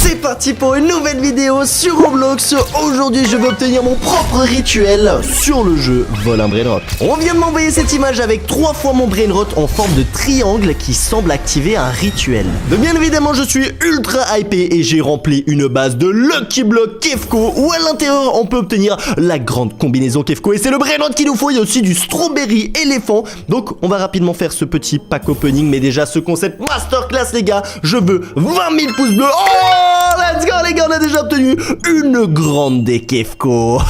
C'est parti pour une nouvelle vidéo sur Roblox. Aujourd'hui je vais obtenir mon propre rituel sur le jeu Vol un Brainrot. On vient de m'envoyer cette image avec 3 fois mon Brainrot en forme de triangle qui semble activer un rituel. Donc bien évidemment je suis ultra hypé et j'ai rempli une base de Lucky Block Kefko où à l'intérieur on peut obtenir la grande combinaison Kefko et c'est le Brainrot qu'il nous faut. Il y a aussi du strawberry éléphant. Donc on va rapidement faire ce petit pack opening, mais déjà ce concept masterclass les gars, je veux 20 000 pouces bleus. Oh let's go les gars, on a déjà obtenu une grande des Kefko.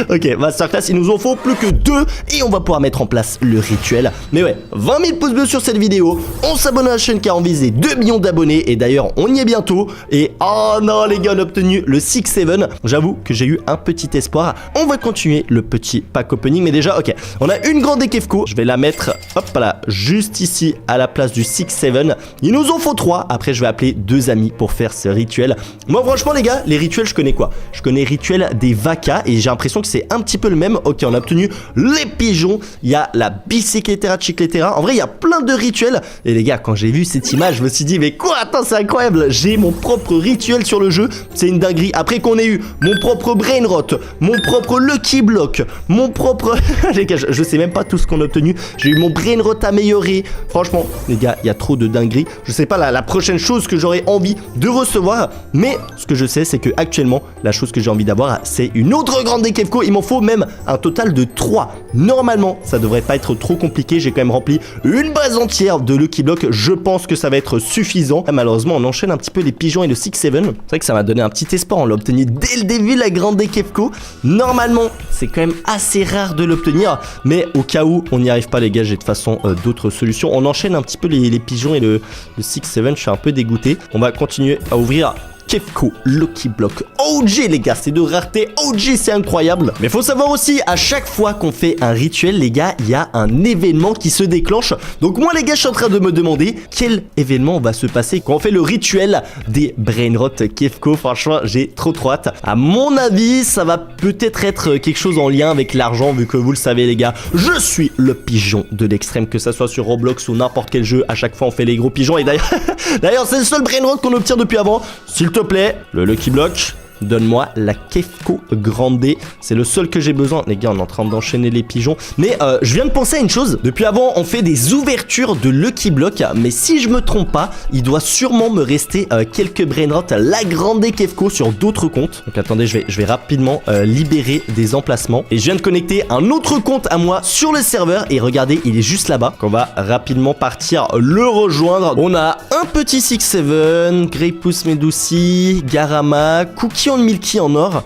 Ok, masterclass, il nous en faut plus que 2 et on va pouvoir mettre en place le rituel. Mais ouais, 20 000 pouces bleus sur cette vidéo, on s'abonne à la chaîne car on vise les 2 millions d'abonnés et d'ailleurs on y est bientôt. Et oh non les gars, on a obtenu le 6-7. J'avoue que j'ai eu un petit espoir. On va continuer le petit pack opening, mais déjà ok, on a une grande des Kefko, je vais la mettre hop là, juste ici à la place du 6-7. Il nous en faut 3, après je vais appeler 2 amis pour faire ce rituel. Moi franchement les gars, les rituels je connais quoi? Je connais rituel des vacas et j'ai l'impression que c'est un petit peu le même. Ok, on a obtenu les pigeons, il y a la bicycletera chicletera. En vrai il y a plein de rituels et les gars, quand j'ai vu cette image je me suis dit mais quoi, attends c'est incroyable, j'ai mon propre rituel sur le jeu, c'est une dinguerie. Après qu'on ait eu mon propre Brainrot, mon propre Lucky Block, mon propre les gars je sais même pas tout ce qu'on a obtenu. J'ai eu mon Brainrot amélioré. Franchement les gars, il y a trop de dingueries. Je sais pas la prochaine chose que j'aurais envie de recevoir, mais ce que je sais c'est que actuellement la chose que j'ai envie d'avoir c'est une autre grande des Kefko. Il m'en faut même un total de 3. Normalement ça devrait pas être trop compliqué. J'ai quand même rempli une base entière de Lucky Block. Je pense que ça va être suffisant. Malheureusement on enchaîne un petit peu les pigeons et le 6-7. C'est vrai que ça m'a donné un petit espoir. On l'a obtenu dès le début la grande des Kefko. Normalement c'est quand même assez rare de l'obtenir, mais au cas où on n'y arrive pas les gars, j'ai de toute façon d'autres solutions. On enchaîne un petit peu les pigeons et le 6-7. Je suis un peu dégoûté. On va continuer à ouvrir Kefko Lucky Block OG les gars, c'est de rareté OG, c'est incroyable. Mais faut savoir aussi, à chaque fois qu'on fait un rituel les gars, il y a un événement qui se déclenche. Donc moi les gars, je suis en train de me demander quel événement va se passer quand on fait le rituel des Brainrot Kefko. Franchement j'ai trop hâte. À mon avis ça va peut-être être quelque chose en lien avec l'argent, vu que vous le savez les gars, je suis le pigeon de l'extrême, que ça soit sur Roblox ou n'importe quel jeu. À chaque fois on fait les gros pigeons et d'ailleurs c'est le seul Brainrot qu'on obtient depuis avant. S'il te plaît, le Lucky Block, donne-moi la Kefko Grande. C'est le seul que j'ai besoin. Les gars, on est en train d'enchaîner les pigeons. Mais je viens de penser à une chose. Depuis avant, on fait des ouvertures de Lucky Block. Mais si je me trompe pas, il doit sûrement me rester quelques Brainrot, la Grande Kefko sur d'autres comptes. Donc attendez, je vais rapidement libérer des emplacements. Et je viens de connecter un autre compte à moi sur le serveur. Et regardez, il est juste là-bas. Donc on va rapidement partir le rejoindre. On a un petit 6-7, Greypous Medusi, Garama, Cookie Milky en or.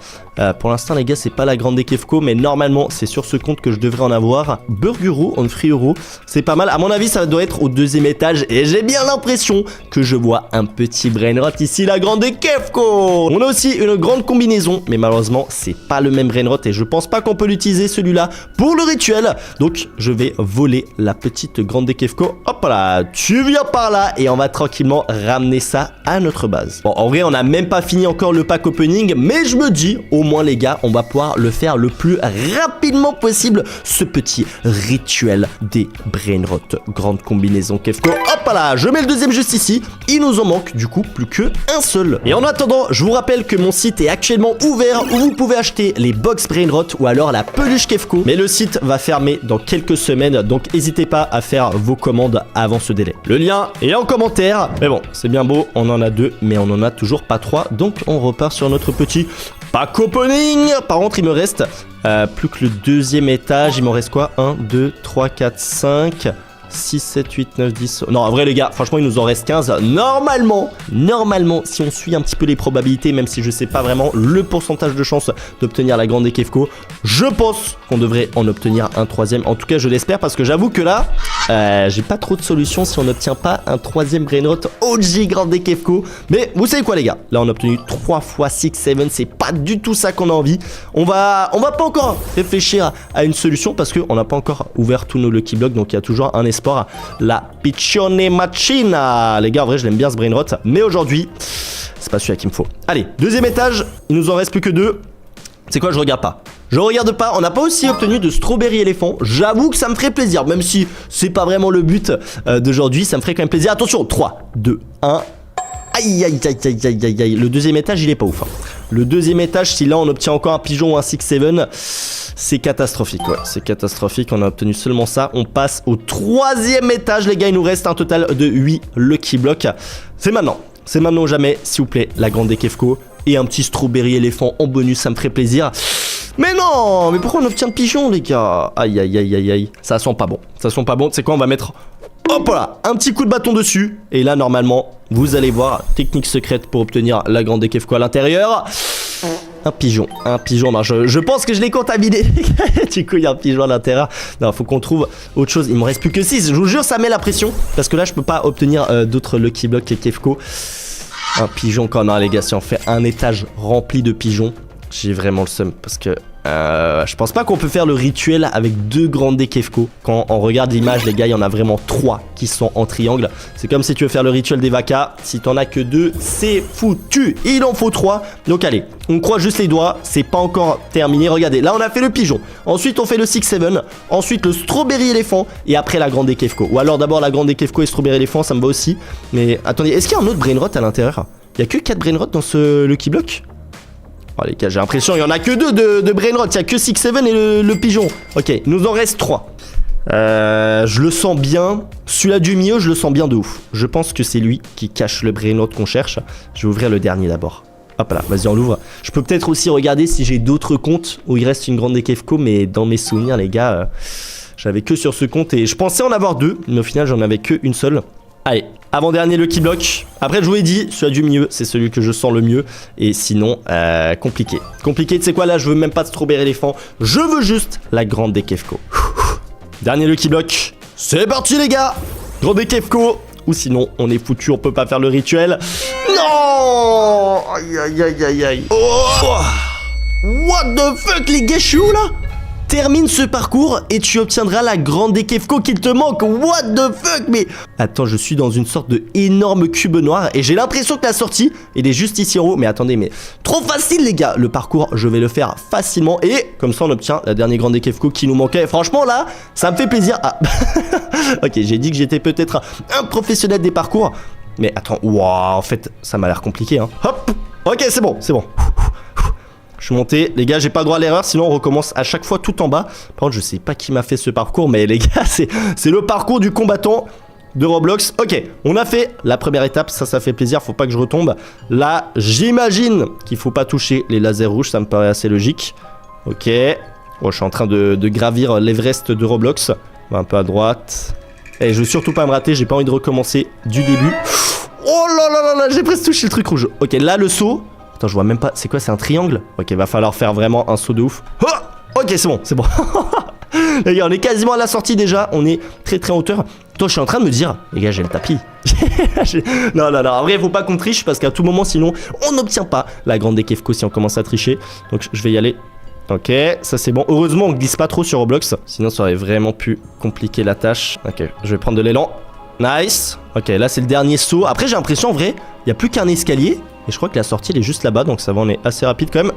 Pour l'instant les gars c'est pas la grande des Kefko, mais normalement c'est sur ce compte que je devrais en avoir. Burguro on free euro, c'est pas mal. À mon avis ça doit être au 2e étage et j'ai bien l'impression que je vois un petit Brainrot ici, la grande des Kefko. On a aussi une grande combinaison, mais malheureusement c'est pas le même Brainrot et je pense pas qu'on peut l'utiliser celui-là pour le rituel. Donc je vais voler la petite grande des Kefko. Hop là, tu viens par là et on va tranquillement ramener ça à notre base. Bon en vrai on a même pas fini encore le pack opening, mais je me dis au moins les gars on va pouvoir le faire le plus rapidement possible, ce petit rituel des Brainrot grande combinaison Kefko. Hop là, je mets le 2e juste ici. Il nous en manque du coup plus que un seul. Et en attendant je vous rappelle que mon site est actuellement ouvert où vous pouvez acheter les box Brainrot ou alors la peluche Kefko, mais le site va fermer dans quelques semaines, donc n'hésitez pas à faire vos commandes avant ce délai. Le lien est en commentaire. Mais bon c'est bien beau, on en a 2 mais on en a toujours pas 3, donc on repart sur notre petit pack opening. Par contre il me reste plus que le 2e étage. Il m'en reste quoi? 1, 2, 3, 4, 5 6, 7, 8, 9, 10... Non, en vrai, les gars, franchement, il nous en reste 15. Normalement, si on suit un petit peu les probabilités, même si je sais pas vraiment le pourcentage de chance d'obtenir la grande des Kefko, je pense qu'on devrait en obtenir un 3e. En tout cas, je l'espère, parce que j'avoue que là, j'ai pas trop de solutions si on n'obtient pas un 3e Brainrot OG grande des Kefko. Mais vous savez quoi, les gars? Là, on a obtenu 3 fois 6-7. C'est pas du tout ça qu'on a envie. On va pas encore réfléchir à une solution, parce qu'on n'a pas encore ouvert tous nos Lucky Blocks, donc il y a toujours un espoir. La Piccione Machina. Les gars, en vrai, je l'aime bien ce Brainrot, mais aujourd'hui, c'est pas celui-là qu'il me faut. Allez, 2e étage, il nous en reste plus que 2. C'est quoi, je regarde pas. Je regarde pas, on n'a pas aussi obtenu de strawberry éléphant. J'avoue que ça me ferait plaisir, même si c'est pas vraiment le but d'aujourd'hui, ça me ferait quand même plaisir. Attention, 3, 2, 1... Aïe, aïe, aïe, aïe, aïe, aïe, aïe. Le deuxième étage, il est pas ouf. Hein. Le deuxième étage, si là on obtient encore un pigeon ou un 6-7, c'est catastrophique. Ouais, c'est catastrophique. On a obtenu seulement ça. On passe au troisième étage, les gars. Il nous reste un total de 8 Lucky Block. C'est maintenant. C'est maintenant ou jamais, s'il vous plaît, la grande Kefko. Et un petit strawberry éléphant en bonus, ça me ferait plaisir. Mais non, mais pourquoi on obtient le pigeon, les gars? Aïe, aïe, aïe, aïe, aïe. Ça sent pas bon. Ça sent pas bon. C'est quoi, on va mettre... Hop là, un petit coup de bâton dessus. Et là, normalement, vous allez voir, technique secrète pour obtenir la grande Kefko à l'intérieur. Un pigeon. Non, je pense que je l'ai contaminé. Du coup, il y a un pigeon à l'intérieur. Non, faut qu'on trouve autre chose. Il me reste plus que 6. Je vous jure, ça met la pression. Parce que là, je peux pas obtenir d'autres Lucky Block et Kefko. Un pigeon quand même, les gars. Si on fait un étage rempli de pigeons, j'ai vraiment le seum. Parce que je pense pas qu'on peut faire le rituel avec 2 grandes Kefko. Quand on regarde l'image, les gars, il y en a vraiment 3 qui sont en triangle. C'est comme si tu veux faire le rituel des vacas. Si t'en as que 2, c'est foutu. Il en faut 3. Donc allez, on croise juste les doigts. C'est pas encore terminé. Regardez, là on a fait le pigeon. Ensuite on fait le 6-7. Ensuite le strawberry éléphant. Et après la grande Kefko. Ou alors d'abord la grande Kefko et strawberry éléphant, ça me va aussi. Mais attendez, est-ce qu'il y a un autre brain rot à l'intérieur? Il y a que 4 brain rot dans ce Lucky Block? Oh les gars, j'ai l'impression qu'il n'y en a que 2 de brain rot. Il n'y a que 6-7 et le pigeon. Ok, il nous en reste 3. Je le sens bien. Celui-là du milieu, je le sens bien de ouf. Je pense que c'est lui qui cache le brain rot qu'on cherche. Je vais ouvrir le dernier d'abord. Hop là, vas-y, on l'ouvre. Je peux peut-être aussi regarder si j'ai d'autres comptes où il reste une grande Kefko. Mais dans mes souvenirs, les gars, j'avais que sur ce compte. Et je pensais en avoir 2. Mais au final, j'en avais qu'une seule. Allez, avant-dernier Lucky Block. Après, je vous ai dit, celui du milieu, c'est celui que je sens le mieux. Et sinon, compliqué. Compliqué, tu sais quoi, là, je veux même pas de strawberry éléphant. Je veux juste la grande Kefko. Dernier Lucky Block. C'est parti, les gars. Grande Kefko. Ou sinon, on est foutu, on peut pas faire le rituel. Non. Aïe, aïe, aïe, aïe, aïe. Oh. What the fuck, les gars, je suis où, là? Termine ce parcours et tu obtiendras la grande Kefko qu'il te manque. What the fuck? Mais attends, je suis dans une sorte de énorme cube noir et j'ai l'impression que la sortie, elle est juste ici en haut. Mais attendez, mais trop facile, les gars. Le parcours, je vais le faire facilement et comme ça, on obtient la dernière grande Kefko qui nous manquait. Franchement, là, ça me fait plaisir. Ah. Ok, j'ai dit que j'étais peut-être un professionnel des parcours. Mais attends, waouh, en fait, ça m'a l'air compliqué, hein. Hop. Ok, c'est bon, c'est bon. Je suis monté, les gars, j'ai pas le droit à l'erreur, sinon on recommence à chaque fois tout en bas. Par contre, je sais pas qui m'a fait ce parcours, mais les gars, c'est le parcours du combattant de Roblox. Ok, on a fait la première étape, ça fait plaisir, faut pas que je retombe. Là, j'imagine qu'il faut pas toucher les lasers rouges, ça me paraît assez logique. Ok, bon, je suis en train de gravir l'Everest de Roblox. Un peu à droite. Et je veux surtout pas me rater, j'ai pas envie de recommencer du début. Oh là là là là, j'ai presque touché le truc rouge. Ok, là, le saut. Attends, je vois même pas. C'est quoi? C'est un triangle? Ok, va falloir faire vraiment un saut de ouf. Oh, ok, c'est bon, c'est bon. Les gars, on est quasiment à la sortie déjà. On est très très en hauteur. Toi, je suis en train de me dire, les gars, j'ai le tapis. Non, non, non. En vrai, il faut pas qu'on triche parce qu'à tout moment, sinon, on n'obtient pas la grande Kefko si on commence à tricher. Donc, je vais y aller. Ok, ça c'est bon. Heureusement, on glisse pas trop sur Roblox. Sinon, ça aurait vraiment pu compliquer la tâche. Ok, je vais prendre de l'élan. Nice. Ok, là, c'est le dernier saut. Après, j'ai l'impression, en vrai, il n'y a plus qu'un escalier. Et je crois que la sortie, elle est juste là-bas. Donc ça va, on est assez rapide quand même.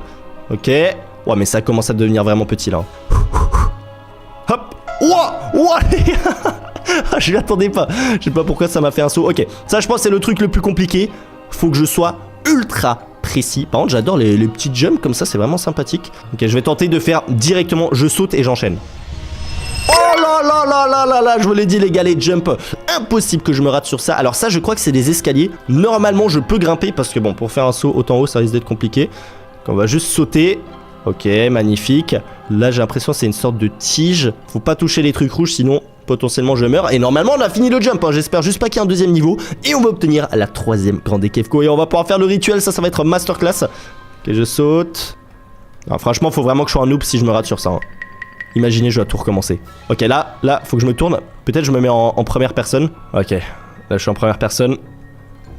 Ok. Ouais, mais ça commence à devenir vraiment petit là. Hop. Ouah. Ouah. Je m'y attendais pas. Je sais pas pourquoi ça m'a fait un saut. Ok. Ça, je pense, c'est le truc le plus compliqué. Faut que je sois ultra précis. Par contre, j'adore les petits jumps comme ça. C'est vraiment sympathique. Ok, je vais tenter de faire directement. Je saute et j'enchaîne. Oh là là là là là là, je vous l'ai dit les gars, les jumps, impossible que je me rate sur ça. Alors ça, je crois que c'est des escaliers. Normalement, je peux grimper parce que bon, pour faire un saut autant haut, ça risque d'être compliqué. Donc, on va juste sauter. Ok, magnifique. Là, j'ai l'impression que c'est une sorte de tige. Faut pas toucher les trucs rouges, sinon potentiellement je meurs. Et normalement, on a fini le jump, hein. J'espère juste pas qu'il y ait un deuxième niveau. Et on va obtenir la troisième grande Kefko. Et on va pouvoir faire le rituel, ça va être masterclass. Ok, je saute. Alors, franchement, faut vraiment que je sois un noob si je me rate sur ça, hein. Imaginez, je dois tout recommencer. Ok, là, faut que je me tourne. Peut-être je me mets en première personne. Ok, là, je suis en première personne.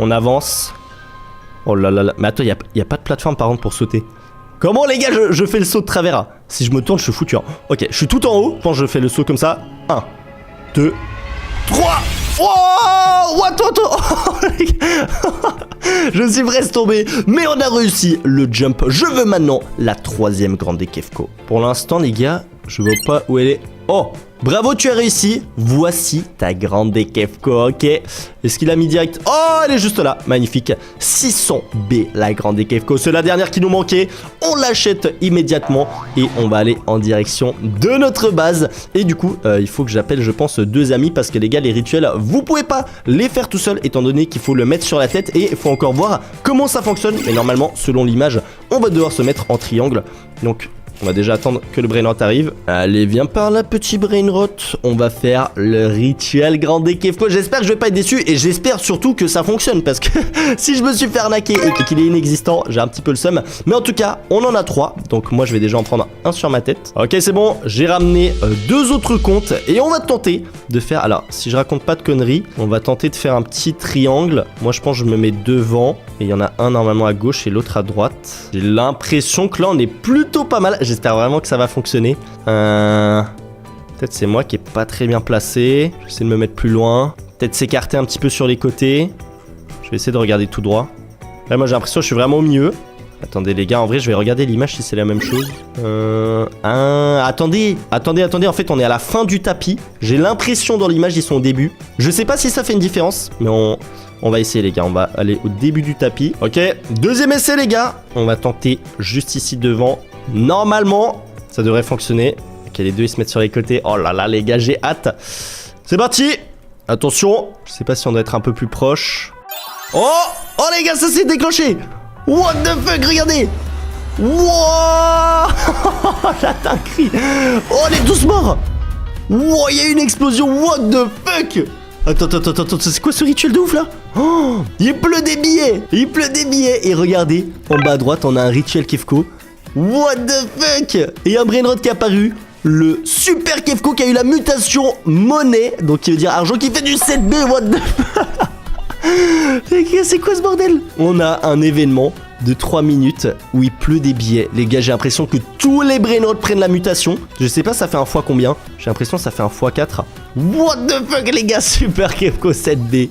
On avance. Oh là là là. Mais attends, il y a pas de plateforme, par contre, pour sauter. Comment, les gars, je fais le saut de travers? Si je me tourne, je suis foutu, hein. Ok, je suis tout en haut. Quand je fais le saut comme ça. 1, 2, 3. Oh, what? Je suis presque tombé, mais on a réussi le jump. Je veux maintenant la troisième grande Kefko. Pour l'instant, les gars, je vois pas où elle est. Oh, bravo, tu as réussi. Voici ta grande Kefko, ok. Est-ce qu'il a mis direct? Oh, elle est juste là, magnifique. 600B, la grande Kefko. C'est la dernière qui nous manquait. On l'achète immédiatement et on va aller en direction de notre base. Et du coup, il faut que j'appelle, je pense, 2 amis parce que les gars, les rituels, vous pouvez pas les faire tout seul étant donné qu'il faut le mettre sur la tête et il faut encore voir comment ça fonctionne. Mais normalement, selon l'image, on va devoir se mettre en triangle. Donc, on va déjà attendre que le brainrot arrive. Allez, viens par là, petit brainrot. On va faire le rituel grande Kefko. J'espère que je vais pas être déçu et j'espère surtout que ça fonctionne parce que si je me suis fait arnaquer et qu'il est inexistant, j'ai un petit peu le seum. Mais en tout cas, on en a 3. Donc moi, je vais déjà en prendre un sur ma tête. Ok, c'est bon. J'ai ramené 2 autres comptes et on va tenter de faire... Alors, si je raconte pas de conneries, on va tenter de faire un petit triangle. Moi, je pense que je me mets devant et il y en a un normalement à gauche et l'autre à droite. J'ai l'impression que là, on est plutôt pas mal. J'espère vraiment que ça va fonctionner. Peut-être c'est moi qui est pas très bien placé. Je vais essayer de me mettre plus loin. Peut-être s'écarter un petit peu sur les côtés. Je vais essayer de regarder tout droit. Là, moi j'ai l'impression que je suis vraiment au milieu. Attendez les gars, en vrai je vais regarder l'image si c'est la même chose. Attendez. En fait on est à la fin du tapis. J'ai l'impression dans l'image ils sont au début. Je sais pas si ça fait une différence, mais on va essayer les gars. On va aller au début du tapis. Ok, deuxième essai les gars. On va tenter juste ici devant. Normalement, ça devrait fonctionner. Ok, les deux ils se mettent sur les côtés. Oh là là, les gars, j'ai hâte. C'est parti. Attention. Je sais pas si on doit être un peu plus proche. Oh, les gars, ça s'est déclenché. What the fuck, regardez. Wow. La dinguerie. Oh, on est tous morts. Wow, il y a eu une explosion. What the fuck. Attends, c'est quoi ce rituel de ouf là? Oh, il pleut des billets. Et regardez, en bas à droite, on a un rituel Kefko. What the fuck. Et un brainrot qui est apparu. Le super Kefko qui a eu la mutation monnaie. Donc qui veut dire argent qui fait du 7B. What the fuck. C'est quoi ce bordel? On a un événement de 3 minutes où il pleut des billets. Les gars, j'ai l'impression que tous les brainrots prennent la mutation. Je sais pas ça fait un fois combien. J'ai l'impression que ça fait un fois 4. What the fuck les gars, super Kefko 7B.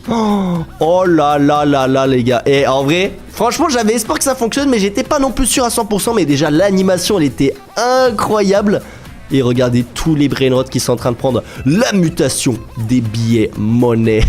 Oh là là là là les gars. Et en vrai, franchement j'avais espoir que ça fonctionne mais j'étais pas non plus sûr à 100%. Mais déjà l'animation elle était incroyable. Et regardez tous les brainrots qui sont en train de prendre la mutation des billets monnaie.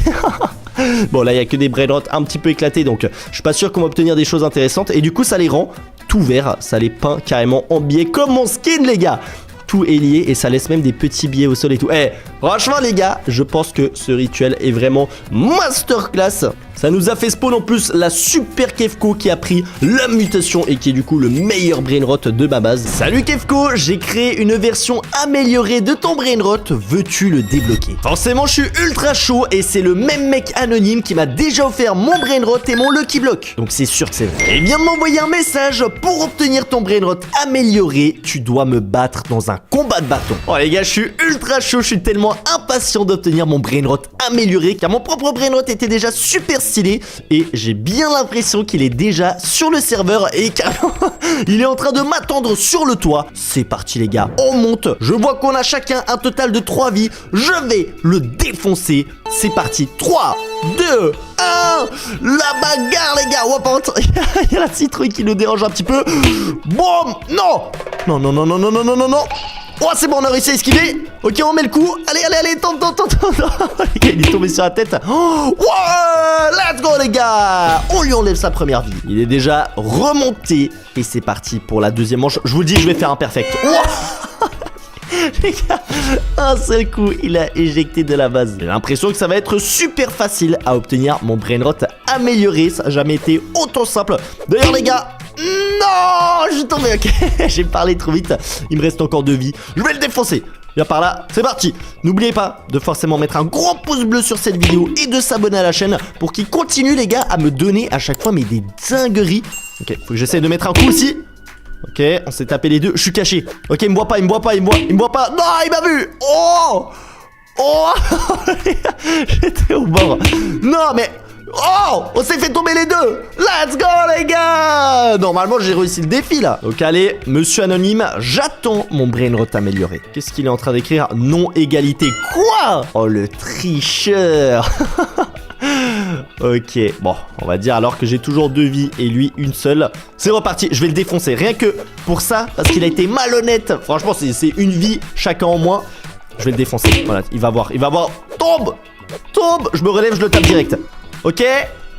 Bon là il n'y a que des brainrots un petit peu éclatés. Donc je suis pas sûr qu'on va obtenir des choses intéressantes. Et du coup ça les rend tout verts. Ça les peint carrément en billets comme mon skin les gars. Tout est lié et ça laisse même des petits billets au sol et tout. Eh, franchement les gars, je pense que ce rituel est vraiment masterclass. Ça nous a fait spawn en plus la super Kefko qui a pris la mutation et qui est du coup le meilleur brainrot de ma base. Salut Kefko, j'ai créé une version améliorée de ton brainrot. Veux-tu le débloquer? Forcément, je suis ultra chaud et c'est le même mec anonyme qui m'a déjà offert mon brainrot et mon Lucky Block. Donc c'est sûr que c'est vrai. Et viens de m'envoyer un message pour obtenir ton brainrot amélioré. Tu dois me battre dans un combat de bâton. Oh les gars, je suis ultra chaud, je suis tellement impatient d'obtenir mon brainrot amélioré car mon propre brainrot était déjà super stylé et j'ai bien l'impression qu'il est déjà sur le serveur et carrément il est en train de m'attendre sur le toit. C'est parti les gars, on monte. Je vois qu'on a chacun un total de 3 vies. Je vais le défoncer. C'est parti, 3, 2, 1. La bagarre les gars. Oh, par contre, il y a la citrouille qui nous dérange un petit peu. Boum. Non. Oh c'est bon, on a réussi à esquiver. Ok, on met le coup. Allez, tente. Les gars, il est tombé sur la tête. Oh, ouais, let's go les gars. On lui enlève sa première vie. Il est déjà remonté. Et c'est parti pour la deuxième manche. Je vous le dis, je vais faire un perfect. Oh les gars, un seul coup, il a éjecté de la base. J'ai l'impression que ça va être super facile à obtenir mon brainrot amélioré. Ça n'a jamais été autant simple. D'ailleurs les gars, non, je suis tombé, ok. J'ai parlé trop vite. Il me reste encore 2 vies. Je vais le défoncer. Viens par là, c'est parti. N'oubliez pas de forcément mettre un gros pouce bleu sur cette vidéo et de s'abonner à la chaîne pour qu'il continue les gars à me donner à chaque fois mais des dingueries. Ok, faut que j'essaie de mettre un coup aussi. Ok, on s'est tapé les deux. Je suis caché. Ok, il me voit pas. Non, il m'a vu. Oh j'étais au bord. Non mais oh, on s'est fait tomber les deux. Let's go les gars. Normalement j'ai réussi le défi là. Donc allez, monsieur anonyme, j'attends mon brainrot amélioré. Qu'est-ce qu'il est en train d'écrire? Non égalité. Quoi? Oh le tricheur. Ok, bon, on va dire alors que j'ai toujours 2 vies et lui une seule. C'est reparti, je vais le défoncer. Rien que pour ça, parce qu'il a été malhonnête. Franchement, c'est une vie chacun en moins. Je vais le défoncer. Voilà, il va voir. Tombe. Je me relève, je le tape direct. Ok.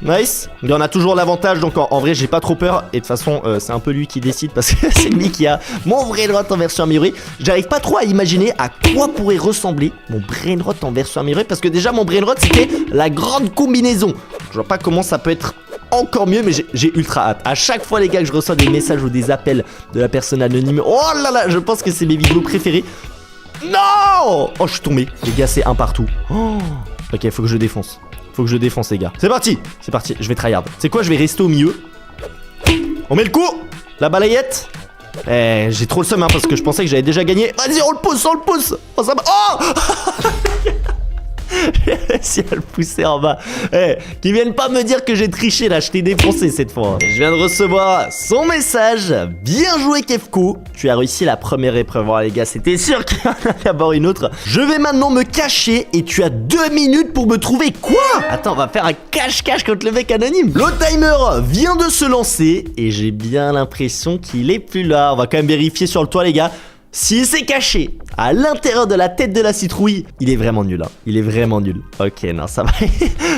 Nice. Il en a toujours l'avantage, donc en vrai j'ai pas trop peur. Et de toute façon c'est un peu lui qui décide parce que c'est lui qui a mon brainrot en version améliorée. J'arrive pas trop à imaginer à quoi pourrait ressembler mon brainrot en version améliorée, parce que déjà mon brainrot c'était la grande combinaison. Je vois pas comment ça peut être encore mieux, mais j'ai ultra hâte. À chaque fois les gars que je reçois des messages ou des appels de la personne anonyme, oh là là, je pense que c'est mes vidéos préférées. Non. Oh, je suis tombé. Les gars, c'est un partout. Oh. Ok, faut que je défonce. Faut que je défonce les gars. C'est parti. Je vais tryhard. C'est quoi, je vais rester au milieu. On met le coup. La balayette. Eh, j'ai trop le seum hein, parce que je pensais que j'avais déjà gagné. Vas-y, on le pousse. Oh, ça... oh. J'ai réussi à le pousser en bas. Eh, qu'ils viennent pas me dire que j'ai triché là, je t'ai défoncé cette fois. Je viens de recevoir son message. Bien joué Kefko. Tu as réussi la première épreuve. Oh, les gars, c'était sûr qu'il y en a d'abord une autre. Je vais maintenant me cacher et tu as 2 minutes pour me trouver. Quoi? Attends, on va faire un cache-cache contre le mec anonyme. Le timer vient de se lancer et j'ai bien l'impression qu'il est plus là. On va quand même vérifier sur le toit les gars. S'il s'est caché à l'intérieur de la tête de la citrouille, il est vraiment nul hein. Il est vraiment nul. Ok, non, ça va.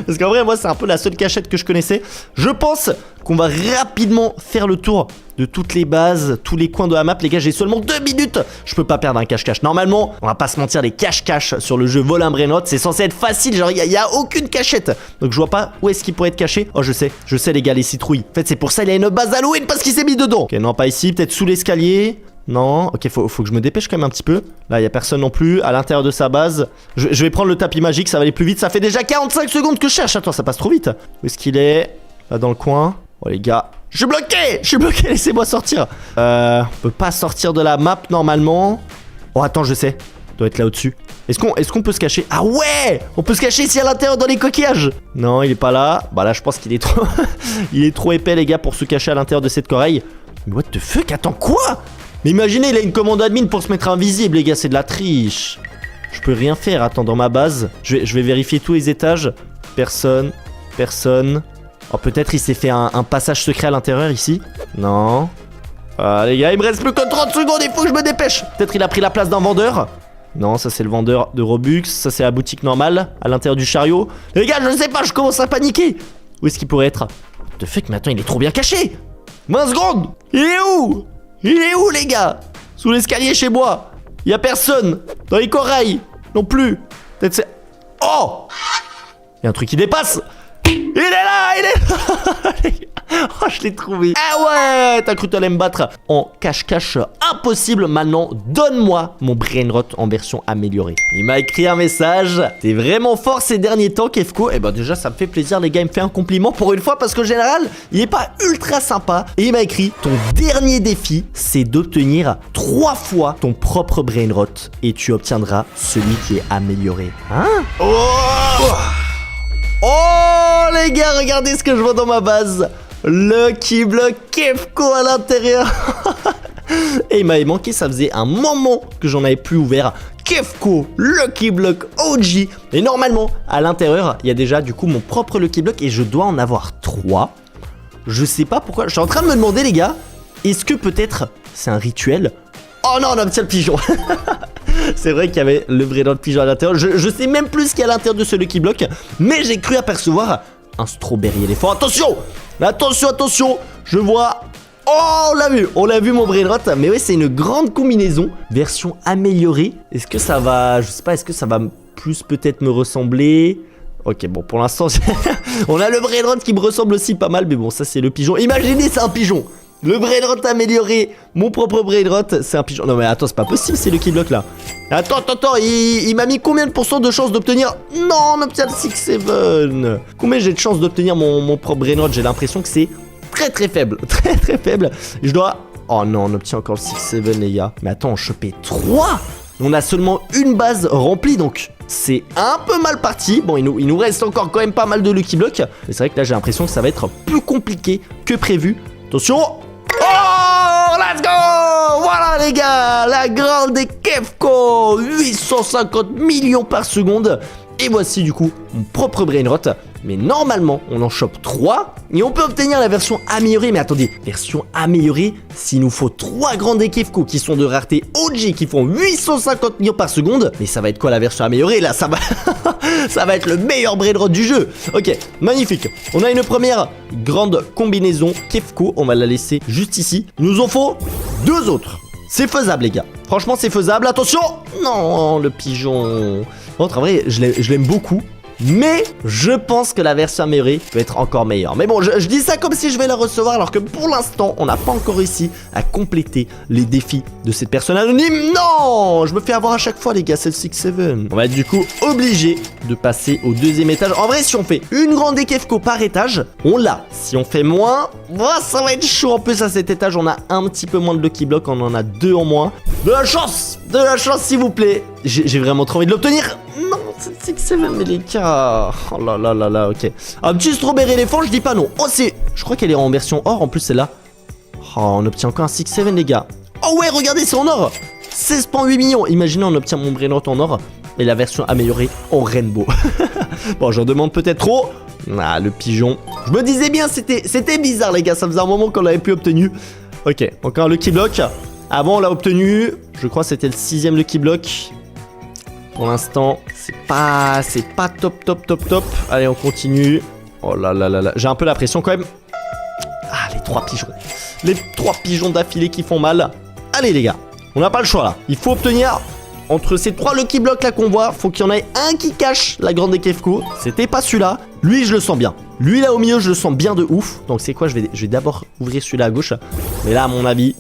Parce qu'en vrai, moi, c'est un peu la seule cachette que je connaissais. Je pense qu'on va rapidement faire le tour de toutes les bases, tous les coins de la map. Les gars, j'ai seulement 2 minutes. Je peux pas perdre un cache-cache. Normalement, on va pas se mentir, les cache-cache sur le jeu Vol un Brainrot, c'est censé être facile. Genre, il y a aucune cachette. Donc, je vois pas où est-ce qu'il pourrait être caché. Oh, je sais les gars, les citrouilles. En fait, c'est pour ça qu'il a une base Halloween parce qu'il s'est mis dedans. Ok, non, pas ici. Peut-être sous l'escalier. Non, ok, faut que je me dépêche quand même un petit peu. Là, il y a personne non plus à l'intérieur de sa base. Je vais prendre le tapis magique, ça va aller plus vite. Ça fait déjà 45 secondes que je cherche. Attends, ça passe trop vite. Où est-ce qu'il est? Là, dans le coin. Oh, les gars. Je suis bloqué, laissez-moi sortir. On peut pas sortir de la map normalement. Oh, attends, je sais. Doit être là au-dessus. Est-ce qu'on peut se cacher? Ah ouais! On peut se cacher ici à l'intérieur dans les coquillages. Non, il est pas là. Bah là, je pense qu'il est trop... il est trop épais, les gars, pour se cacher à l'intérieur de cette coraille. Mais what the fuck? Attends, quoi? Mais imaginez, il a une commande admin pour se mettre invisible, les gars, c'est de la triche. Je peux rien faire, attends, dans ma base. Je vais vérifier tous les étages. Personne. Oh, peut-être il s'est fait un passage secret à l'intérieur, ici. Non. Ah, les gars, il me reste plus que 30 secondes, il faut que je me dépêche. Peut-être il a pris la place d'un vendeur. Non, ça c'est le vendeur de Robux. Ça c'est la boutique normale, à l'intérieur du chariot. Les gars, je sais pas, je commence à paniquer. Où est-ce qu'il pourrait être? De fait que maintenant, il est trop bien caché. 20 secondes. Il est où les gars? Sous l'escalier chez moi. Il y a personne. Dans les corails non plus. Peut-être c'est... Oh! Il y a un truc qui dépasse. Il est là. Oh, je l'ai trouvé. Ah ouais, t'as cru t'allais me battre en cache-cache impossible. Maintenant, donne-moi mon brainrot en version améliorée. Il m'a écrit un message. T'es vraiment fort ces derniers temps, Kefko. Et bah déjà, ça me fait plaisir, les gars. Il me fait un compliment pour une fois parce qu'en général, il est pas ultra sympa. Et il m'a écrit, ton dernier défi, c'est d'obtenir 3 fois ton propre brainrot. Et tu obtiendras celui qui est amélioré. Hein? Oh les gars, regardez ce que je vois dans ma base. Lucky Block Kefko à l'intérieur. Et il m'avait manqué, ça faisait un moment que j'en avais plus ouvert. Kefko Lucky Block OG. Et normalement, à l'intérieur, il y a déjà du coup mon propre Lucky Block et je dois en avoir 3. Je sais pas pourquoi. Je suis en train de me demander, les gars, est-ce que peut-être c'est un rituel? Oh non, on obtient le pigeon. C'est vrai qu'il y avait le brainrot pigeon à l'intérieur. Je sais même plus ce qu'il y a à l'intérieur de ce Lucky Block. Mais j'ai cru apercevoir un strawberry éléphant. Attention! Attention! Je vois... Oh, on l'a vu mon brainrot. Mais oui, c'est une grande combinaison. Version améliorée. Est-ce que ça va... Je sais pas, est-ce que ça va plus peut-être me ressembler? Ok, bon, pour l'instant, on a le brainrot qui me ressemble aussi pas mal. Mais bon, ça, c'est le pigeon. Imaginez, c'est un pigeon. Le brainrot amélioré, mon propre brainrot, c'est un pigeon. Non mais attends, c'est pas possible, c'est Lucky Block là. Attends, il m'a mis combien de pourcents de chance d'obtenir? Non, on obtient le 6-7. Combien j'ai de chance d'obtenir mon propre brainrot? J'ai l'impression que c'est très faible. Très faible. Je dois... Oh non, on obtient encore le 6-7 les gars. Mais attends, on chopait 3. On a seulement une base remplie, donc c'est un peu mal parti. Bon, il nous reste encore quand même pas mal de Lucky Block. Mais c'est vrai que là, j'ai l'impression que ça va être plus compliqué que prévu. Attention. Oh, let's go! Voilà les gars, la grande Kefko, 850 millions par seconde. Et voici du coup mon propre brainrot. Mais normalement, on en chope 3 et on peut obtenir la version améliorée. Mais attendez, version améliorée, s'il nous faut 3 grandes Kefko qui sont de rareté OG qui font 850 millions par seconde. Mais ça va être quoi la version améliorée là? Ça va ça va être le meilleur brainrot du jeu. Ok, magnifique. On a une première grande combinaison Kefko. On va la laisser juste ici. Il nous en faut 2 autres. C'est faisable les gars. Franchement c'est faisable. Attention. Non, le pigeon. En vrai, je l'aime beaucoup. Mais je pense que la version améliorée peut être encore meilleure. Mais bon, je dis ça comme si je vais la recevoir, alors que pour l'instant, on n'a pas encore réussi à compléter les défis de cette personne anonyme. Non, je me fais avoir à chaque fois, les gars, c'est le 6-7. On va être du coup obligé de passer au 2e étage. En vrai, si on fait une grande Kefko par étage, on l'a. Si on fait moins, ça va être chaud. En plus, à cet étage, on a un petit peu moins de Lucky Block. On en a 2 en moins. De la chance, s'il vous plaît. J'ai vraiment trop envie de l'obtenir. Non, c'est 6-7, mais les gars. Oh là là là là, ok. Un petit strawberry éléphant, je dis pas non. Oh, je crois qu'elle est en version or en plus, celle-là. Oh, on obtient encore un 6-7, les gars. Oh ouais, regardez, c'est en or. 16,8 millions. Imaginez, on obtient mon brainrot en or et la version améliorée en rainbow. Bon, j'en demande peut-être trop. Ah, le pigeon. Je me disais bien, c'était bizarre, les gars. Ça faisait un moment qu'on l'avait plus obtenu. Ok, encore un Lucky Block. Avant, on l'a obtenu. Je crois que c'était le 6e Lucky Block. Pour l'instant, c'est pas top. Allez, on continue. Oh là là là là. J'ai un peu la pression quand même. Ah, les 3 pigeons. Les 3 pigeons d'affilée qui font mal. Allez, les gars. On n'a pas le choix là. Il faut obtenir entre ces 3 Lucky Blocks là qu'on voit. Faut qu'il y en ait un qui cache la grande Kefko. C'était pas celui-là. Lui, je le sens bien. Lui là au milieu, je le sens bien de ouf. Donc, c'est quoi? Je vais d'abord ouvrir celui-là à gauche. Mais là, à mon avis,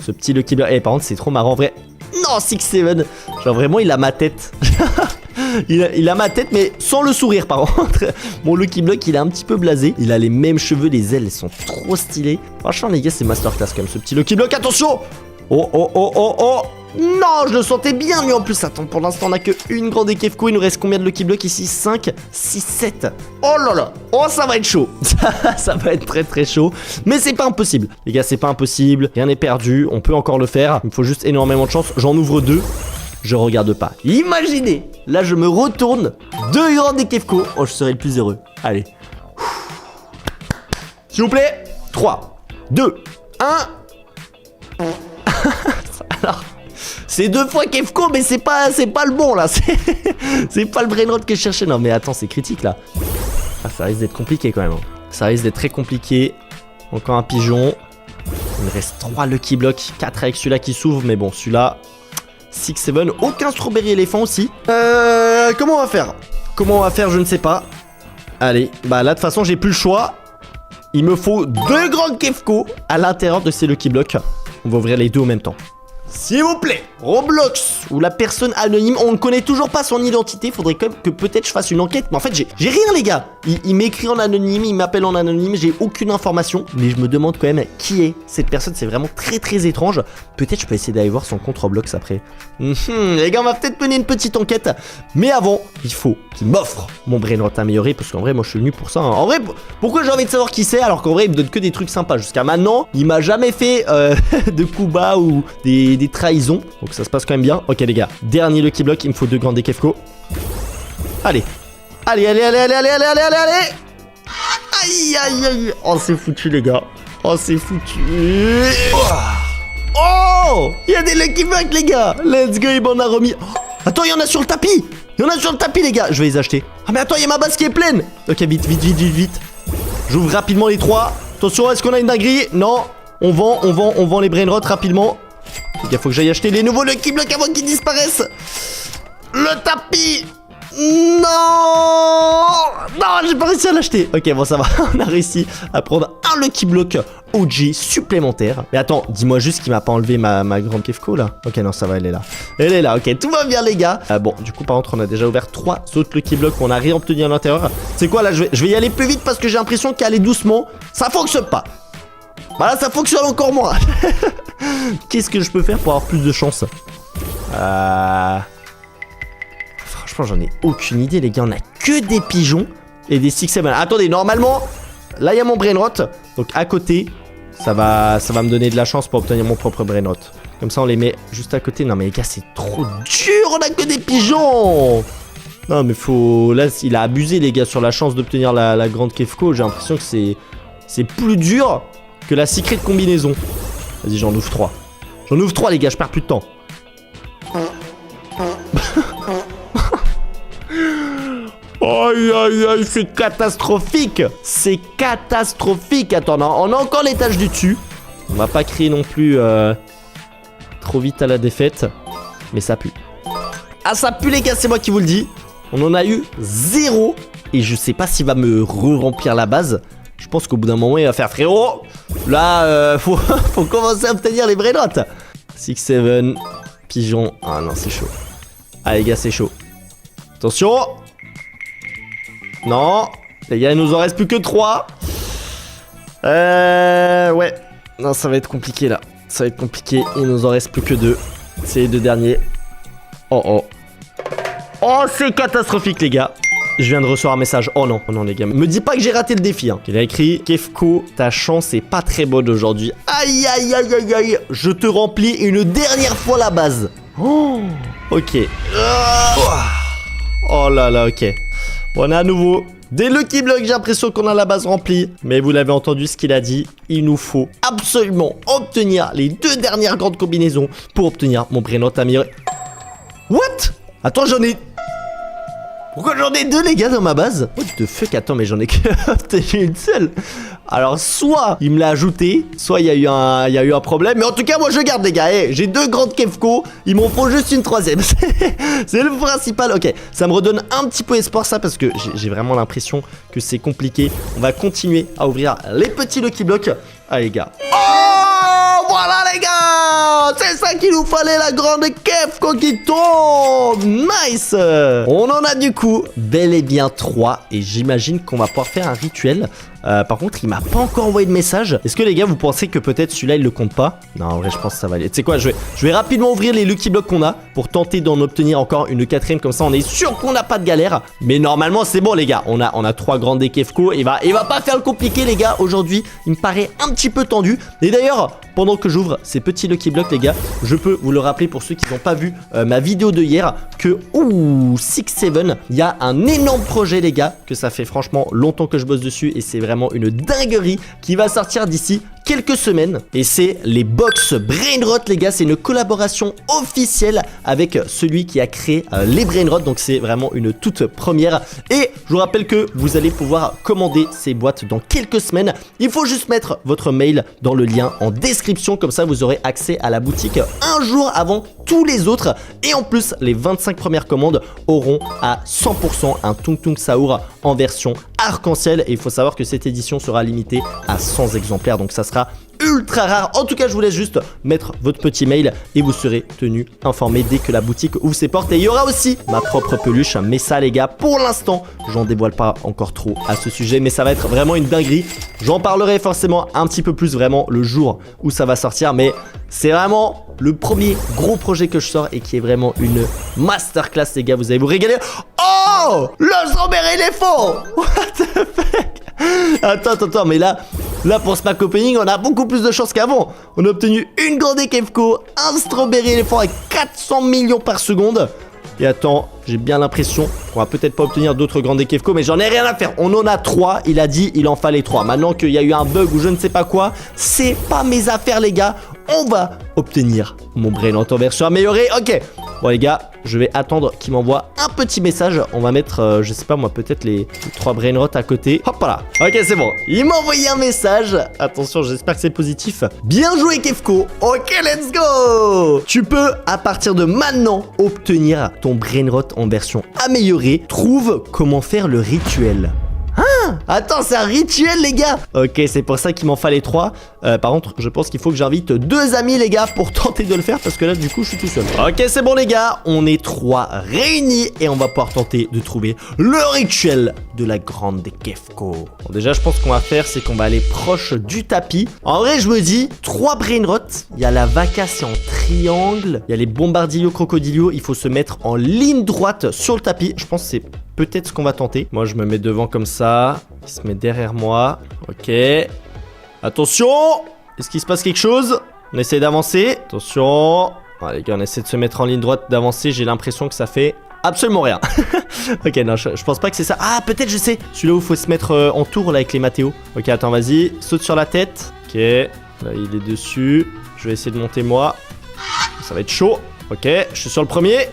ce petit Lucky Block. Eh, par contre, c'est trop marrant en vrai. Non, 6-7. Genre vraiment, il a ma tête. il a ma tête, mais sans le sourire par contre. Mon Lucky Block, il est un petit peu blasé. Il a les mêmes cheveux, les ailes, elles sont trop stylées. Franchement, les gars, c'est masterclass quand même, ce petit Lucky Block. Attention. Oh. Non, je le sentais bien, lui en plus. Attends, pour l'instant, on a que une grande Kefko. Il nous reste combien de Lucky Block ici? 5, 6, 7. Oh là là. Oh, ça va être chaud. Ça va être très très chaud. Mais c'est pas impossible. Les gars, c'est pas impossible. Rien n'est perdu. On peut encore le faire. Il me faut juste énormément de chance. J'en ouvre 2. Je regarde pas. Imaginez. Là, je me retourne. 2 grandes Kefko. Oh, je serai le plus heureux. Allez. S'il vous plaît. 3, 2, 1. Alors. C'est 2 fois Kefko, mais c'est pas le bon là. C'est pas le brainrot que je cherchais. Non mais attends, c'est critique là. Ah, ça risque d'être compliqué quand même. Ça risque d'être très compliqué. Encore un pigeon. Il me reste 3 Lucky Block, 4 avec celui-là qui s'ouvre. Mais bon, celui-là, 6-7. Aucun strawberry éléphant aussi. Comment on va faire? Comment on va faire, je ne sais pas. Allez, bah là de toute façon j'ai plus le choix. Il me faut 2 grandes Kefko à l'intérieur de ces Lucky Blocks. On va ouvrir les 2 en même temps. S'il vous plaît, Roblox ou la personne anonyme, on ne connaît toujours pas son identité. Faudrait quand même que peut-être je fasse une enquête. Mais en fait, j'ai rien, les gars. Il m'écrit en anonyme, il m'appelle en anonyme. J'ai aucune information. Mais je me demande quand même qui est cette personne. C'est vraiment très très étrange. Peut-être je peux essayer d'aller voir son compte Roblox après. Les gars, on va peut-être mener une petite enquête. Mais avant, il faut qu'il m'offre mon brainrot amélioré. Parce qu'en vrai, moi je suis venu pour ça. En vrai, pourquoi j'ai envie de savoir qui c'est alors qu'en vrai, il me donne que des trucs sympas. Jusqu'à maintenant, il m'a jamais fait de coups bas ou des trahisons. Donc ça se passe quand même bien. Ok les gars, dernier Lucky Block, il me faut 2 grandes Kefko. Allez. Allez. Aïe. Oh c'est foutu les gars. Oh c'est foutu. Oh, il y a des Lucky Blocks les gars. Let's go, il m'en a remis. Oh, attends, il y en a sur le tapis. Les gars. Je vais les acheter. Ah mais attends, il y a ma base qui est pleine. Ok, vite. J'ouvre rapidement les 3. Attention, est-ce qu'on a une dinguerie? Non. On vend les brainrots rapidement. Il faut que j'aille acheter les nouveaux Lucky Blocks avant qu'ils disparaissent. Le tapis. Non, j'ai pas réussi à l'acheter. Ok, bon, ça va. On a réussi à prendre un Lucky Block OG supplémentaire. Mais attends, dis-moi juste qu'il m'a pas enlevé ma grande Kefko là. Ok, non, ça va, elle est là. Ok, tout va bien, les gars. Bon, du coup, par contre, on a déjà ouvert 3 autres Lucky Blocks qu'on a réobtenus à l'intérieur. C'est quoi là? Je vais y aller plus vite parce que j'ai l'impression qu'aller doucement, ça fonctionne pas. Bah là, ça fonctionne encore moins. Qu'est-ce que je peux faire pour avoir plus de chance? Franchement, j'en ai aucune idée, les gars. On a que des pigeons et des 6-7. Attendez, normalement, là, il y a mon brainrot. Donc, à côté, ça va me donner de la chance pour obtenir mon propre brainrot. Comme ça, on les met juste à côté. Non, mais les gars, c'est trop dur. On a que des pigeons. Non mais faut... Là il a abusé les gars sur la chance d'obtenir la grande Kefko. J'ai l'impression que c'est plus dur que la secret combinaison. Vas-y j'en ouvre 3. J'en ouvre 3 les gars, je perds plus de temps. Aïe aïe aïe, c'est catastrophique. C'est catastrophique. Attends, on a encore l'étage du dessus. On va pas crier non plus trop vite à la défaite. Mais ça pue. Ah ça pue les gars, c'est moi qui vous le dis. On en a eu 0. Et je sais pas s'il va me re-remplir la base. Je pense qu'au bout d'un moment il va faire frérot. Là faut commencer à obtenir les brainottes. 6-7 pigeon. Ah non c'est chaud. Ah les gars c'est chaud. Attention. Non. Les gars il nous en reste plus que 3. Ouais. Non ça va être compliqué là. Ça va être compliqué. Il nous en reste plus que 2. C'est les 2 derniers. Oh oh. Oh c'est catastrophique les gars. Je viens de recevoir un message. Oh non les gars. Me dis pas que j'ai raté le défi hein. Il a écrit Kefko, ta chance est pas très bonne aujourd'hui. Aïe aïe aïe aïe aïe. Je te remplis une dernière fois la base. Oh. Ok. Oh là là ok. On a à nouveau des Lucky Blocks. J'ai l'impression qu'on a la base remplie. Mais vous l'avez entendu ce qu'il a dit. Il nous faut absolument obtenir les 2 dernières grandes combinaisons pour obtenir mon brainotte amélioré. What? Attends j'en ai... Pourquoi j'en ai 2 les gars dans ma base? What the fuck? Attends mais j'en ai que une seule. Alors soit il me l'a ajouté, soit il y a eu un problème. Mais en tout cas moi je garde les gars. Hey, j'ai 2 grandes Kefko, il m'en faut juste une 3ème. C'est le principal. Ok, ça me redonne un petit peu espoir ça parce que j'ai vraiment l'impression que c'est compliqué. On va continuer à ouvrir les petits Lucky Blocks. Ah les gars. Oh voilà les gars. C'est ça qu'il nous fallait, la grande Kefko qui tombe. Nice. On en a du coup bel et bien 3. Et j'imagine qu'on va pouvoir faire un rituel. Par contre il m'a pas encore envoyé de message. Est-ce que les gars vous pensez que peut-être celui-là il le compte pas? Non en vrai je pense que ça va aller. Tu sais quoi, je vais rapidement ouvrir les Lucky Blocks qu'on a pour tenter d'en obtenir encore une 4ème. Comme ça on est sûr qu'on n'a pas de galère. Mais normalement c'est bon les gars. On a 3 grandes Kefko. Il va pas faire le compliqué les gars. Aujourd'hui il me paraît un petit peu tendu. Et d'ailleurs pendant que j'ouvre ces petits Lucky Blocks les gars, je peux vous le rappeler pour ceux qui n'ont pas vu ma vidéo de hier, que 6-7, il y a un énorme projet les gars, que ça fait franchement longtemps que je bosse dessus et c'est vraiment une dinguerie qui va sortir d'ici quelques semaines. Et c'est les box Brainrot les gars. C'est une collaboration officielle avec celui qui a créé les Brainrot. Donc c'est vraiment une toute première. Et je vous rappelle que vous allez pouvoir commander ces boîtes dans quelques semaines. Il faut juste mettre votre mail dans le lien en description. Comme ça vous aurez accès à la boutique un jour avant tous les autres. Et en plus les 25 premières commandes auront à 100% un Tung Tung Sahur en version arc-en-ciel. Et il faut savoir que cette édition sera limitée à 100 exemplaires. Donc ça sera ultra rare. En tout cas je vous laisse juste mettre votre petit mail et vous serez tenu informé dès que la boutique ouvre ses portes. Et il y aura aussi ma propre peluche. Mais ça les gars, pour l'instant j'en dévoile pas encore trop à ce sujet, mais ça va être vraiment une dinguerie. J'en parlerai forcément un petit peu plus vraiment le jour où ça va sortir. Mais c'est vraiment le premier gros projet que je sors et qui est vraiment une masterclass les gars. Vous allez vous régaler. Oh, le strawberry éléphant. What the fuck? Attends, mais là pour ce pack opening, on a beaucoup plus de chance qu'avant. On a obtenu une grande Kefko, un strawberry éléphant avec 400 millions par seconde. Et attends, j'ai bien l'impression qu'on va peut-être pas obtenir d'autres grandes Kefko, mais j'en ai rien à faire. On en a 3, il a dit il en fallait 3. Maintenant qu'il y a eu un bug ou je ne sais pas quoi, c'est pas mes affaires les gars. On va obtenir mon Brainrot en version améliorée. Ok, bon les gars, je vais attendre qu'il m'envoie un petit message. On va mettre, je sais pas moi, peut-être les 3 Brainrot à côté. Hop là. Ok, c'est bon. Il m'a envoyé un message. Attention, j'espère que c'est positif. Bien joué Kefko. Ok, let's go. Tu peux, à partir de maintenant, obtenir ton Brainrot en version améliorée. Trouve comment faire le rituel. Ah, attends, c'est un rituel les gars. Ok, c'est pour ça qu'il m'en fallait 3. Par contre, je pense qu'il faut que j'invite 2 amis les gars pour tenter de le faire, parce que là du coup je suis tout seul. Ok, c'est bon les gars, on est 3 réunis et on va pouvoir tenter de trouver le rituel de la grande Kefko. Bon, déjà je pense qu'on va faire, c'est qu'on va aller proche du tapis. En vrai je me dis 3 Brainrot. Il y a la vaca, c'est en triangle. Il y a les bombardillos crocodilio. Il faut se mettre en ligne droite sur le tapis. Je pense que c'est peut-être ce qu'on va tenter. Moi je me mets devant comme ça. Il se met derrière moi. Ok. Attention. Est-ce qu'il se passe quelque chose? On essaie d'avancer. Attention. Ah, les gars, on essaie de se mettre en ligne droite, d'avancer. J'ai l'impression que ça fait absolument rien. Ok, non, je pense pas que c'est ça. Ah, peut-être je sais. Celui-là où il faut se mettre en tour là avec les Mathéo. Ok, attends, vas-y. Saute sur la tête. Ok, là il est dessus. Je vais essayer de monter moi. Ça va être chaud. Ok, je suis sur le premier.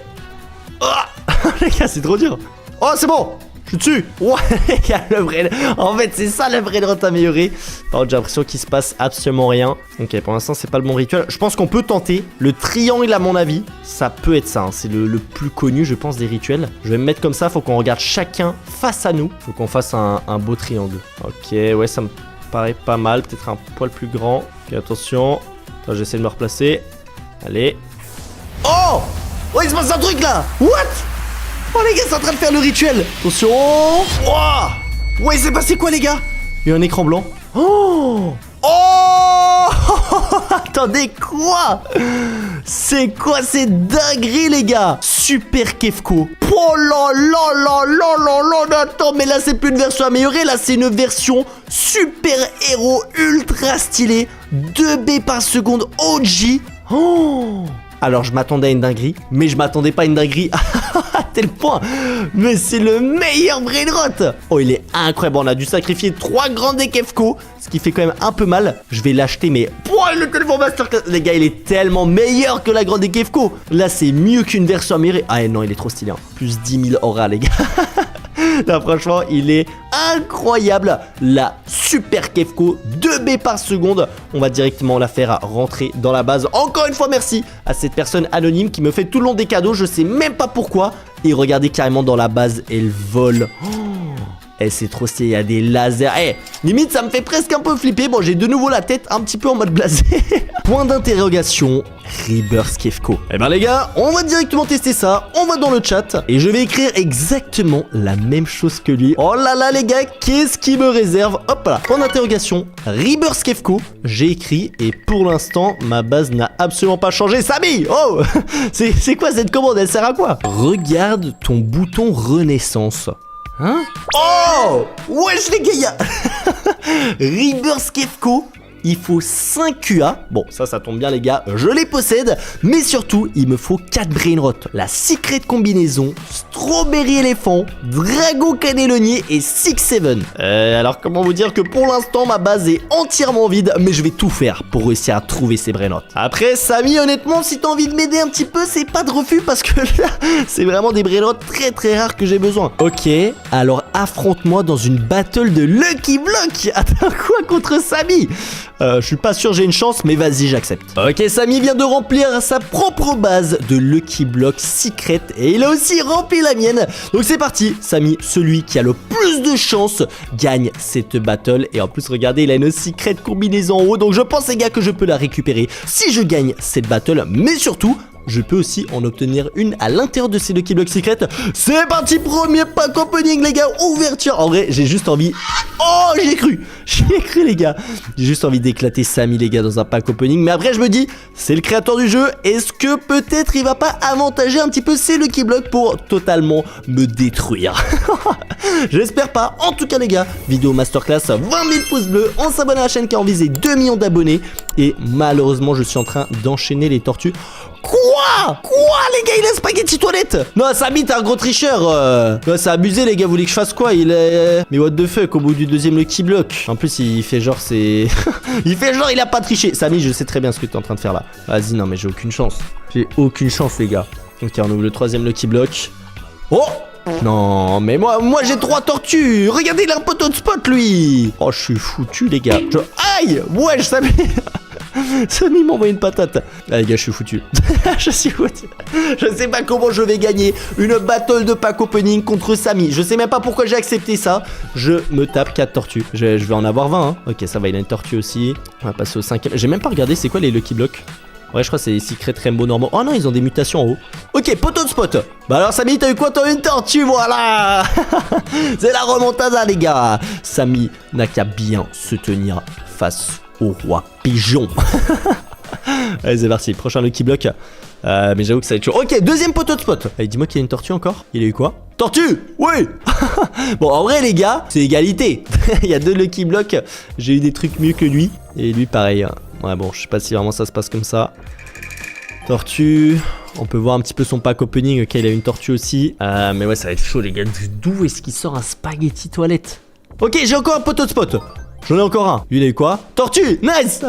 Oh les gars, c'est trop dur. Oh, c'est bon. Je suis dessus. Ouais, les gars, le brain. En fait, c'est ça le brain rot amélioré. Par contre, j'ai l'impression qu'il se passe absolument rien. Ok, pour l'instant, c'est pas le bon rituel. Je pense qu'on peut tenter le triangle, à mon avis. Ça peut être ça. Hein. C'est le plus connu, je pense, des rituels. Je vais me mettre comme ça. Faut qu'on regarde chacun face à nous. Faut qu'on fasse un beau triangle. Ok, ouais, ça me paraît pas mal. Peut-être un poil plus grand. Ok, attention. Attends, j'essaie de me replacer. Allez. Oh! Oh, il se passe un truc là! What? Oh les gars, c'est en train de faire le rituel. Attention. Wow. Ouais, c'est passé quoi les gars? Il y a un écran blanc. Oh. Oh. Attendez, quoi? C'est quoi ces dingueries les gars? Super Kefko. Oh là là là là là là. Attends, mais là c'est plus une version améliorée. Là c'est une version super héros ultra stylée. 2B par seconde OG. Oh. Alors je m'attendais à une dinguerie, mais je m'attendais pas à une dinguerie à tel point. Mais c'est le meilleur brain rot. Oh, il est incroyable. On a dû sacrifier 3 grands des Kefko, ce qui fait quand même un peu mal. Je vais l'acheter, mais il est tellement masterclass. Les gars, il est tellement meilleur que la grande des Kefko. Là, c'est mieux qu'une version améliorée. Ah non, il est trop stylé. Hein. Plus 10 000 aura, les gars. Là, franchement, il est incroyable. La super Kefko 2B par seconde. On va directement la faire rentrer dans la base. Encore une fois, merci à cette personne anonyme qui me fait tout le long des cadeaux. Je sais même pas pourquoi. Et regardez carrément dans la base, elle vole. Eh, c'est trop stylé, il y a des lasers. Eh, limite, ça me fait presque un peu flipper. Bon, j'ai de nouveau la tête un petit peu en mode blasé. Point d'interrogation, Rebirth Kefko. Eh ben les gars, on va directement tester ça. On va dans le chat et je vais écrire exactement la même chose que lui. Oh là là les gars, qu'est-ce qu'il me réserve? Hop là, point d'interrogation, Rebirth Kefko. J'ai écrit et pour l'instant, ma base n'a absolument pas changé. Samy, oh, c'est quoi cette commande? Elle sert à quoi? Regarde ton bouton renaissance. Hein? Oh! Wesh les gars, y'a Rebirth Kefko. Il faut 5 QA. Bon, ça tombe bien les gars, je les possède. Mais surtout, il me faut 4 brainrot. La secret combinaison, Strawberry éléphant, Drago cannelonnier et 6-7. Alors comment vous dire que pour l'instant, ma base est entièrement vide. Mais je vais tout faire pour réussir à trouver ces brainrot. Après, Samy, honnêtement, si t'as envie de m'aider un petit peu, c'est pas de refus. Parce que là, c'est vraiment des brainrot très très rares que j'ai besoin. Ok, alors affronte-moi dans une battle de Lucky Block. Attends, quoi contre Samy? Je suis pas sûr j'ai une chance, mais vas-y, j'accepte. Ok, Samy vient de remplir sa propre base de Lucky Block Secret et il a aussi rempli la mienne. Donc c'est parti, Samy, celui qui a le plus de chance gagne cette battle. Et en plus, regardez, il a une secret combinaison en haut. Donc je pense les gars que je peux la récupérer si je gagne cette battle. Mais surtout, je peux aussi en obtenir une à l'intérieur de ces Lucky Block Secret. C'est parti, premier pack opening les gars, ouverture. En vrai, j'ai juste envie... Oh, j'ai cru les gars. J'ai juste envie d'éclater Samy les gars dans un pack opening. Mais après je me dis, c'est le créateur du jeu. Est-ce que peut-être il va pas avantager un petit peu ces Lucky Block pour totalement me détruire? J'espère pas. En tout cas les gars, vidéo masterclass, 20 000 pouces bleus. On s'abonne à la chaîne qui a envisé 2 millions d'abonnés. Et malheureusement je suis en train d'enchaîner les tortues. Quoi les gars, il est spaghetti toilette. Non, Samy, t'es un gros tricheur. Ouais, c'est abusé les gars, vous voulez que je fasse quoi? Il est... Mais what the fuck, au bout du deuxième Lucky Block. En plus, il fait genre c'est... il fait genre il a pas triché. Samy, je sais très bien ce que t'es en train de faire là. Vas-y, non mais j'ai aucune chance. J'ai aucune chance les gars. Ok, on ouvre le troisième Lucky Block. Oh! Non, mais moi j'ai 3 tortues. Regardez, il a un poteau de spot lui. Oh, je suis foutu les gars. Aïe! Ouais, Samy. Samy m'a envoyé une patate. Ah les gars, je suis foutu. Je suis foutu. Je sais pas comment je vais gagner une battle de pack opening contre Samy. Je sais même pas pourquoi j'ai accepté ça. Je me tape 4 tortues. Je vais en avoir 20 hein. Ok, ça va, il a une tortue aussi. On va passer au 5ème. J'ai même pas regardé c'est quoi les Lucky Blocks. Ouais, je crois que c'est les Secret Rainbow normaux. Oh non, ils ont des mutations en haut. Ok, poteau de spot. Bah alors Samy, t'as eu quoi? T'as eu une tortue, voilà. C'est la remontada les gars. Samy n'a qu'à bien se tenir face au roi pigeon. Allez, c'est parti, prochain Lucky Block. Mais j'avoue que ça va être chaud. Ok, deuxième poteau de spot. Allez, dis-moi qu'il y a une tortue encore. Il a eu quoi? Tortue. Oui. Bon, en vrai les gars, c'est égalité. Il y a 2 Lucky Block. J'ai eu des trucs mieux que lui. Et lui pareil. Ouais bon, je sais pas si vraiment ça se passe comme ça. Tortue. On peut voir un petit peu son pack opening. Ok, il a une tortue aussi. Mais ouais, ça va être chaud, les gars. D'où est-ce qu'il sort un spaghetti toilette? Ok, j'ai encore un poteau de spot. J'en ai encore un. Lui, il a eu quoi? Tortue! Nice!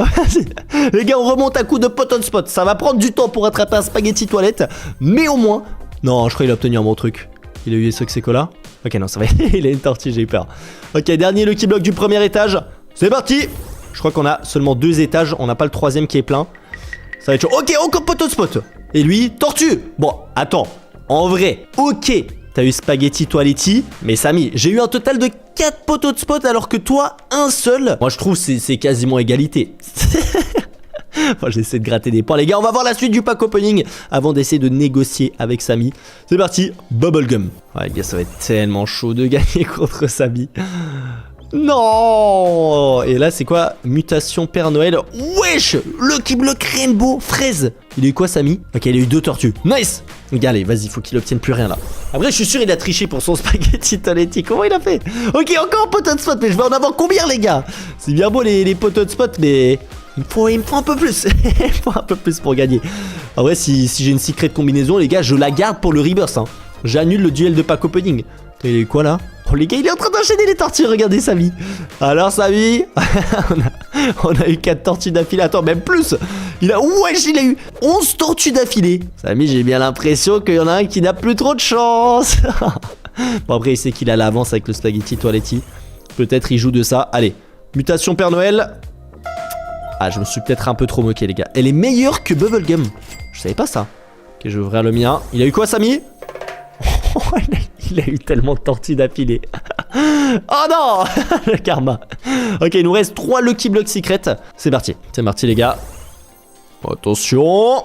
Les gars, on remonte à coup de poteau de spot. Ça va prendre du temps pour attraper un spaghetti toilette. Mais au moins... Non, je crois qu'il a obtenu un bon truc. Il a eu ce cola. Ok, non, ça va. Il a une tortue, j'ai eu peur. Ok, dernier Lucky Block du premier étage. C'est parti! Je crois qu'on a seulement 2 étages. On n'a pas le 3ème qui est plein. Ça va être chaud. Ok, encore poteau de spot. Et lui, tortue. Bon, attends. En vrai, ok. T'as eu spaghetti toiletti. Mais Samy, j'ai eu un total de 4 poteaux de spot alors que toi, un seul. Moi, je trouve que c'est quasiment égalité. Enfin, j'essaie de gratter des points. Les gars, on va voir la suite du pack opening avant d'essayer de négocier avec Samy. C'est parti, Bubblegum. Ouais, les gars, ça va être tellement chaud de gagner contre Samy. Non! Et là, c'est quoi? Mutation Père Noël. Wesh! Lucky Block Rainbow Fraise. Il a eu quoi, Samy? Ok, il a eu 2 tortues. Nice! Ok, allez, vas-y, faut qu'il obtienne plus rien là. Après, je suis sûr, il a triché pour son spaghetti toiletti. Comment il a fait? Ok, encore un poteau de spot, mais je vais en avoir combien, les gars? C'est bien beau les poteaux de spot, mais il me faut un peu plus. Il me faut un peu plus pour gagner. En vrai, si j'ai une secret combinaison, les gars, je la garde pour le rebirth. Hein. J'annule le duel de pack opening. Il est quoi là? Oh les gars, il est en train d'enchaîner les tortues, regardez Samy. Alors Samy, on a eu 4 tortues d'affilée. Attends, même plus. Il a eu 11 tortues d'affilée. Samy, j'ai bien l'impression qu'il y en a un qui n'a plus trop de chance. Bon après, il sait qu'il a l'avance avec le spaghetti toiletti. Peut-être il joue de ça. Allez, mutation Père Noël. Ah, je me suis peut-être un peu trop moqué les gars. Elle est meilleure que Bubblegum. Je savais pas ça. Ok, je vais ouvrir le mien. Il a eu quoi Samy? Il a eu tellement de tortues d'affilée. Oh non. Le karma. Ok, il nous reste 3 Lucky Block Secret. C'est parti. C'est parti les gars. Attention.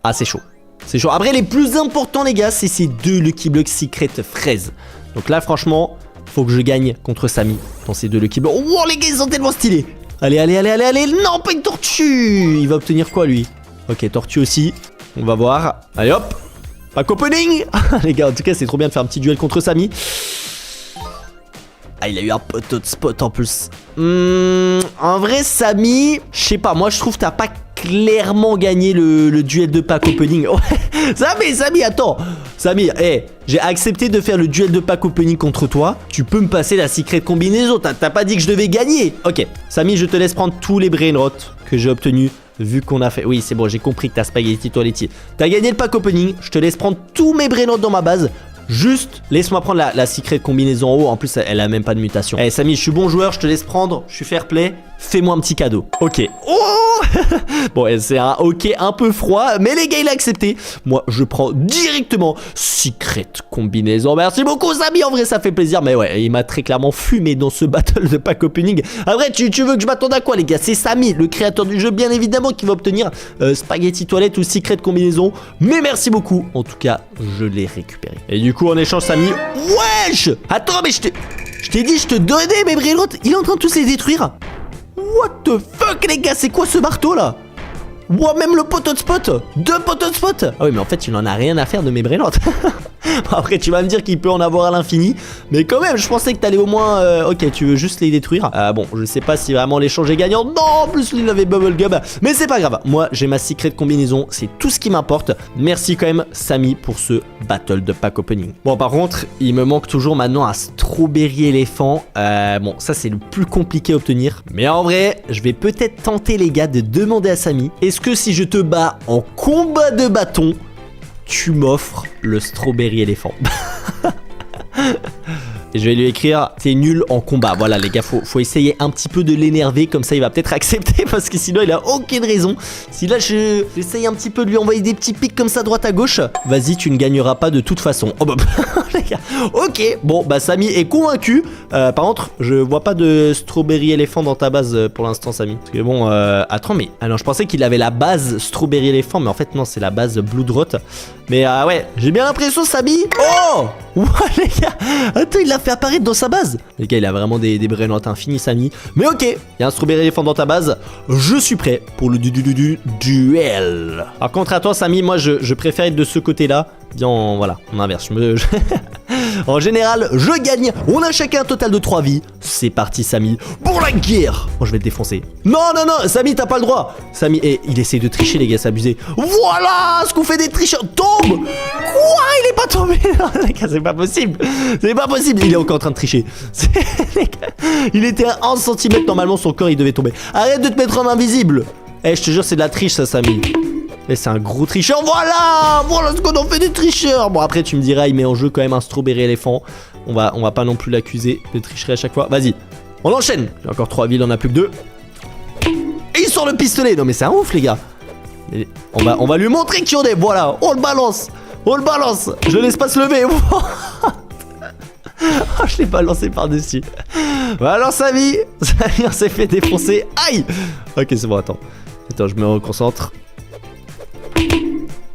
Ah, c'est chaud. C'est chaud. Après, les plus importants les gars, c'est ces 2 Lucky Block Secret fraises. Donc là, franchement, faut que je gagne contre Samy dans ces 2 Lucky Block. Oh les gars, ils sont tellement stylés. Allez, allez, allez, allez, allez. Non, pas une tortue. Il va obtenir quoi lui? Ok, tortue aussi. On va voir. Allez hop. Pack opening. Les gars, en tout cas, c'est trop bien de faire un petit duel contre Samy. Ah, il a eu un poteau de spot en plus. En vrai, Samy, je sais pas, moi je trouve que t'as pas clairement gagné le duel de pack opening. Ouais. Samy, attends. Samy, j'ai accepté de faire le duel de pack opening contre toi. Tu peux me passer la secret combinaison. T'as pas dit que je devais gagner. Ok, Samy, je te laisse prendre tous les brainrots que j'ai obtenus. Vu qu'on a fait... Oui, c'est bon, j'ai compris que t'as spaghetti toiletti. T'as gagné le pack opening. Je te laisse prendre tous mes brainrots dans ma base. Juste, laisse-moi prendre la secret combinaison en haut. En plus, elle a même pas de mutation. Eh, Samy, je suis bon joueur. Je te laisse prendre. Je suis fair play. Fais-moi un petit cadeau. Ok. Oh. Bon, c'est un ok un peu froid. Mais les gars, il a accepté. Moi, je prends directement secret combinaison. Merci beaucoup, Samy. En vrai, ça fait plaisir. Mais ouais, il m'a très clairement fumé dans ce battle de pack opening. Après, tu veux que je m'attende à quoi, les gars? C'est Samy, le créateur du jeu, bien évidemment, qui va obtenir spaghetti toilette ou secret combinaison. Mais merci beaucoup. En tout cas, je l'ai récupéré. Et du coup, en échange, Samy... Wesh! Attends, mais je t'ai dit, je te donnais mes brainrots. Il est en train de tous les détruire. What the fuck les gars, c'est quoi ce marteau là? Wow, même le poteau de spot. 2 poteaux de spot. Ah oui, mais en fait il en a rien à faire de mes brainrots. Après tu vas me dire qu'il peut en avoir à l'infini. Mais quand même, je pensais que t'allais au moins ok, tu veux juste les détruire. Bon, je sais pas si vraiment l'échange est gagnant. Non, en plus il avait Bubblegum. Mais c'est pas grave, moi j'ai ma secret combinaison. C'est tout ce qui m'importe. Merci quand même Samy pour ce battle de pack opening. Bon par contre, il me manque toujours maintenant un strawberry éléphant. Bon, ça c'est le plus compliqué à obtenir. Mais en vrai, je vais peut-être tenter les gars de demander à Samy, est-ce que si je te bats en combat de bâton, tu m'offres le strawberry éléphant? Et je vais lui écrire, t'es nul en combat. Voilà les gars, faut essayer un petit peu de l'énerver. Comme ça il va peut-être accepter. Parce que sinon il a aucune raison. Si là j'essaye un petit peu de lui envoyer des petits pics comme ça droite à gauche, vas-y, tu ne gagneras pas de toute façon. Oh bah les gars. Ok, bon bah Samy est convaincu. Par contre je vois pas de strawberry éléphant dans ta base pour l'instant Samy. Parce que bon attends mais... Ah non, je pensais qu'il avait la base strawberry éléphant. Mais en fait non, c'est la base bloodrot. Mais ouais, j'ai bien l'impression Samy. Oh ouais les gars. Attends, il l'a fait apparaître dans sa base. Les gars, il a vraiment des brainrots infinis Samy. Mais ok, il y a un strawberry éléphant dans ta base. Je suis prêt pour le duel. Par contre à toi Samy, moi je préfère être de ce côté là. Voilà, on inverse. En général, je gagne. On a chacun un total de 3 vies. C'est parti, Samy, pour la guerre. Bon, je vais te défoncer. Non, Samy, t'as pas le droit. Samy, il essaye de tricher, les gars, c'est abusé. Voilà ce qu'on fait des tricheurs. Tombe. Quoi? Il est pas tombé. Les gars, c'est pas possible. C'est pas possible. Il est encore en train de tricher. Il était à 1 cm. Normalement, son corps, il devait tomber. Arrête de te mettre en invisible. Je te jure, c'est de la triche, ça, Samy. Et c'est un gros tricheur. Voilà ce qu'on en fait des tricheurs. Bon, après tu me diras, il met en jeu quand même un strawberry éléphant. On va pas non plus l'accuser de tricherie à chaque fois. Vas-y, on enchaîne. J'ai encore 3 villes, on a plus que 2. Et il sort le pistolet. Non mais c'est un ouf, les gars. On va lui montrer qui on est. Voilà, on le balance. Je laisse pas se lever. Je l'ai balancé par-dessus. Bah alors, Samy, on s'est fait défoncer. Aïe. Ok, c'est bon, attends, je me reconcentre.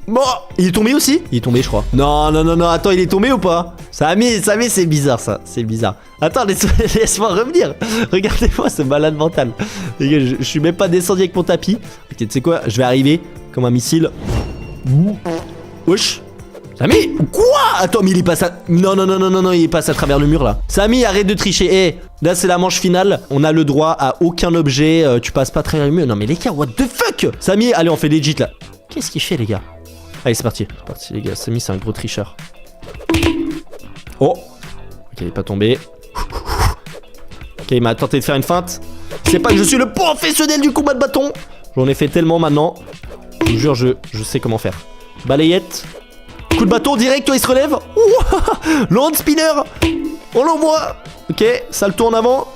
Bon, il est tombé aussi? Il est tombé, je crois. Non, attends, il est tombé ou pas? Samy, c'est bizarre, ça. C'est bizarre. Attends, laisse-moi revenir. Regardez-moi ce malade mental. Les gars, je suis même pas descendu avec mon tapis. Ok, tu sais quoi? Je vais arriver comme un missile. Wesh. Samy, quoi? Attends, mais il passe à... Non, il passe à travers le mur, là. Samy, arrête de tricher. Là, c'est la manche finale. On a le droit à aucun objet. Tu passes pas à travers le mur. Non, mais les gars, what the fuck? Samy, allez, on fait legit, là. Qu'est-ce qu'il fait, les gars? Allez, c'est parti, les gars. Samy, c'est un gros tricheur. Oh. Ok, il est pas tombé. Ok, il m'a tenté de faire une feinte. C'est pas que je suis le professionnel du combat de bâton. J'en ai fait tellement maintenant. Je vous jure, je sais comment faire. Balayette. Coup de bâton direct, toi, il se relève. Land spinner. On l'envoie. Ok, ça le tourne avant.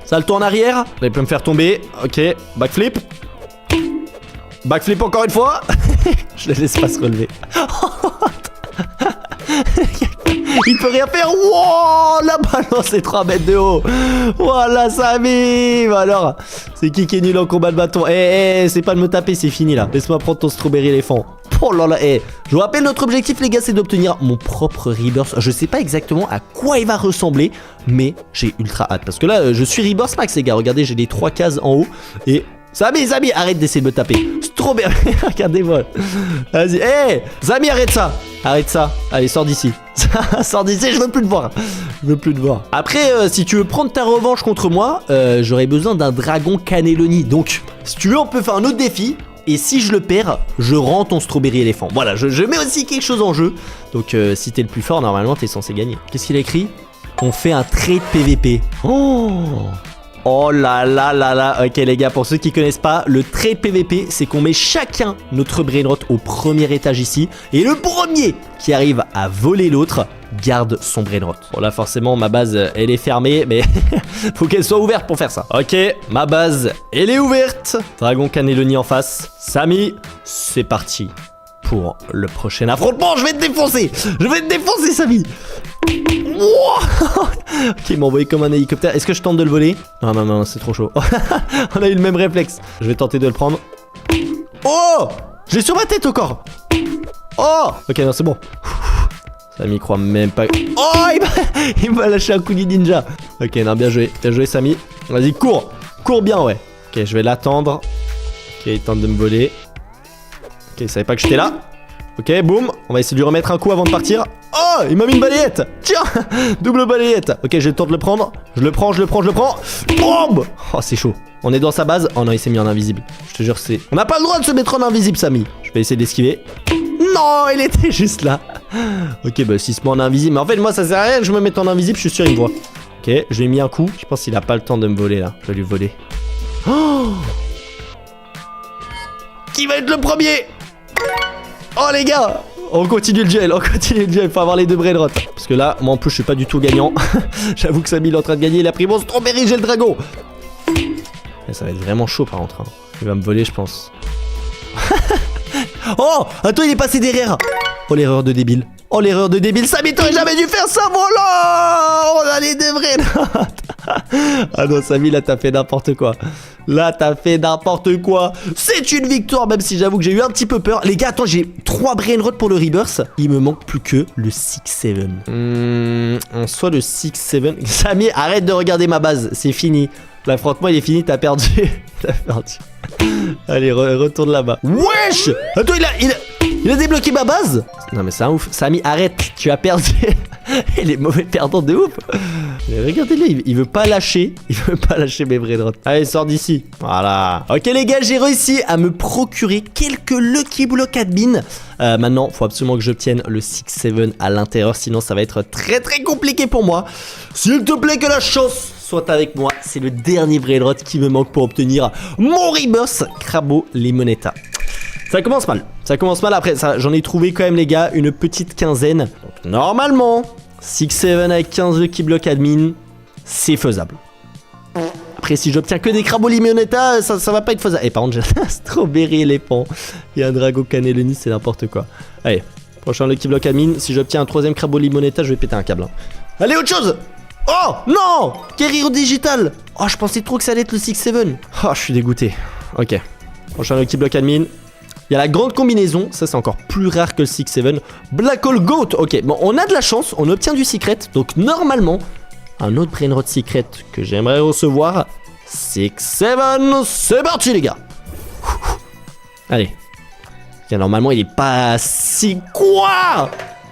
Ça le tourne arrière. Il peut me faire tomber. Ok, backflip. Backflip encore une fois. Je le laisse pas se relever. Il peut rien faire. Wow, la balance est 3 mètres de haut. Voilà, Samy. Alors, c'est qui est nul en combat de bâton? C'est pas de me taper, c'est fini là. Laisse-moi prendre ton strawberry éléphant. Oh là là, je vous rappelle, notre objectif, les gars, c'est d'obtenir mon propre Rebirth. Je sais pas exactement à quoi il va ressembler, mais j'ai ultra hâte. Parce que là, je suis Rebirth Max, les gars. Regardez, j'ai les 3 cases en haut. Et Samy, arrête d'essayer de me taper. Strawberry, regardez-moi. Vas-y, Samy, arrête ça. Allez, sors d'ici. Sors d'ici, je veux plus te voir. Après, si tu veux prendre ta revanche contre moi, j'aurais besoin d'un dragon cannelloni. Donc, si tu veux, on peut faire un autre défi. Et si je le perds, je rends ton strawberry éléphant. Voilà, je mets aussi quelque chose en jeu. Donc, si t'es le plus fort, normalement, t'es censé gagner. Qu'est-ce qu'il a écrit? On fait un trade PVP. Oh là là là là. Ok, les gars, pour ceux qui connaissent pas, le trade PVP, c'est qu'on met chacun notre brainrot au premier étage ici. Et le premier qui arrive à voler l'autre garde son brainrot. Bon, là, forcément, ma base, elle est fermée, mais faut qu'elle soit ouverte pour faire ça. Ok, ma base, elle est ouverte. Dragon cannelloni en face. Samy, c'est parti pour le prochain affrontement. Je vais te défoncer, Samy. Ok, il m'a envoyé comme un hélicoptère. Est-ce que je tente de le voler? Non, c'est trop chaud. On a eu le même réflexe. Je vais tenter de le prendre. Oh, je l'ai sur ma tête encore. Oh, ok, non, c'est bon. Samy croit même pas. Oh, il m'a lâché un coup de ninja. Ok, non, bien joué, Samy. Vas-y, cours bien, ouais. Ok, je vais l'attendre. Ok, il tente de me voler. Ok, il savait pas que j'étais là. Ok, boum, on va essayer de lui remettre un coup avant de partir. Oh, il m'a mis une balayette. Tiens, double balayette. Ok, j'ai le temps de le prendre. Je le prends. Boum. Oh, c'est chaud. On est dans sa base. Oh non, il s'est mis en invisible. Je te jure, c'est... On n'a pas le droit de se mettre en invisible, Samy. Je vais essayer d'esquiver. Non, il était juste là. Ok, bah s'il se met en invisible. Mais en fait, moi, ça sert à rien que je me mette en invisible. Je suis sûr, il me voit. Ok, je lui ai mis un coup. Je pense qu'il a pas le temps de me voler, là. Je vais lui voler. Oh, qui va être le premier? Oh, les gars, on continue le duel. Il faut avoir les deux brainrots. Parce que là, moi en plus, je suis pas du tout gagnant. J'avoue que Samy il est en train de gagner. Il a pris mon strawberry, j'ai le dragon. Et ça va être vraiment chaud par contre. Il va me voler, je pense. Oh, attends, il est passé derrière. Oh, l'erreur de débile. Samy, t'aurais jamais dû faire ça, voilà. On a les deux brainrots. Ah non, Samy, là, t'as fait n'importe quoi. C'est une victoire, même si j'avoue que j'ai eu un petit peu peur. Les gars, attends, j'ai 3 brainrots pour le Rebirth. Il me manque plus que le 6-7. En soit le 6-7. Samy, arrête de regarder ma base. C'est fini. L'affrontement, il est fini. T'as perdu. Allez, retourne là-bas. Wesh. Attends, Il a débloqué ma base. Non mais c'est un ouf. Samy, arrête. Tu as perdu. Il est mauvais perdant de ouf. Regardez-le, il veut pas lâcher. Il veut pas lâcher mes brainrots. Allez, sors d'ici. Voilà. Ok les gars, j'ai réussi à me procurer quelques Lucky Block admin. Maintenant, faut absolument que j'obtienne le 6-7 à l'intérieur. Sinon, ça va être très très compliqué pour moi. S'il te plaît, que la chance soit avec moi. C'est le dernier brainrot qui me manque pour obtenir mon Rebirth Crabo Limonetta. Ça commence mal. Ça commence mal. Après, j'en ai trouvé quand même, les gars, une petite quinzaine. Donc, normalement, 6-7 avec 15 Lucky Block admin, c'est faisable. Après, si j'obtiens que des Crabo Limonetta, ça va pas être faisable. Et par contre, j'ai un Strawberry éléphant. Il y a un Drago Cannelloni, c'est n'importe quoi. Allez, prochain Lucky Block admin. Si j'obtiens un troisième Crabo Limonetta, je vais péter un câble. Allez, autre chose. Oh, non, Guerrero Digital. Oh, je pensais trop que ça allait être le 6-7. Oh, je suis dégoûté. Ok, prochain Lucky Block admin. Il y a la grande combinaison, ça c'est encore plus rare que le 6-7. Black Hole Goat, ok, bon on a de la chance, on obtient du secret. Donc normalement, un autre brainrot secret que j'aimerais recevoir. 6-7, c'est parti les gars. Allez. Okay, normalement il est pas si... Quoi?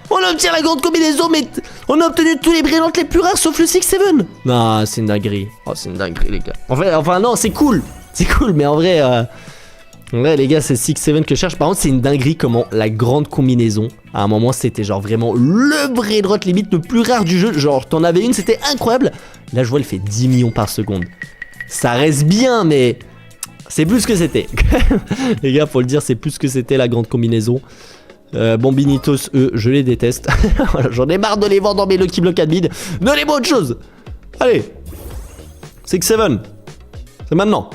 On obtient la grande combinaison, mais on a obtenu tous les brainrots les plus rares sauf le 6-7. Non, c'est une dinguerie. Oh, c'est une dinguerie les gars. Enfin non, c'est cool. C'est cool, mais en vrai... Ouais les gars, c'est 6-7 que je cherche. Par contre c'est une dinguerie comment la grande combinaison, à un moment c'était genre vraiment le brainrot limite le plus rare du jeu. Genre t'en avais une, c'était incroyable. Là je vois elle fait 10 millions par seconde. Ça reste bien mais c'est plus que c'était. Les gars faut le dire, c'est plus que c'était la grande combinaison. Bombinitos eux je les déteste. J'en ai marre de les vendre dans mes Lucky Block admin. Donnez-moi autre chose. Allez 6-7, c'est maintenant.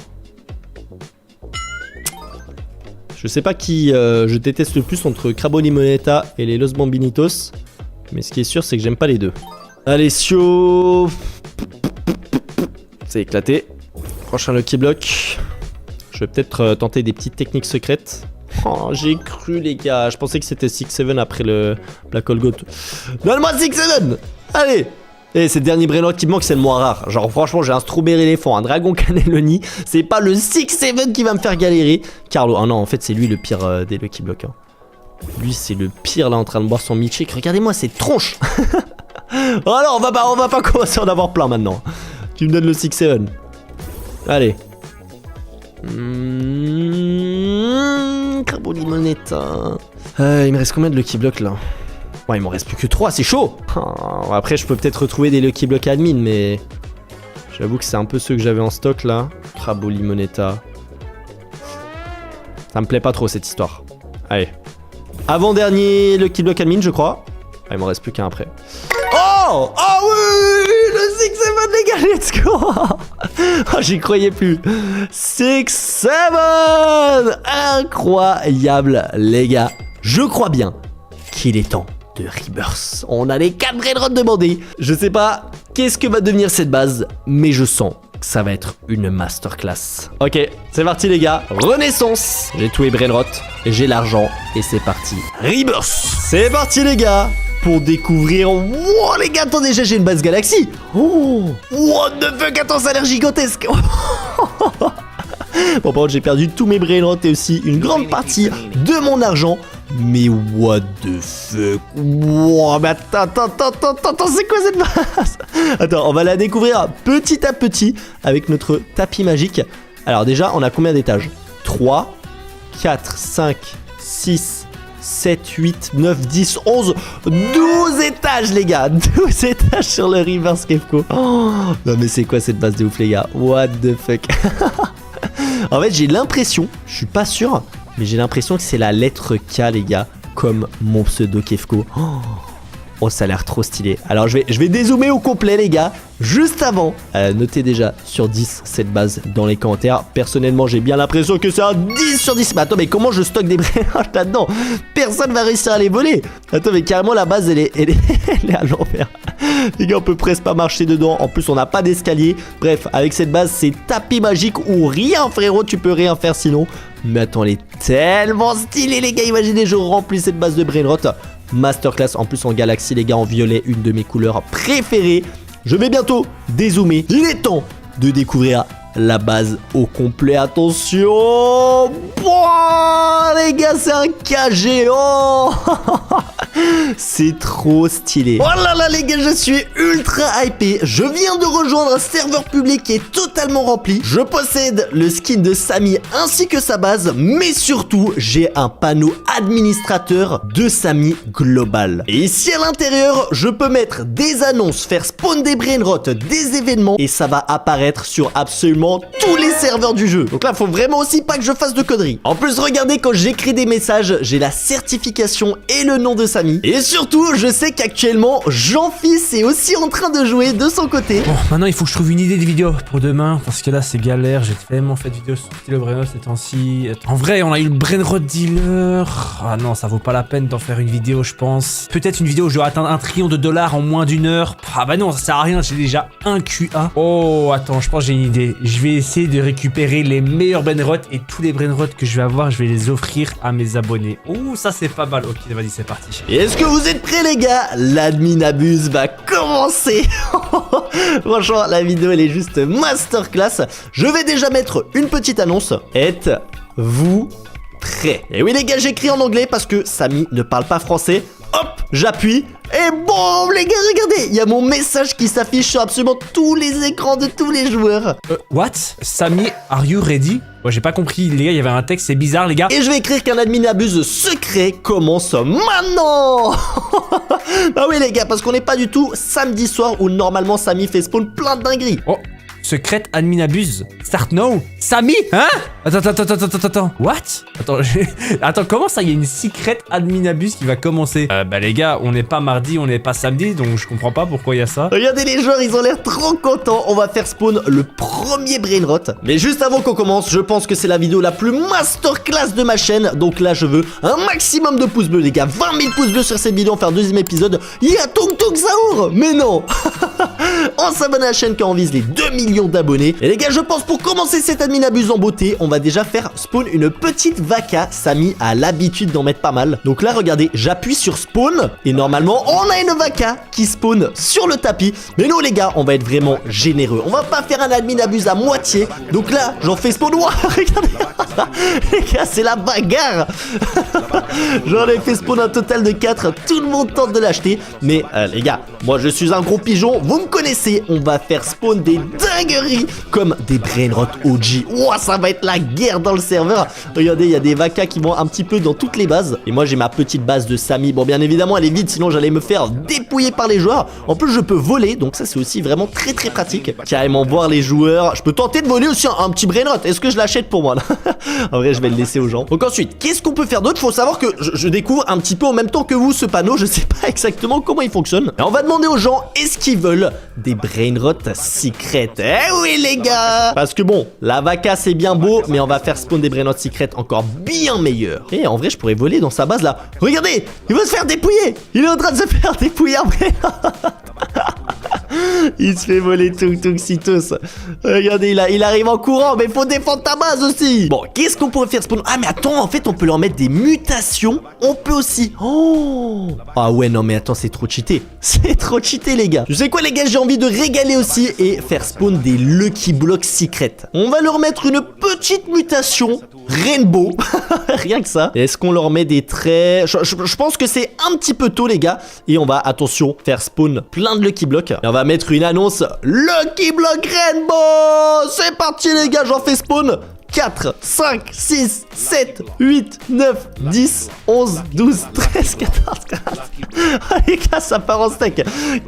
Je sais pas qui je déteste le plus entre Crabo Limonetta et les Los Bambinitos. Mais ce qui est sûr, c'est que j'aime pas les deux. Allez, Sio. C'est éclaté. Prochain Lucky Block. Je vais peut-être tenter des petites techniques secrètes. Oh, j'ai cru, les gars. Je pensais que c'était 6-7 après le Black Hole Goat. Donne-moi 6-7. Allez. Et c'est le dernier brainrot qui me manque, c'est le moins rare. Genre franchement j'ai un Strawberry éléphant, un Dragon Cannelloni. C'est pas le 6-7 qui va me faire galérer. Carlo, ah non en fait c'est lui le pire des Lucky Block. Lui c'est le pire là en train de boire son milkshake. Regardez-moi ces tronches. Oh non on va pas commencer à en avoir plein maintenant. Tu me donnes le 6-7. Allez. Crabo Limonetta. Il me reste combien de Lucky Block là? Ouais, il m'en reste plus que 3, c'est chaud. Après, je peux peut-être retrouver des Lucky Block admin, mais j'avoue que c'est un peu ceux que j'avais en stock là. Crabo Limonetta. Ça me plaît pas trop cette histoire. Allez. Avant-dernier Lucky Block admin, je crois. Ah, il m'en reste plus qu'un après. Oh! Oh oui! Le 6-7, les gars, let's go! Oh, j'y croyais plus. 6-7! Incroyable, les gars. Je crois bien qu'il est temps de Rebirth. On a les 4 brainrots demandés. Je sais pas qu'est-ce que va devenir cette base, mais je sens que ça va être une masterclass. Ok, c'est parti les gars. Renaissance. J'ai tous les brainrots, j'ai l'argent et c'est parti. Rebirth. C'est parti les gars pour découvrir... Wow les gars, attendez, j'ai une base galaxie. Oh, what the fuck, attends, ça a l'air gigantesque. Bon, par contre, j'ai perdu tous mes brainrots et aussi une grande partie de mon argent. Mais what the fuck? Wow, mais attends, c'est quoi cette base? Attends, on va la découvrir petit à petit avec notre tapis magique. Alors déjà, on a combien d'étages? 3, 4, 5, 6, 7, 8, 9, 10, 11, 12 étages les gars. 12 étages sur le Rebirth Kefko. Oh, non mais c'est quoi cette base de ouf les gars? What the fuck? En fait j'ai l'impression, je suis pas sûr, mais j'ai l'impression que c'est la lettre K les gars, comme mon pseudo Kefko. Oh ça a l'air trop stylé. Alors je vais dézoomer au complet les gars. Juste avant, notez déjà sur 10 cette base dans les commentaires. Personnellement j'ai bien l'impression que c'est un 10 sur 10. Mais attends, mais comment je stocke des brainrots là-dedans? Personne va réussir à les voler. Attends, mais carrément la base elle est à l'envers. Les gars, on peut presque pas marcher dedans. En plus on n'a pas d'escalier. Bref, avec cette base c'est tapis magique ou rien frérot. Tu peux rien faire sinon. Mais attends, elle est tellement stylée les gars. Imaginez, je remplis cette base de brainrot. Masterclass, en plus en galaxie les gars, en violet, une de mes couleurs préférées. Je vais bientôt dézoomer. Il est temps de découvrir la base au complet. Attention. Pouah, les gars, c'est un cas géant. C'est trop stylé. Oh là là les gars, je suis ultra hypé. Je viens de rejoindre un serveur public qui est totalement rempli. Je possède le skin de Samy ainsi que sa base, mais surtout j'ai un panneau administrateur de Samy global. Et ici à l'intérieur, je peux mettre des annonces, faire spawn des brainrot, des événements, et ça va apparaître sur absolument tous les serveurs du jeu. Donc là, faut vraiment aussi pas que je fasse de conneries. En plus, regardez, quand j'écris des messages, j'ai la certification et le nom de Samy. Et surtout, je sais qu'actuellement, Jean-Fils est aussi en train de jouer de son côté. Bon, maintenant, il faut que je trouve une idée de vidéo pour demain, parce que là, c'est galère. J'ai tellement fait de vidéos sur le brainrot ces temps-ci. En vrai, on a eu le brainrot dealer. Ah non, ça vaut pas la peine d'en faire une vidéo, je pense. Peut-être une vidéo où je dois atteindre 1 trillion de dollars en moins d'1 heure. Ah bah non, ça sert à rien, j'ai déjà un QA. Oh, attends, je pense que j'ai une idée. Je vais essayer de récupérer les meilleurs brainrot et tous les brainrot que je vais avoir, je vais les offrir à mes abonnés. Oh, ça c'est pas mal. Ok, vas-y, c'est parti. Et est-ce que vous êtes prêts les gars? L'admin abuse va commencer. Franchement, la vidéo elle est juste masterclass. Je vais déjà mettre une petite annonce. Êtes-vous prêts? Et oui les gars, j'écris en anglais parce que Samy ne parle pas français. Hop, j'appuie. Et bon les gars, regardez, il y a mon message qui s'affiche sur absolument tous les écrans de tous les joueurs. What? Samy, are you ready? Moi j'ai pas compris les gars, il y avait un texte, c'est bizarre les gars. Et je vais écrire qu'un admin abuse secret commence maintenant. Bah oui les gars, parce qu'on n'est pas du tout samedi soir où normalement Samy fait spawn plein de dingueries. Oh, secrète admin abuse. Start now. Samy, hein? Attends. What? Attends, comment ça, il y a une secret admin abuse qui va commencer? Bah les gars, on n'est pas mardi, on n'est pas samedi, donc je comprends pas pourquoi il y a ça. Regardez les joueurs, ils ont l'air trop contents. On va faire spawn le premier brainrot. Mais juste avant qu'on commence, je pense que c'est la vidéo la plus masterclass de ma chaîne. Donc là, je veux un maximum de pouces bleus, les gars. 20 000 pouces bleus sur cette vidéo, on va faire un deuxième épisode. Il y a Tung Tung Saour. Mais non. On s'abonne à la chaîne quand on vise les 2 millions d'abonnés. Et les gars, je pense pour commencer cette admin abuse en beauté, on va déjà faire spawn une petite vaca. Samy a l'habitude d'en mettre pas mal. Donc là, regardez, j'appuie sur spawn et normalement, on a une vaca qui spawn sur le tapis. Mais nous, les gars, on va être vraiment généreux. On va pas faire un admin abuse à moitié. Donc là, j'en fais spawn. Wow, regardez. Les gars, c'est la bagarre. J'en ai fait spawn un total de 4. Tout le monde tente de l'acheter. Mais les gars, moi, je suis un gros pigeon. Vous me connaissez. On va faire spawn des dingueries comme des brainrot OG. Wow, ça va être la guerre dans le serveur. Regardez, il y a des vacas qui vont un petit peu dans toutes les bases. Et moi, j'ai ma petite base de Samy. Bon, bien évidemment, elle est vide, sinon j'allais me faire dépouiller par les joueurs. En plus, je peux voler. Donc ça, c'est aussi vraiment très très pratique. Carrément voir les joueurs. Je peux tenter de voler aussi un petit brainrot. Est-ce que je l'achète pour moi là? En vrai, je vais le laisser aux gens. Donc ensuite, qu'est-ce qu'on peut faire d'autre? Faut savoir que je découvre un petit peu en même temps que vous ce panneau. Je sais pas exactement comment il fonctionne. Et on va demander aux gens, est-ce qu'ils veulent des brainrot secrets? Eh oui les gars. Parce que bon, la vaca c'est bien beau, mais on va faire spawn des brainrot secrets encore bien meilleurs. Et en vrai, je pourrais voler dans sa base là. Regardez, il veut se faire dépouiller. Il est en train de se faire dépouiller après. Il se fait voler Tung Tung Sitos. Regardez, il arrive en courant, mais faut défendre ta base aussi. Bon, qu'est-ce qu'on pourrait faire spawn? Ah mais attends, en fait on peut leur mettre des mutations. On peut aussi. Oh. Ah ouais, non mais attends, c'est trop cheaté. C'est trop cheaté les gars. Tu sais quoi les gars, j'ai envie de régaler aussi et faire spawn des Lucky Blocks secrets. On va leur mettre une petite mutation Rainbow. Rien que ça. Est-ce qu'on leur met des traits? Je pense que c'est un petit peu tôt les gars. Et on va, attention, faire spawn plein de Lucky Blocks. Et on va mettre une annonce Lucky Block Rainbow. C'est parti les gars, j'en fais spawn 4, 5, 6, 7, 8, 9, 10, 11, 12, 13, 14, 15. Oh les gars, ça part en steak.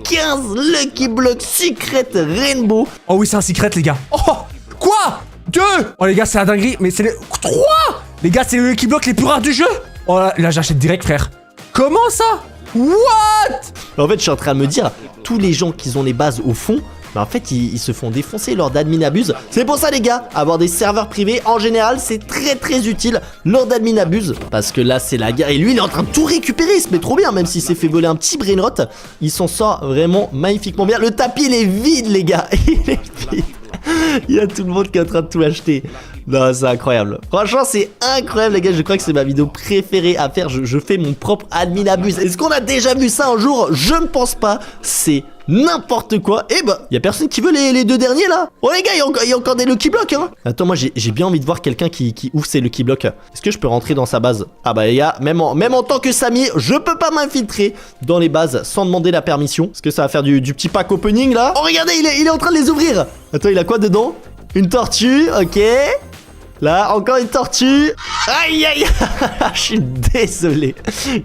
15 Lucky Block Secret Rainbow. Oh oui, c'est un secret les gars. Oh, quoi? 2. Oh les gars, c'est la dinguerie. Mais c'est les 3. Les gars, c'est les Lucky Blocks les plus rares du jeu. Oh là j'achète direct frère. Comment ça? What? En fait, je suis en train de me dire, tous les gens qui ont les bases au fond, bah en fait, ils se font défoncer lors d'admin abuse. C'est pour ça, les gars, avoir des serveurs privés, en général, c'est très très utile lors d'admin abuse. Parce que là, c'est la guerre. Et lui, il est en train de tout récupérer. Il se met trop bien, même s'il s'est fait voler un petit brainrot. Il s'en sort vraiment magnifiquement bien. Le tapis, il est vide, les gars. Il est vide. Il y a tout le monde qui est en train de tout acheter. Non, c'est incroyable. Franchement, c'est incroyable, les gars. Je crois que c'est ma vidéo préférée à faire. Je fais mon propre admin abuse. Est-ce qu'on a déjà vu ça un jour? Je ne pense pas. C'est n'importe quoi. Et bah, y a personne qui veut les deux derniers là. Oh les gars, y a encore des Lucky Blocks hein. Attends, moi j'ai bien envie de voir quelqu'un qui ouvre ses Lucky Blocks. Est-ce que je peux rentrer dans sa base? Ah bah les gars, même en tant que Samy, je peux pas m'infiltrer dans les bases sans demander la permission. Est-ce que ça va faire du petit pack opening là? Oh regardez, il est en train de les ouvrir. Attends, il a quoi dedans? Une tortue, ok. Là, encore une tortue. Aïe, aïe. Je suis désolé.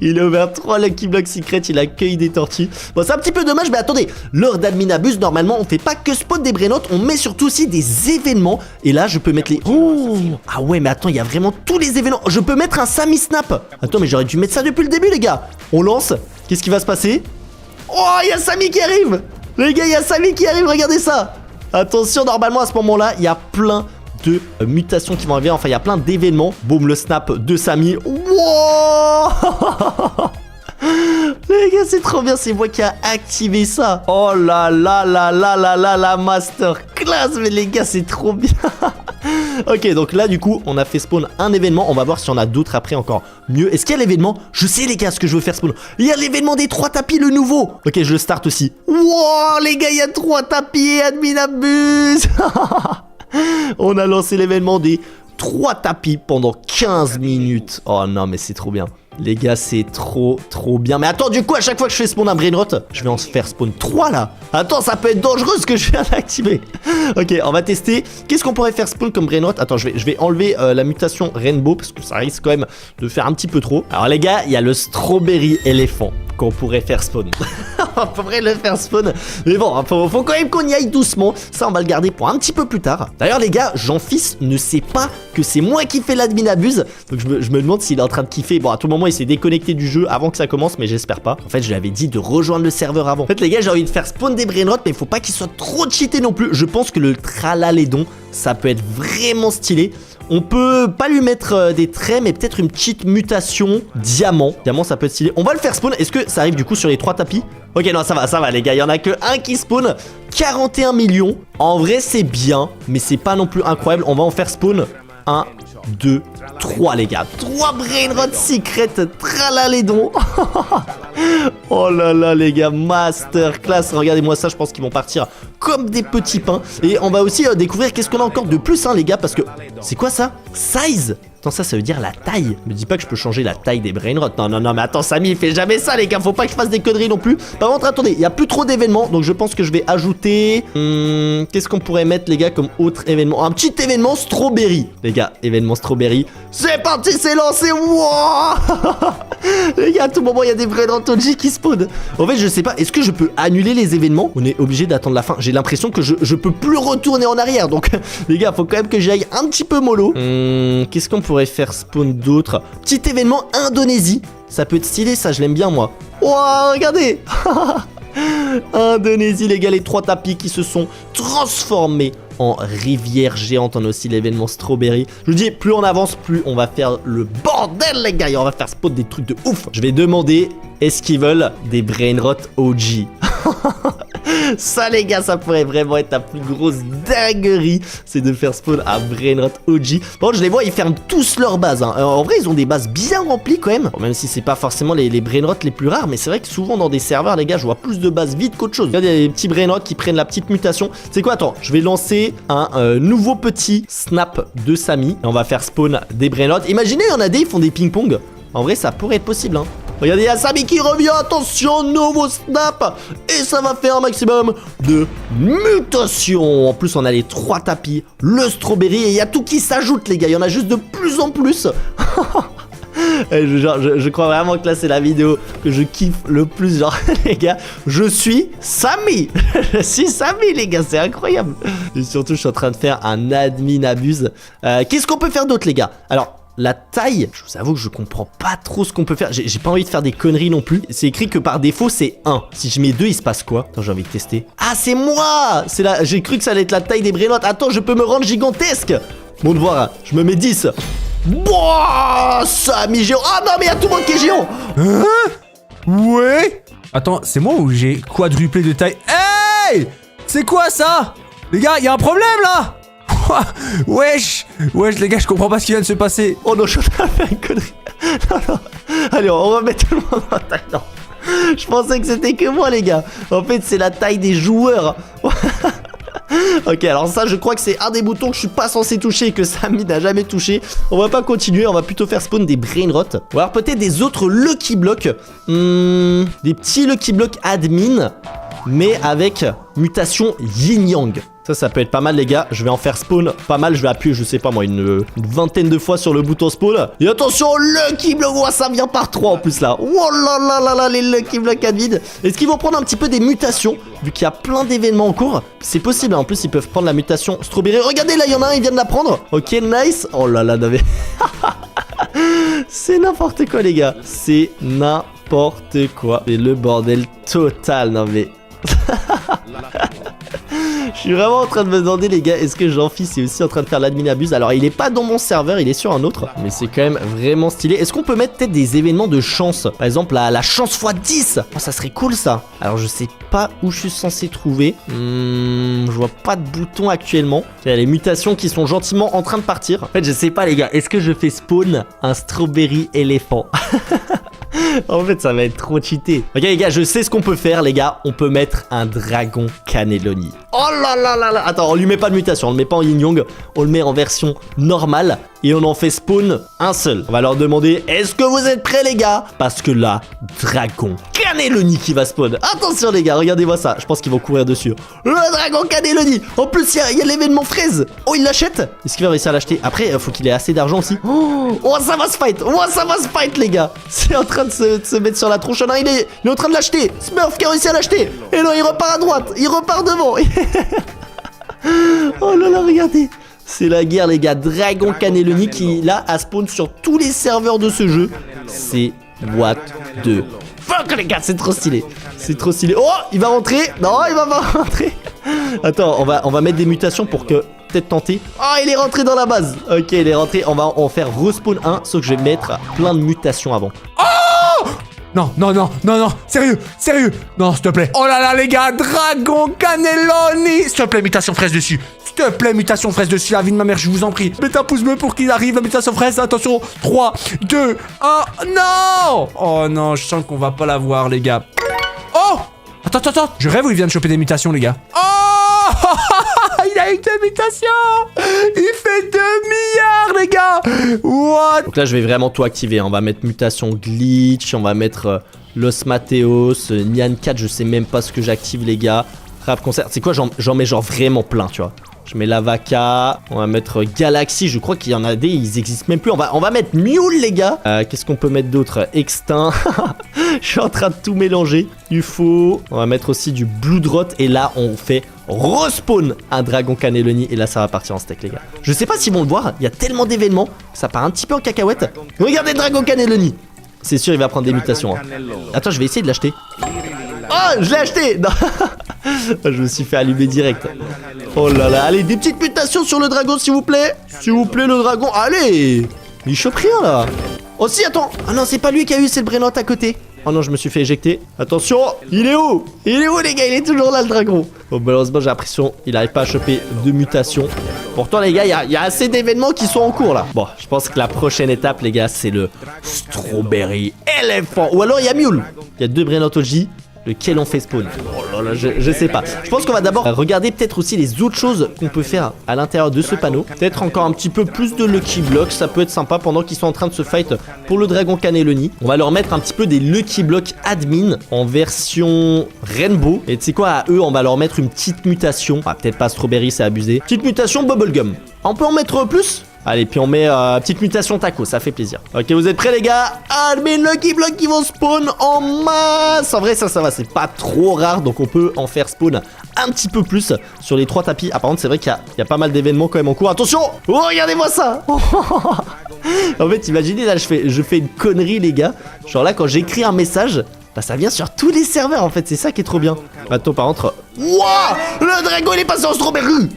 Il a ouvert 3 Lucky Block Secret. Il a cueilli des tortues. Bon, c'est un petit peu dommage, mais attendez. Lors d'Admin Abuse, normalement, on fait pas que spawn des brainotes. On met surtout aussi des événements. Et là, je peux mettre les... Oh. Ah ouais, mais attends, il y a vraiment tous les événements. Je peux mettre un Samy Snap. Attends, mais j'aurais dû mettre ça depuis le début, les gars. On lance. Qu'est-ce qui va se passer? Oh, il y a Samy qui arrive. Les gars, il y a Samy qui arrive. Regardez ça. Attention, normalement, à ce moment-là, il y a plein de mutations qui vont arriver. Enfin, il y a plein d'événements. Boum, le snap de Samy. Wow. Les gars, c'est trop bien. C'est moi qui a activé ça. Oh là là là là là là la masterclass. Mais les gars, c'est trop bien. Ok, donc là, du coup, on a fait spawn un événement. On va voir si on a d'autres après encore mieux. Est-ce qu'il y a l'événement? Je sais, les gars, ce que je veux faire spawn. Il y a l'événement des 3 tapis, le nouveau. Ok, je le start aussi. Wow, les gars, il y a 3 tapis. Admin Abuse. On a lancé l'événement des 3 tapis pendant 15 minutes. Oh non, mais c'est trop bien. Les gars, c'est trop bien. Mais attends, du coup, à chaque fois que je fais spawn un brainrot, je vais en faire spawn 3 là. Attends, ça peut être dangereux ce que je viens d'activer. Ok, on va tester. Qu'est-ce qu'on pourrait faire spawn comme brainrot? Attends, je vais enlever la mutation Rainbow parce que ça risque quand même de faire un petit peu trop. Alors les gars, il y a le Strawberry éléphant qu'on pourrait faire spawn. On pourrait le faire spawn. Mais bon, faut quand même qu'on y aille doucement. Ça, on va le garder pour un petit peu plus tard. D'ailleurs, les gars, Jean-Fils ne sait pas que c'est moi qui fais l'Admin Abuse. Donc je me demande s'il est en train de kiffer. Bon, à tout moment, il s'est déconnecté du jeu avant que ça commence, mais j'espère pas. En fait, je lui avais dit de rejoindre le serveur avant. En fait, les gars, j'ai envie de faire spawn des brainrots, mais il faut pas qu'il soit trop cheaté non plus. Je pense que le tralalédon, ça peut être vraiment stylé. On peut pas lui mettre des traits, mais peut-être une petite mutation diamant. Diamant, ça peut être stylé. On va le faire spawn. Est-ce que ça arrive du coup sur les 3 tapis? Ok, non, ça va les gars. Il y en a que un qui spawn. 41 millions. En vrai, c'est bien, mais c'est pas non plus incroyable. On va en faire spawn 1, 2, 3 les gars. 3 brainrot secret. Tralalédon. Oh là là les gars, masterclass. Regardez-moi ça, je pense qu'ils vont partir comme des petits pains. Et on va aussi découvrir qu'est-ce qu'on a encore de plus hein les gars. Parce que, c'est quoi ça? Size. Attends, ça veut dire la taille. Me dis pas que je peux changer la taille des brainrots. Non, mais attends, Samy, il fait jamais ça, les gars. Faut pas que je fasse des conneries non plus. Par contre, attendez, il y a plus trop d'événements. Donc, je pense que je vais ajouter. Qu'est-ce qu'on pourrait mettre, les gars, comme autre événement? Un petit événement Strawberry. Les gars, événement Strawberry. C'est parti, c'est lancé. Wow. Les gars, à tout moment, il y a des brainrots OG qui spawnent. En fait, je sais pas. Est-ce que je peux annuler les événements? On est obligé d'attendre la fin. J'ai l'impression que je peux plus retourner en arrière. Donc, les gars, faut quand même que j'aille un petit peu mollo. Qu'est-ce qu'on pourrait faire spawn d'autres? Petit événement Indonésie. Ça peut être stylé, ça, je l'aime bien, moi. Wow, regardez. Indonésie, les gars, les 3 tapis qui se sont transformés en rivière géante. On a aussi l'événement Strawberry. Je vous dis, plus on avance, plus on va faire le bordel, les gars. Et on va faire spawn des trucs de ouf. Je vais demander, est-ce qu'ils veulent des brainrot OG? Ça les gars, ça pourrait vraiment être la plus grosse dinguerie, c'est de faire spawn un brainrot OG. Bon, je les vois, ils ferment tous leurs bases hein. En vrai, ils ont des bases bien remplies quand même. Bon, même si c'est pas forcément les brainrots les plus rares, mais c'est vrai que souvent dans des serveurs, les gars, je vois plus de bases vides qu'autre chose. Il y a des petits brainrots qui prennent la petite mutation. C'est quoi? Attends, je vais lancer un nouveau petit snap de Samy et on va faire spawn des brainrots. Imaginez, il y en a des, ils font des ping-pong. En vrai, ça pourrait être possible hein. Regardez, il y a Samy qui revient, attention, nouveau snap. Et ça va faire un maximum de mutations. En plus, on a les 3 tapis, le strawberry. Et il y a tout qui s'ajoute, les gars. Il y en a juste de plus en plus. Je crois vraiment que là, c'est la vidéo que je kiffe le plus. Genre, les gars, je suis Samy. Je suis Samy, les gars, c'est incroyable. Et surtout, je suis en train de faire un Admin Abuse. Qu'est-ce qu'on peut faire d'autre, les gars? Alors, la taille, je vous avoue que je comprends pas trop ce qu'on peut faire. J'ai pas envie de faire des conneries non plus. C'est écrit que par défaut c'est 1. Si je mets 2, il se passe quoi? Attends, j'ai envie de tester. Ah, c'est moi! C'est là, j'ai cru que ça allait être la taille des brainrots. Attends, je peux me rendre gigantesque. Bon, de voir, je me mets 10. Boah, Samy géant. Ah non, mais il y a tout le monde qui est géant. Hein? Ouais. Attends, c'est moi ou j'ai quadruplé de taille? Hey! C'est quoi ça? Les gars, il y a un problème là! Wesh les gars, je comprends pas ce qui vient de se passer. Oh non, je suis en train de faire une connerie. Non. Allez, on va mettre tout le monde en taille. Non. Je pensais que c'était que moi les gars. En fait c'est la taille des joueurs. Ok, alors ça je crois que c'est un des boutons que je suis pas censé toucher et que Samy n'a jamais touché. On va pas continuer, on va plutôt faire spawn des brainrot. Ou alors peut-être des autres Lucky Blocks. Des petits Lucky Blocks admin, mais avec mutation yin-yang. Ça peut être pas mal les gars, je vais en faire spawn pas mal, je vais appuyer je sais pas moi une vingtaine de fois sur le bouton spawn. Et attention, Lucky Block, oh, ça vient par 3 en plus là. Oh là là là là, les Lucky Block admin. Est-ce qu'ils vont prendre un petit peu des mutations, vu qu'il y a plein d'événements en cours? C'est possible, en plus ils peuvent prendre la mutation Strawberry. Regardez là, il y en a un, il vient de la prendre. Ok, nice. Oh là là, non mais... C'est n'importe quoi les gars, c'est n'importe quoi. C'est le bordel total, non mais... Je suis vraiment en train de me demander les gars, est-ce que Jean-Fils est aussi en train de faire l'admin abuse? Alors il est pas dans mon serveur, il est sur un autre, mais c'est quand même vraiment stylé. Est-ce qu'on peut mettre peut-être des événements de chance? Par exemple la chance x10. Oh, ça serait cool ça. Alors je sais pas où je suis censé trouver. Je vois pas de bouton actuellement. Il y a les mutations qui sont gentiment en train de partir. En fait je sais pas les gars, est-ce que je fais spawn un strawberry éléphant? En fait ça va être trop cheaté. Ok les gars, je sais ce qu'on peut faire les gars. On peut mettre un dragon cannelloni. Oh là là là là. Attends, on lui met pas de mutation, on le met pas en yin-yang, on le met en version normale. Et on en fait spawn un seul. On va leur demander, est-ce que vous êtes prêts les gars? Parce que là, dragon cannelloni qui va spawn. Attention les gars, regardez-moi ça. Je pense qu'ils vont courir dessus. Le dragon cannelloni. En plus il y a l'événement fraise. Oh, il l'achète? Est-ce qu'il va réussir à l'acheter? Après il faut qu'il ait assez d'argent aussi. Oh ça va se fight. Oh ça va se fight les gars. C'est en train de se mettre sur la tronche. Non, il est en train de l'acheter. Smurf qui a réussi à l'acheter. Et non, il repart à droite. Il repart devant. Oh là là, regardez. C'est la guerre les gars. Dragon cannelloni qui là a spawn sur tous les serveurs de ce jeu. C'est what the fuck les gars. C'est trop stylé. C'est trop stylé. Oh, il va rentrer. Non, il va pas rentrer. Attends, on va mettre des mutations pour que peut-être tenter. Oh, il est rentré dans la base. Ok, il est rentré. On va en faire respawn 1. Sauf que je vais mettre plein de mutations avant. Oh non, non, non, non, non, sérieux, sérieux. Non, s'il te plaît. Oh là là, les gars, dragon cannelloni. S'il te plaît, mutation fraise dessus. S'il te plaît, mutation fraise dessus, la vie de ma mère, je vous en prie. Mettez un pouce bleu pour qu'il arrive, la mutation fraise. Attention, 3, 2, 1, non. Oh non, je sens qu'on va pas l'avoir, les gars. Oh, attends, attends, attends. Je rêve où il vient de choper des mutations, les gars. Oh, il a eu 2 mutations. Il fait 2 milliards, les gars. What? Donc là, je vais vraiment tout activer. On va mettre mutation glitch. On va mettre Los Mateos, Nyan 4. Je sais même pas ce que j'active, les gars. Rap concert. C'est quoi? J'en mets genre vraiment plein, tu vois. Je mets la Vaca. On va mettre Galaxy. Je crois qu'il y en a des. Ils existent même plus. On va mettre Mule, les gars. Qu'est-ce qu'on peut mettre d'autre? Extinct. Je suis en train de tout mélanger. UFO. On va mettre aussi du Bloodrot. Et là, on fait respawn un dragon cannelloni. Et là, ça va partir en steak, les gars. Je sais pas s'ils vont le voir. Il y a tellement d'événements. Ça part un petit peu en cacahuète. Regardez le dragon cannelloni. C'est sûr, il va prendre des mutations. Hein. Attends, je vais essayer de l'acheter. Oh, je l'ai acheté. Non. Je me suis fait allumer direct. Oh là là, allez, des petites mutations sur le dragon, s'il vous plaît. S'il vous plaît, le dragon. Allez. Il chope rien, là. Oh si, attends. Ah non, c'est pas lui qui a eu cette brainotte à côté. Oh non, je me suis fait éjecter. Attention, il est où? Il est où, les gars? Il est toujours là, le dragon. Bon, malheureusement, j'ai l'impression qu'il n'arrive pas à choper de mutation. Pourtant, les gars, il y a assez d'événements qui sont en cours, là. Bon, je pense que la prochaine étape, les gars, c'est le Strawberry éléphant. Ou alors, il y a Mule. Il y a 2 brainottes OG. Lequel on fait spawn? Oh là là, je sais pas. Je pense qu'on va d'abord regarder peut-être aussi les autres choses qu'on peut faire à l'intérieur de ce panneau. Peut-être encore un petit peu plus de Lucky Blocks. Ça peut être sympa pendant qu'ils sont en train de se fight pour le dragon cannelloni. On va leur mettre un petit peu des Lucky Blocks admin en version Rainbow. Et tu sais quoi, à eux, on va leur mettre une petite mutation. Ah, peut-être pas Strawberry, c'est abusé. Petite mutation Bubblegum. On peut en mettre plus? Allez, puis on met petite mutation taco, ça fait plaisir. Ok, vous êtes prêts les gars? Admin Lucky Block qui vont spawn en masse. En vrai, ça va, c'est pas trop rare. Donc on peut en faire spawn un petit peu plus sur les 3 tapis. Ah, par contre, c'est vrai qu'il y a pas mal d'événements quand même en cours. Attention! Oh, regardez-moi ça. En fait, imaginez, là, je fais une connerie les gars. Genre là, quand j'écris un message, bah ça vient sur tous les serveurs en fait. C'est ça qui est trop bien. Attends, par contre... Wouah! Le dragon, il est passé en strawberry.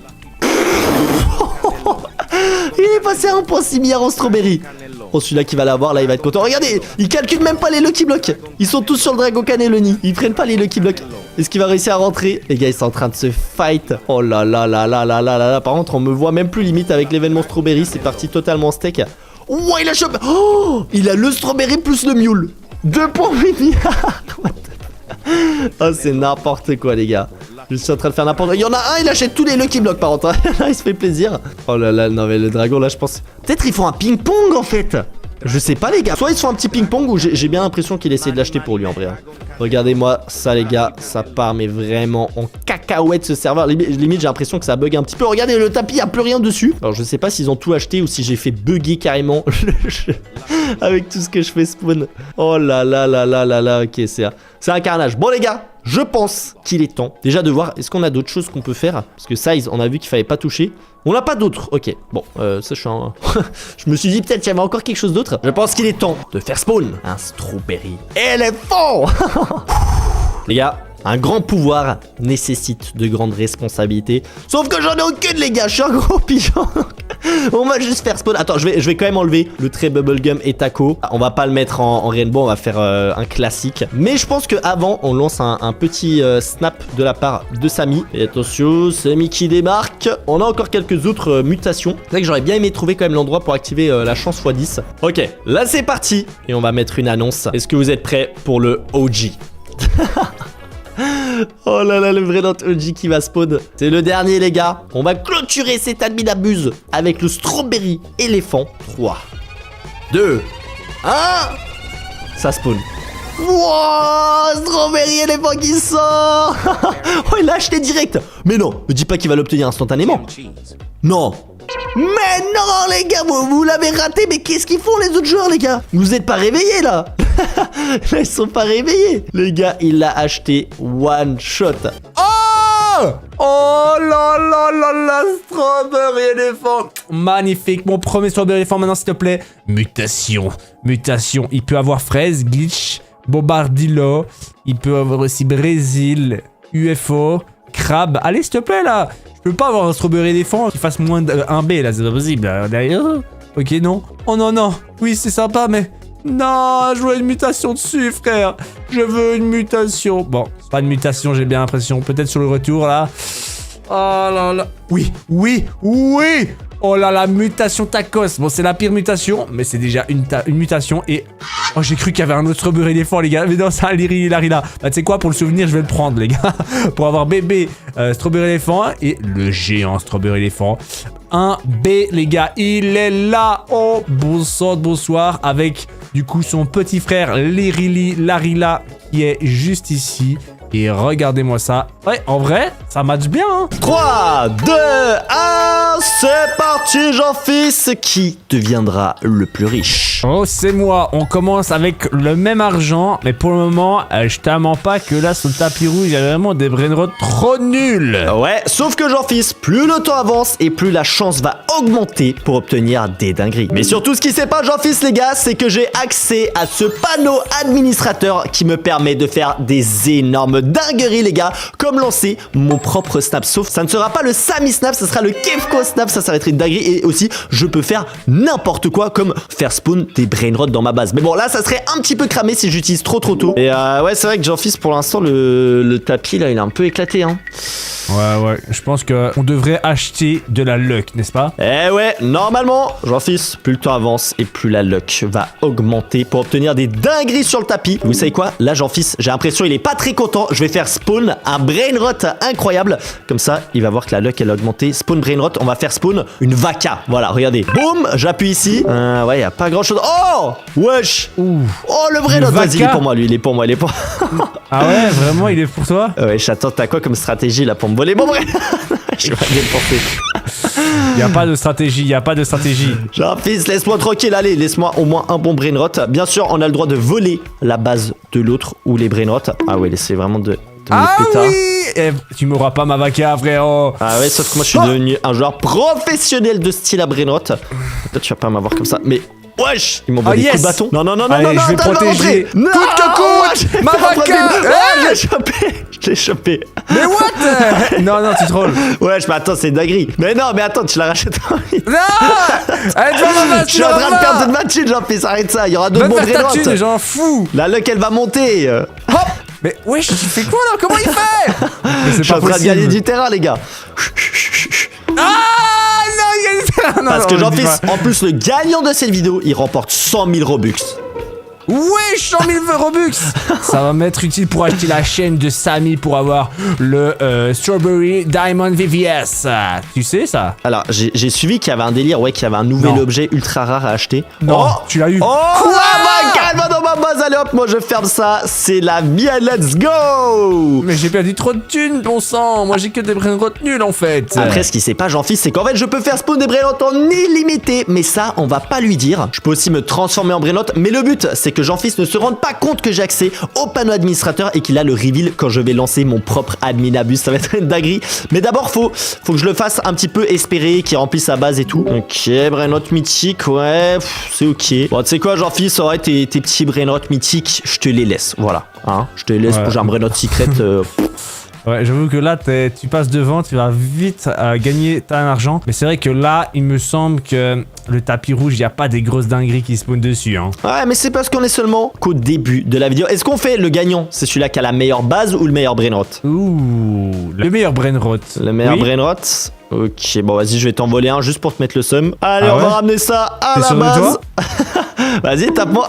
Il est passé à 1.6 milliard en strawberry. Oh, celui-là qui va l'avoir, là, il va être content. Regardez, ils calculent même pas les Lucky Blocks. Ils sont tous sur le dragon cannelloni. Ils prennent pas les Lucky Blocks. Est-ce qu'il va réussir à rentrer? Les gars, ils sont en train de se fight. Oh là là là là là là là là. Par contre, on me voit même plus limite avec l'événement strawberry. C'est parti totalement steak. Oh, il a chopé. Oh, il a le strawberry plus le mule. 2,8 milliards. Oh, c'est n'importe quoi, les gars. Je suis en train de faire n'importe quoi. Il y en a un, il achète tous les Lucky Blocks par contre. Il se fait plaisir. Oh là là, non mais le dragon là, je pense. Peut-être ils font un ping-pong en fait. Je sais pas, les gars. Soit ils se font un petit ping-pong ou j'ai bien l'impression qu'il essaie de l'acheter pour lui en vrai. Regardez-moi ça, les gars. Ça part, mais vraiment en cacahuète ce serveur. Limite, j'ai l'impression que ça bug un petit peu. Regardez, le tapis, il n'y a plus rien dessus. Alors, je sais pas s'ils ont tout acheté ou si j'ai fait bugger carrément le jeu avec tout ce que je fais spawn. Oh là là là là là là. Ok, c'est un carnage. Bon, les gars. Je pense qu'il est temps déjà de voir est-ce qu'on a d'autres choses qu'on peut faire. Parce que ça, on a vu qu'il fallait pas toucher. On n'a pas d'autres. Ok, bon, ça je suis en... Je me suis dit peut-être qu'il y avait encore quelque chose d'autre. Je pense qu'il est temps de faire spawn un strawberry éléphant. Les gars, un grand pouvoir nécessite de grandes responsabilités. Sauf que j'en ai aucune, les gars. Je suis un gros pigeon. On va juste faire spawn. Attends, je vais quand même enlever le trait bubblegum et taco. On va pas le mettre en rainbow, on va faire un classique. Mais je pense qu'avant, on lance un petit snap de la part de Samy. Et attention, Samy qui démarque. On a encore quelques autres mutations. C'est vrai que j'aurais bien aimé trouver quand même l'endroit pour activer la chance x10. Ok, là c'est parti. Et on va mettre une annonce. Est-ce que vous êtes prêts pour le OG? Oh là là, le vrai Brainrot OG qui va spawn. C'est le dernier, les gars. On va clôturer cet admin d'abuse avec le strawberry éléphant. 3, 2, 1. Ça spawn. Wow, strawberry éléphant qui sort. Oh, il l'a acheté direct. Mais non, me dis pas qu'il va l'obtenir instantanément. Non. Mais non, les gars, vous l'avez raté. Mais qu'est-ce qu'ils font les autres joueurs, les gars? Vous êtes pas réveillés là? Là, ils sont pas réveillés. Les gars, il l'a acheté one shot. Oh! Oh là là là là, strawberry éléphant. Magnifique, mon premier strawberry éléphant maintenant, s'il te plaît. Mutation, mutation. Il peut avoir fraise, glitch, bobardillo. Il peut avoir aussi Brésil, UFO, crabe. Allez, s'il te plaît là. Je peux pas avoir un strawberry éléphant qui fasse moins de 1B là, c'est pas possible. D'ailleurs. Ok, non. Oh non, non. Oui, c'est sympa, mais... Non, je veux une mutation dessus, frère. Je veux une mutation. Bon, pas de mutation, j'ai bien l'impression. Peut-être sur le retour, là. Oh là là. Oui, oui, oui. Oh là là, mutation tacos. Bon, c'est la pire mutation, mais c'est déjà une mutation. Et... Oh, j'ai cru qu'il y avait un autre strawberry éléphant, les gars. Mais non, c'est un Larila. Bah, tu sais quoi, pour le souvenir, je vais le prendre, les gars. Pour avoir bébé strawberry éléphant et le géant strawberry éléphant. Un B, les gars. Il est là. Oh, bonsoir. Avec... Du coup, son petit frère, Larila, qui est juste ici. Et regardez-moi ça. Ouais, en vrai, ça match bien, hein. 3, 2, 1, c'est parti, Jean-Fils. Qui deviendra le plus riche? Oh, c'est moi. On commence avec le même argent. Mais pour le moment, je te mens pas que là, sur le tapis rouge, il y a vraiment des brainrots trop nuls. Ouais, sauf que Jean-Fils, plus le temps avance et plus la chance va augmenter pour obtenir des dingueries. Mais surtout, ce qui s'est pas, Jean-Fils, les gars, c'est que j'ai accès à ce panneau administrateur qui me permet de faire des énormes dingueries, les gars, comme lancer mon propre snap. Sauf ça ne sera pas le Samy Snap, ça sera le Kefko Snap. Ça va être une dinguerie. Et aussi, je peux faire n'importe quoi, comme faire spawn des brainrots dans ma base. Mais bon, là, ça serait un petit peu cramé si j'utilise trop tôt. Et ouais, c'est vrai que Jean-Fils, pour l'instant, le tapis, là, il est un peu éclaté, hein. Ouais, je pense qu'on devrait acheter de la luck, n'est-ce pas? Eh ouais, normalement, Jean-Fils, plus le temps avance et plus la luck va augmenter pour obtenir des dingueries sur le tapis. Vous savez quoi? Là, Jean-Fils, j'ai l'impression il est pas très content. Je vais faire spawn un brainrot incroyable. Comme ça, il va voir que la luck, elle a augmenté. Spawn brainrot, on va faire spawn une vaca. Voilà, regardez. Boum, j'appuie ici. Ouais, y a pas grand-chose. Oh! Wesh! Ouh. Oh, le brainrot, vas-y, il est pour moi, lui. Il est pour moi, il est pour moi. Ah ouais, vraiment, il est pour toi? Ouais, j'attends, t'as quoi comme stratégie là pour me voler? Bon, bref. Je vais bien le porter. Y a pas de stratégie, y a pas de stratégie. Jean-Fils, laisse-moi tranquille, allez, laisse-moi au moins un bon brainrot. Bien sûr, on a le droit de voler la base de l'autre ou les brainrots. Ah ouais, c'est vraiment de ah oui, tu m'auras pas ma vaca, frérot. Ah ouais, sauf que moi je suis devenu un joueur professionnel de style à brainrot. Toi, tu vas pas m'avoir comme ça, mais... Wesh, ils m'ont volé des coups de bâton. Non, allez, je vais protéger. Non, coûte que coûte, ma vaca. Je l'ai chopé. Mais what? Non, tu trolls. Wesh, mais attends, c'est une dinguerie. Mais non, mais attends, tu la rachètes en ligne. Non. Allez, je suis en train de perdre de ma thune, Jean-Fils, arrête ça. Il y aura d'autres bons brainrots. J'en fous. La luck, elle va monter. Hop. Mais wesh, tu fais quoi là? Comment il fait? Je suis en train de gagner du terrain, les gars. Ah non, il y a du terrain. Parce que Jean-Fils, en plus, le gagnant de cette vidéo, il remporte 100 000 Robux. Ouais, 100 000 Robux. Ça va m'être utile pour acheter la chaîne de Samy pour avoir le Strawberry Diamond VVS. Tu sais ça? Alors, j'ai suivi qu'il y avait un délire, ouais, qu'il y avait un nouvel objet ultra rare à acheter. Non, tu l'as eu. Oh, my God, va dans ma base, allez hop, moi je ferme ça. C'est la vie, let's go. Mais j'ai perdu trop de thunes, bon sang. Moi j'ai que des brain rot nuls en fait. Après, ce qui sait pas Jean-Fils, c'est qu'en fait, je peux faire spawn des brain rot en illimité. Mais ça, on va pas lui dire. Je peux aussi me transformer en brain rot. Mais le but, c'est que Jean-Fils ne se rende pas compte que j'ai accès au panneau administrateur et qu'il a le reveal quand je vais lancer mon propre admin abus. Ça va être une dinguerie. Mais d'abord, faut que je le fasse un petit peu espérer, qu'il remplisse sa base et tout. Ok, brain rot mythique, ouais, c'est ok. Bon, tu sais quoi, Jean-Fils, ouais, tes petits brain rot mythiques, je te les laisse. Voilà, hein, je te les laisse pour j'ai un brain rot secret. Ouais, j'avoue que là, tu passes devant, tu vas vite gagner ton argent. Mais c'est vrai que là, il me semble que le tapis rouge, il n'y a pas des grosses dingueries qui spawnent dessus. Hein. Ouais, mais c'est parce qu'on est seulement qu'au début de la vidéo. Est-ce qu'on fait le gagnant? C'est celui-là qui a la meilleure base ou le meilleur brainrot? Ouh, le meilleur brainrot. Le meilleur brainrot? Ok, bon, vas-y, je vais t'envoler un juste pour te mettre le seum. Allez, on va ramener ça à la base. Vas-y, tape-moi.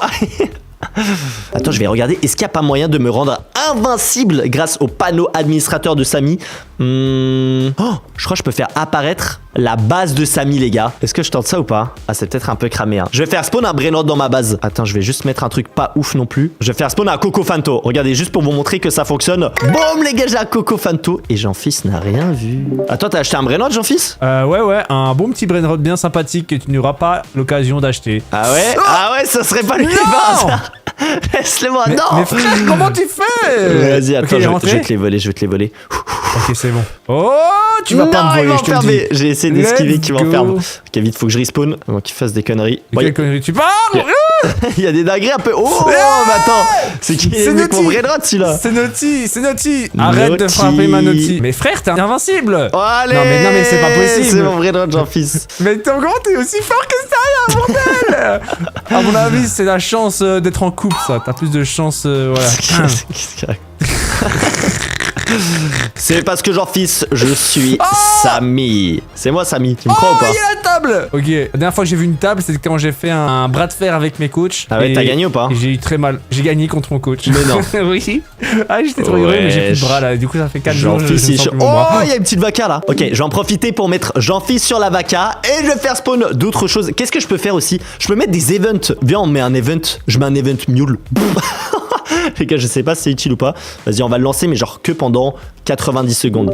Attends, je vais regarder. Est-ce qu'il n'y a pas moyen de me rendre invincible grâce au panneau administrateur de Samy? Oh, je crois que je peux faire apparaître la base de Samy, les gars. Est-ce que je tente ça ou pas? Ah, c'est peut-être un peu cramé. Hein. Je vais faire spawn un brainrot dans ma base. Attends, je vais juste mettre un truc pas ouf non plus. Je vais faire spawn un Coco Fanto. Regardez, juste pour vous montrer que ça fonctionne. Boum, les gars, j'ai un Coco Fanto. Et Jean-Fils n'a rien vu. Attends, t'as acheté un brainrot, Jean-Fils? Ouais, un bon petit brainrot bien sympathique que tu n'auras pas l'occasion d'acheter. Ah ouais? Ah ouais, ça serait pas lui qui va. Laisse-le-moi, non! Mais frère, comment tu fais? Vas-y, attends, je vais te les voler, Ok, c'est bon. Oh, tu vas pas me voler, je te le dis. J'ai essayé d'esquiver qu'il m'enferme. Ok, vite, faut que je respawn avant qu'il fasse des conneries. Quelle connerie tu parles? Il y a des dingueries un peu. Oh, mais attends! C'est qui est mon brainrot, celui-là? C'est Naughty. Arrête de frapper ma Naughty. Mais frère, t'es invincible. Oh, allez! Non, mais c'est pas possible. C'est mon brainrot, Jean-Fils. Mais t'es aussi fort que ça, bordel! À mon avis, c'est la chance d'être en couple, ça. T'as plus de chance, voilà. Qu'est-ce qu'il y a? C'est parce que Jean-Fils, je suis Samy. C'est moi, Samy. Tu me crois ou pas? Il y a la table. Ok, la dernière fois que j'ai vu une table, c'était quand j'ai fait un bras de fer avec mes coachs. Ah ouais, t'as gagné ou pas? J'ai eu très mal. J'ai gagné contre mon coach. Mais non. Oui. Ah, j'étais trop heureux, mais j'ai plus de bras là. Du coup, ça fait 4 jours. Oh, il y a une petite vaca là. Ok, je vais en profiter pour mettre Jean-Fils sur la vaca et je vais faire spawn d'autres choses. Qu'est-ce que je peux faire aussi? Je peux mettre des events. Viens, on met un event. Je mets un event mule. Les gars, je sais pas si c'est utile ou pas. Vas-y, on va le lancer, mais genre que pendant 90 secondes.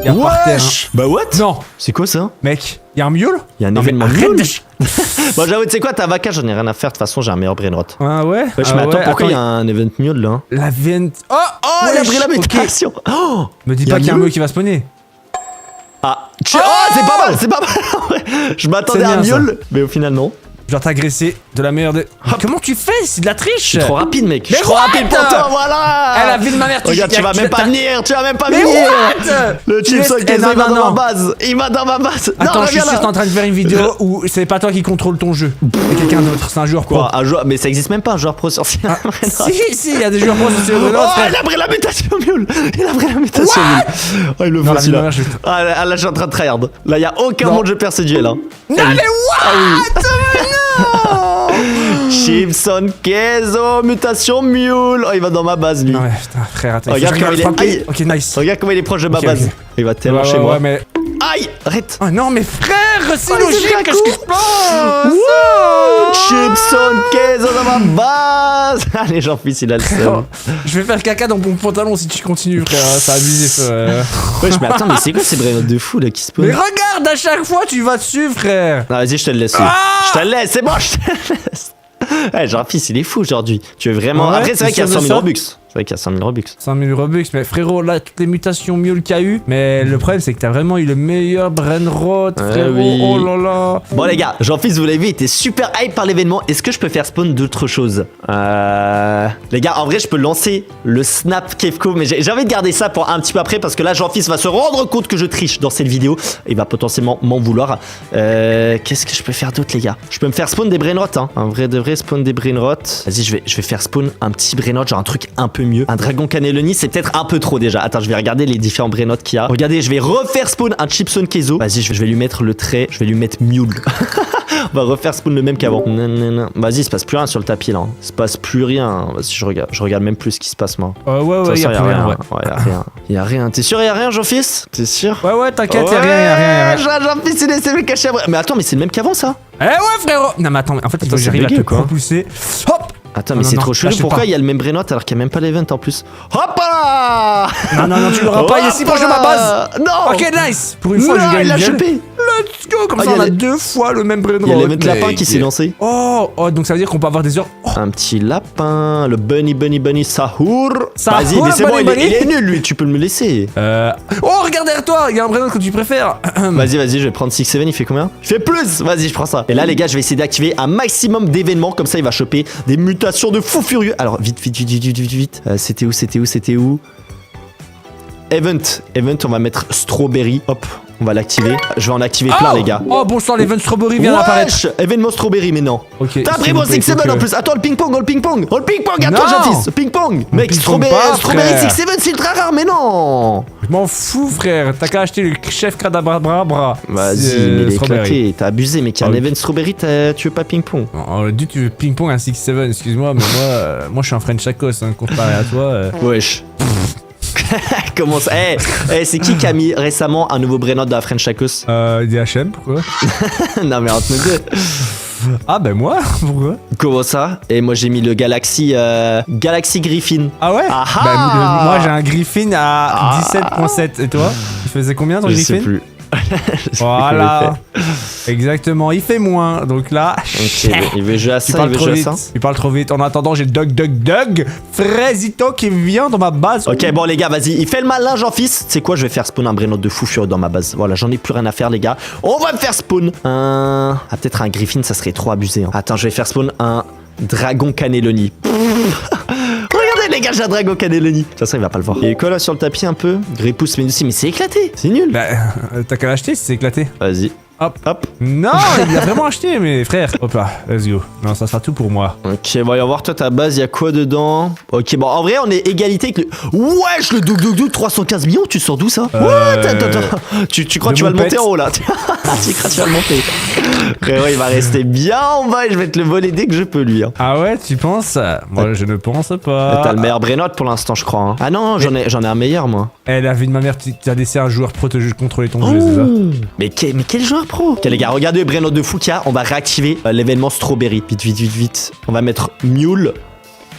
Bah what? Non. C'est quoi ça? Mec, y'a un mule? Y'a un événement mule? Bon, j'avoue, tu sais quoi, ta vaca, j'en ai rien à faire. De toute façon, j'ai un meilleur brainrot. Ah ouais? Je m'attends, pourquoi il y a un event mule là? L'event. Oh, il a pris la mutation. Oh, me dis pas qu'il y a un mule qui va spawner. Ah, c'est pas mal, c'est pas mal. Je m'attendais à un mule, mais au final, non. Je dois t'agresser de la meilleure des... Comment tu fais? C'est de la triche. Je suis trop rapide, mec. Je suis trop rapide pour toi, voilà. Elle a vu de ma mère. Regarde, tu vas même pas venir. Le Chipson il va dans ma base. Il va dans ma base. Attends, je suis sûr que t'es en train de faire une vidéo où c'est pas toi qui contrôle ton jeu. C'est quelqu'un d'autre. C'est un joueur pro. Un joueur, mais ça existe même pas un joueur pro sur Si, il y a des joueurs pro sur Ciel. Il a pris la mutation mule. Il a pris la mutation mule. Oh, il le faut celui-là. Ah, là, je suis en train de tryhard. Là, il y a aucun monde je perds ce duel. Non, mais what? Chipson Queso, mutation mule. Oh, il va dans ma base, lui. Non, mais putain, frère, attends. Regarde comment il est. Ok, nice. Regarde comment il est proche de ma base. Il va tellement chez moi. Mais... Aïe, arrête. Oh non, mais frère, c'est logique. Qu'est-ce qui se passe? Chipson Queso dans ma base. Allez, Jean-Fils, il a le seum. Je vais faire caca dans mon pantalon si tu continues, frère. Ça a abusé, frère. Wesh, mais attends, mais c'est quoi ces brainrots de fou là qui se posent? Mais regarde, à chaque fois, tu vas dessus, frère. Non, vas-y, je te le laisse. Je te le laisse, c'est bon, je te le laisse. Ouais, Jean-Fils, il est fou aujourd'hui. Tu veux vraiment. Ouais, après, c'est vrai qu'il y a 100 000 Robux. C'est vrai qu'il y a 100 000 Robux. 100 000 Robux, mais frérot, là, toutes les mutations mule qu'il y a eu. Mais le problème, c'est que t'as vraiment eu le meilleur brainrot, frérot. Oui. Oh là là. Bon, les gars, Jean-Fils, vous l'avez vu, il était super hype par l'événement. Est-ce que je peux faire spawn d'autres choses? Les gars, en vrai, je peux lancer le Snap Cave Cove, mais j'ai envie de garder ça pour un petit peu après parce que là, Jean-Fils va se rendre compte que je triche dans cette vidéo. Il va potentiellement m'en vouloir. Qu'est-ce que je peux faire d'autre, les gars? Je peux me faire spawn des brainrots, hein. Un vrai de vrai spawn des brainrots. Vas-y, je vais faire spawn un petit brainrot, genre un truc un peu mieux. Un dragon cannelloni, c'est peut-être un peu trop déjà. Attends, je vais regarder les différents brainrots qu'il y a. Regardez, je vais refaire spawn un Chipson Queso. Vas-y, je vais lui mettre le trait. Je vais lui mettre mule. On va refaire spawn le même qu'avant. Vas-y, il se passe plus rien sur le tapis là. Il se passe plus rien. Vas-y, je regarde même plus ce qui se passe moi. Ouais, y'a plus rien, ouais. Ouais, y'a rien. Y'a rien. T'es sûr, y'a rien, Jean-Fils? T'es sûr? Ouais, t'inquiète, y'a rien. Jean-Fils, il essaie de me cacher après. Mais attends, mais c'est le même qu'avant ça? Eh ouais, frérot! Non, mais attends, en fait, j'arrive à te propulser. Hop! Attends, mais c'est trop chelou. Pourquoi il y a le même brain rot alors qu'il n'y a même pas l'event en plus? Hop là! Non, tu l'auras pas, il est si proche de ma base! Non! Ok, nice! Pour une fois, je gagne. Il a chopé! Let's go! Comme ça, on a 2 fois le même brain rot. Il y a l'event lapin qui s'est lancé. Oh, donc ça veut dire qu'on peut avoir des heures. Un petit lapin, le bunny Sahour. Sahour, vas-y, mais c'est bon, bunny. il est nul lui, tu peux me laisser. Oh, regarde derrière toi, il y a un brain rot que tu préfères. Vas-y, je vais prendre 6-7, il fait combien? Il fait plus! Vas-y, je prends ça. Et là, les gars, je vais essayer d'activer un maximum d'événements, comme ça, il va choper des mutations de fou furieux. Alors, vite. C'était où? Event, on va mettre Strawberry. Hop, on va l'activer. Je vais en activer plein, les gars. Oh, bon sang, l'event Strawberry vient d'apparaître. Événement Strawberry, mais non. Ok. T'as pris mon 6-7 en plus. Attends, le ping-pong, attends, Jean-Fils. Ping-pong. Mec, Strawberry 6-7, c'est ultra rare, mais non. Je m'en fous, frère. T'as qu'à acheter le chef Cadabra. Vas-y, mais il est éclaté. T'as abusé, mec. Il y a un event Strawberry, tu veux pas ping-pong? Du tu veux ping-pong à 6-7, excuse-moi, mais moi je suis un French Chacos, hein, comparé à toi. Wesh. Comment ça? C'est qui a mis récemment un nouveau brain rot de la French Chacos? DHM, pourquoi? Non, mais entre nous deux. Ah, ben moi? Pourquoi? Comment ça? Et moi j'ai mis le Galaxy Griffin. Ah ouais? Moi j'ai un Griffin à 17.7. Et toi? Il faisait combien ton Griffin? Je sais plus. Voilà. Exactement, il fait moins. Donc là, okay, il veut jouer à ça, il parle trop vite. En attendant, j'ai Doug Fraisito qui vient dans ma base. Ok, bon les gars, vas-y, il fait le malin, Jean-Fils. C'est quoi, je vais faire spawn un brain rot de fou furieux dans ma base. Voilà, j'en ai plus rien à faire, les gars. On va me faire spawn peut-être un Griffin, ça serait trop abusé. Attends, je vais faire spawn un Dragon Cannelloni. Regardez les gars, j'ai un Dragon Cannelloni. De toute façon, il va pas le voir. Il est quoi là sur le tapis un peu? Gripousse Medusi, mais c'est éclaté. C'est nul. Bah, t'as qu'à l'acheter si c'est éclaté. Vas-y. Hop. Non, il a vraiment acheté, mes frères. Hop là, let's go. Non, ça sera tout pour moi. Ok, voyons voir, toi, ta base, il y a quoi dedans? Ok, bon, en vrai, on est égalité avec le... Wesh, le Doug 315 millions, tu sors d'où ça? Attends. Tu crois que tu vas le monter en haut, là? Tu crois que tu vas le monter? Frérot, il va rester bien en bas et je vais te le voler dès que je peux, lui. Hein. Ah ouais, tu penses? Moi, je ne pense pas. T'as le meilleur brain rot pour l'instant, je crois. Hein. Ah non, j'en ai un meilleur, moi. La vie de ma mère, tu as laissé un joueur pro te contrôler ton jeu, c'est ça? Mais quel joueur pro? Ok, les gars, regardez le brain rot de fou qu'il y a. On va réactiver l'événement Strawberry. Vite. On va mettre Mule.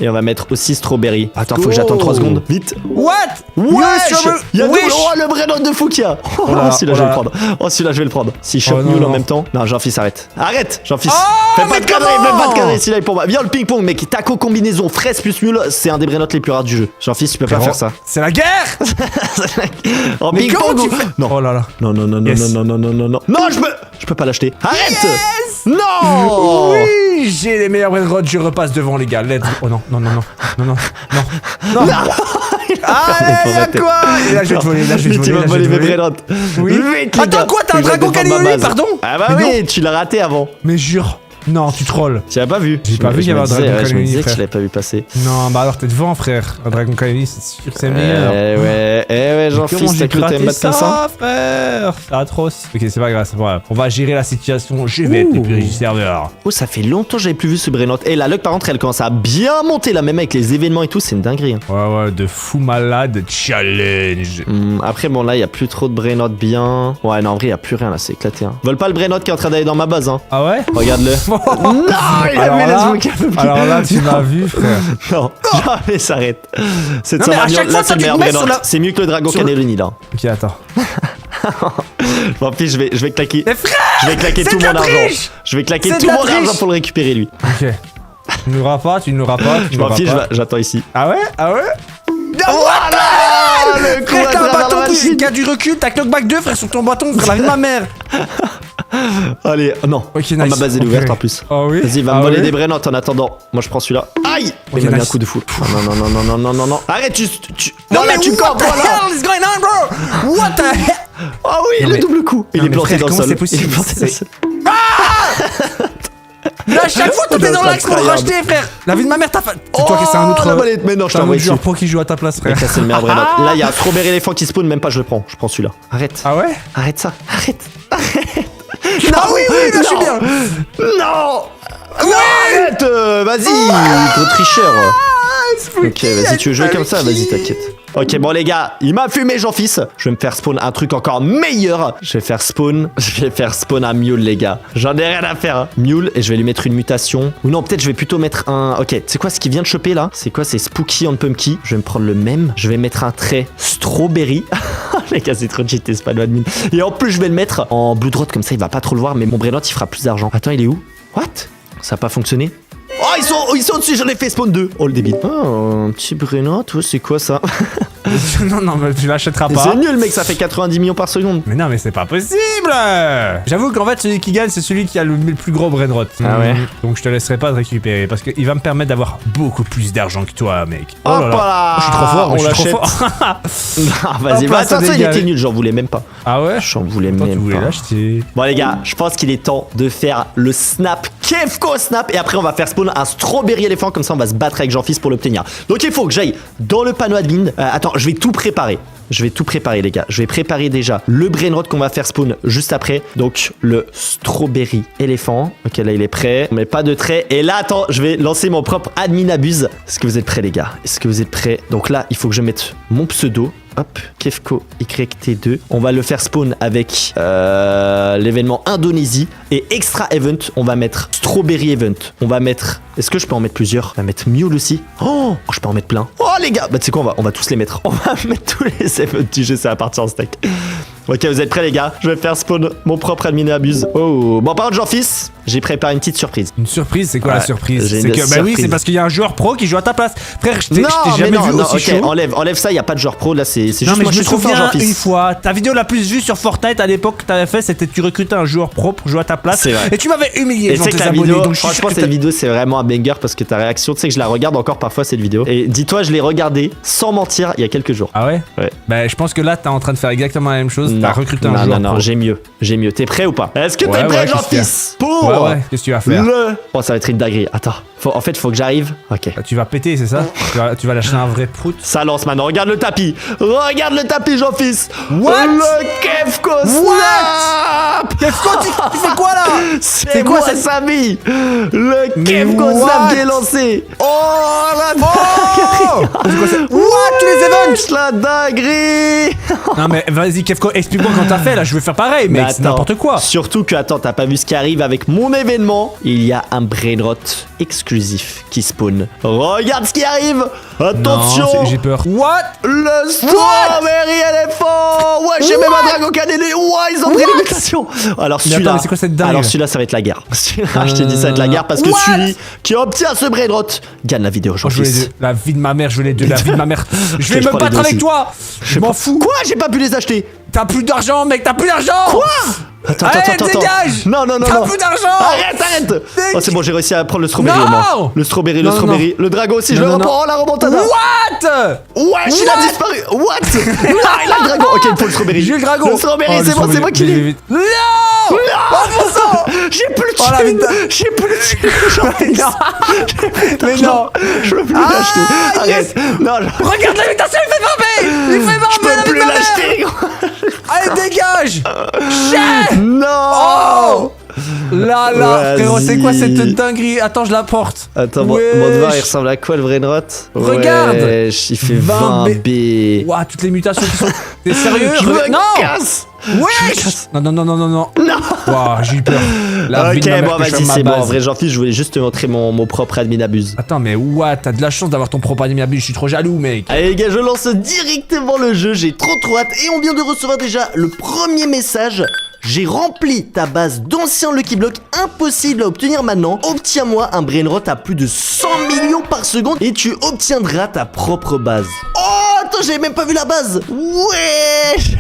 Et on va mettre aussi Strawberry. Attends, faut que j'attende 3 secondes. Vite. What? Il y a le brain rot de fou qu'il y a. Celui-là, je vais le prendre. Celui-là, je vais le prendre. Si je chope Mule en même temps. Non, Jean-Fils, arrête, Jean-Fils. Fais pas de conneries, Celui-là est pour moi. Viens, le ping-pong, mec. Taco combinaison, fraise plus Mule. C'est un des brain rot les plus rares du jeu. Jean-Fils, tu peux pas faire ça. C'est la guerre. En ping-pong. Non. Oh là là. Non. Non, je peux pas l'acheter. Arrête. Non. Oui, j'ai les meilleurs brain rot. Je repasse devant, les gars. Let's go. Oh non. Allez, y'a quoi? Et là, je vais te voler, Tu vas voler mes brain rot. Oui. Attends, quoi? T'as un Dragon Cannelloni, pardon? Ah bah oui, tu l'as raté avant. Mais jure. Non, tu trolls. Tu l'as pas vu? J'ai pas vu qu'il y avait un Dragon Cannelloni. Je me disais que je l'avais pas vu passer. Non, bah alors t'es devant, frère. Un Dragon Cannelloni, c'est sûr que c'est meilleur. Ouais, Jean-Fils, t'as cru que t'allais me battre comme ça? Frère, c'est atroce. Ok, c'est pas grave, on va gérer la situation. Je vais être le plus riche du serveur. Oh, ça fait longtemps que j'avais plus vu ce brain rot. Et la luck, par contre, elle commence à bien monter là, même avec les événements et tout, c'est une dinguerie. Ouais, de fou malade challenge. Après, bon, là, il y a plus trop de brain rot bien. Ouais, non, en vrai, il y a plus rien là, c'est éclaté. Hein. Vole pas le brain rot qui est en train d'aller dans ma base. Hein. Ah ouais? Regarde-le. Non, il a mis les smoke un peu plus. Alors là, tu m'as vu, frère. Non, jamais s'arrête. Cette somme, là, c'est le meilleur brain rot. C'est mieux que le Dragon Cannelloni là. Ok, attends. Bon, puis je vais claquer. Je vais claquer tout mon argent. Je vais claquer tout mon argent pour le récupérer lui. Ok. Tu n'auras pas. Je m'en fiche, j'attends ici. Ah ouais? Voilà le coup à t'as un travers bâton la machine. qui a du recul, t'as knockback 2, frère, sur ton bâton, frère, la vie de ma mère. Allez, non. Ok, nice. Ma base est ouverte en plus. Oh oui. Vas-y, va me voler des brain rot en attendant. Moi, je prends celui-là. Aïe! Il m'a mis un coup de fou. Non. Arrête, Non, mais tu campes, what the voilà. hell is going on, bro? What the hell? Oh oui, le double coup. Il est planté dans le sol. C'est possible. Mais à chaque fois, t'es dans l'axe pour le racheter, frère. La vie de ma mère, t'as fait. C'est toi qui c'est un autre. Mais non, je t'as un t'envoie autre joueur pro qui joue à ta place, frère. C'est le meilleur brain rot. Là, il y a un Strawberry éléphant qui spawn, même pas, je le prends. Je prends celui-là. Arrête. Ah ouais? Arrête ça. Arrête. Ah oui, là, je suis bien. Non. Non, arrête. Vas-y, gros tricheur. Ok, vas-y, tu veux jouer comme ça? Vas-y, t'inquiète. Ok, bon les gars, il m'a fumé Jean-Fils. Je vais me faire spawn un truc encore meilleur. Je vais faire spawn un Mule, les gars. J'en ai rien à faire, hein. Mule, et je vais lui mettre une mutation. Ou non, peut-être je vais plutôt mettre un... Ok, c'est quoi ce qu'il vient de choper là? C'est quoi? C'est Spooky and Pumpkin. Je vais me prendre le même. Je vais mettre un trait Strawberry. Les gars, c'est trop cheaté, c'est pas le admin. Et en plus, je vais le mettre en Blood Rot, comme ça il va pas trop le voir. Mais mon Brainrot, il fera plus d'argent. Attends, il est où? What? Ça a pas fonctionné? Oh, ils sont au-dessus, j'en ai fait spawn 2. Oh, le débile. Oh, un petit Brainrot, c'est quoi ça? Non, mais tu l'achèteras pas. C'est nul, mec, ça fait 90 millions par seconde. Mais non, mais c'est pas possible. J'avoue qu'en fait, celui qui gagne, c'est celui qui a le plus gros brainrot. Ah ouais. Donc je te laisserai pas te récupérer parce qu'il va me permettre d'avoir beaucoup plus d'argent que toi, mec. Oh là là. Je suis trop fort, on je suis trop l'achète. fort. Non, vas-y, Hop bah, là, ça attention, il dégage. était nul, j'en voulais même pas. Ah ouais? J'en voulais Toi, tu même voulais pas. l'acheter. Bon les gars, je pense qu'il est temps de faire le snap Kefko snap et après on va faire spawn un strawberry éléphant, comme ça on va se battre avec Jean-Fils pour l'obtenir. Donc il faut que j'aille dans le panneau admin. Attends, je vais tout préparer. Je vais tout préparer les gars. Je vais préparer déjà le brainrot qu'on va faire spawn juste après. Donc le strawberry éléphant. Ok, là il est prêt. On met pas de trait. Et là attends, je vais lancer mon propre admin abuse. Est-ce que vous êtes prêts les gars? Est-ce que vous êtes prêts? Donc là il faut que je mette mon pseudo. Hop, Kefko YT2. On va le faire spawn avec l'événement Indonésie. Et extra event, on va mettre Strawberry event. On va mettre... Est-ce que je peux en mettre plusieurs? On va mettre Mule aussi. Oh, je peux en mettre plein. Oh les gars, bah tu sais quoi, on va tous les mettre. On va mettre tous les events du jeu, ça va partir en steak. Ok, vous êtes prêts les gars? Je vais faire spawn mon propre admin abuse. Oh, bon par contre Jean-Fils, j'ai préparé une petite surprise. Une surprise, c'est quoi Ouais, la surprise? j'ai C'est une que, bah oui, surprise. c'est parce qu'il y a un joueur pro qui joue à ta place. Frère, je t'ai Non, jamais mais non, vu non, aussi ok, chaud. enlève ça, il y a pas de joueur pro là, c'est juste Non mais moi, je me suis trop fort souviens une Jean-Fils. fois, ta vidéo la plus vue sur Fortnite à l'époque que t'avais fait, c'était tu recrutais un joueur pro pour jouer à ta place. C'est vrai. Et tu m'avais humilié Et devant c'est que tes la abonnés. vidéo, Donc je suis franchement sûr que cette vidéo c'est vraiment un banger parce que ta réaction, tu sais que je la regarde encore parfois cette vidéo. Et dis-toi, je l'ai regardée sans mentir il y a quelques jours. Ah ouais? Ouais. Bah je pense que là t'es en train de faire exactement la même chose, Non, t'as recruté un non, joueur non, pro. j'ai mieux. T'es prêt ou pas? Est-ce que t'es Ouais, prêt ouais, Jean-Fils? Pour Ouais, qu'est-ce que tu vas faire? Oh, ça va être une dinguerie. Attends, en fait, faut que j'arrive. Ok. Bah, tu vas péter, c'est ça? Tu vas lâcher un vrai prout. Ça lance maintenant. Regarde le tapis. Regarde le tapis, Jean-Fils. What? Le Kefko Snap. Kefko, tu fais quoi là? C'est quoi quoi cette- Samy? Le Mais Kefko what? Snap qui est lancé. Oh la Oh! C'est quoi ça? What? Tous les events? La dinguerie. Non mais vas-y Kefko, explique-moi quand t'as fait là, je vais faire pareil mec, c'est attends, n'importe quoi. Surtout que, attends, t'as pas vu ce qui arrive avec mon événement? Il y a un brainrot exclusif qui spawn. Regarde ce qui arrive. Attention. Non, j'ai peur. What? Le strawberry éléphant. Ouais, j'ai même un dragon canélé. Ouais, ils ont pris les mutations. Alors Mais celui-là, attends, mais c'est quoi cette dingue? alors celui-là, ça va être la guerre. Celui-là, je t'ai dit, ça va être la guerre parce que What? celui qui obtient ce brainrot gagne la vidéo. Oh, je veux les Jean-Fils. deux. La vie de ma mère, je veux les deux. La vie de ma mère. Je vais Je me prends les battre deux avec aussi. toi. Je m'en fous. Quoi? J'ai pas pu les acheter. T'as plus d'argent, mec. T'as plus d'argent. Quoi? Attends, Allez, dégage. Non, non, non, T'as non. plus d'argent. Arrête. Oh, c'est bon, j'ai réussi à prendre le strawberry. Non. au moins. Le strawberry, Non, le non, strawberry. Le dragon aussi, je Non, le non, reprends. Oh, la remontada. What? Wesh, il a What? disparu. What? Non, il a le dragon. Ok, il faut le strawberry. J'ai le dragon. Le strawberry, Oh, c'est bon, c'est moi qui l'ai. vite. Non. Oh, bon sang. J'ai plus le Oh, la thune. vie J'ai plus le thune. Jean-Fils. Mais non. Je peux plus l'acheter. Arrête. Non, Regarde l'invitation, il fait barber. Il fait je barber peux la vie plus de ma mère. l'acheter. Allez, dégage. Chais. Non. Oh. Là, Vas-y. frérot, c'est quoi cette dinguerie? Attends, je la porte. Attends, Wesh. mon devoir, il ressemble à quoi le brainrot? Regarde. Wesh, il fait 20 20 B. Ouah, toutes les mutations qui sont. T'es sérieux? Je me Non. casse. Wesh. Non, non, non, non, non, non. Non. Ouah, j'ai eu peur. La vie de Ok, ma mère bon, que je vas-y, fais à c'est ma bon. En base. vrai, Jean-Fils, je voulais juste te montrer mon propre admin abuse. Attends, mais what? T'as de la chance d'avoir ton propre anime abus, je suis trop jaloux, mec. Allez les gars, je lance directement le jeu, j'ai trop hâte. Et on vient de recevoir déjà le premier message. J'ai rempli ta base d'anciens Lucky Block, impossible à obtenir maintenant. Obtiens-moi un brainrot à plus de 100 millions par seconde et tu obtiendras ta propre base. Oh, attends, j'avais même pas vu la base. Wesh.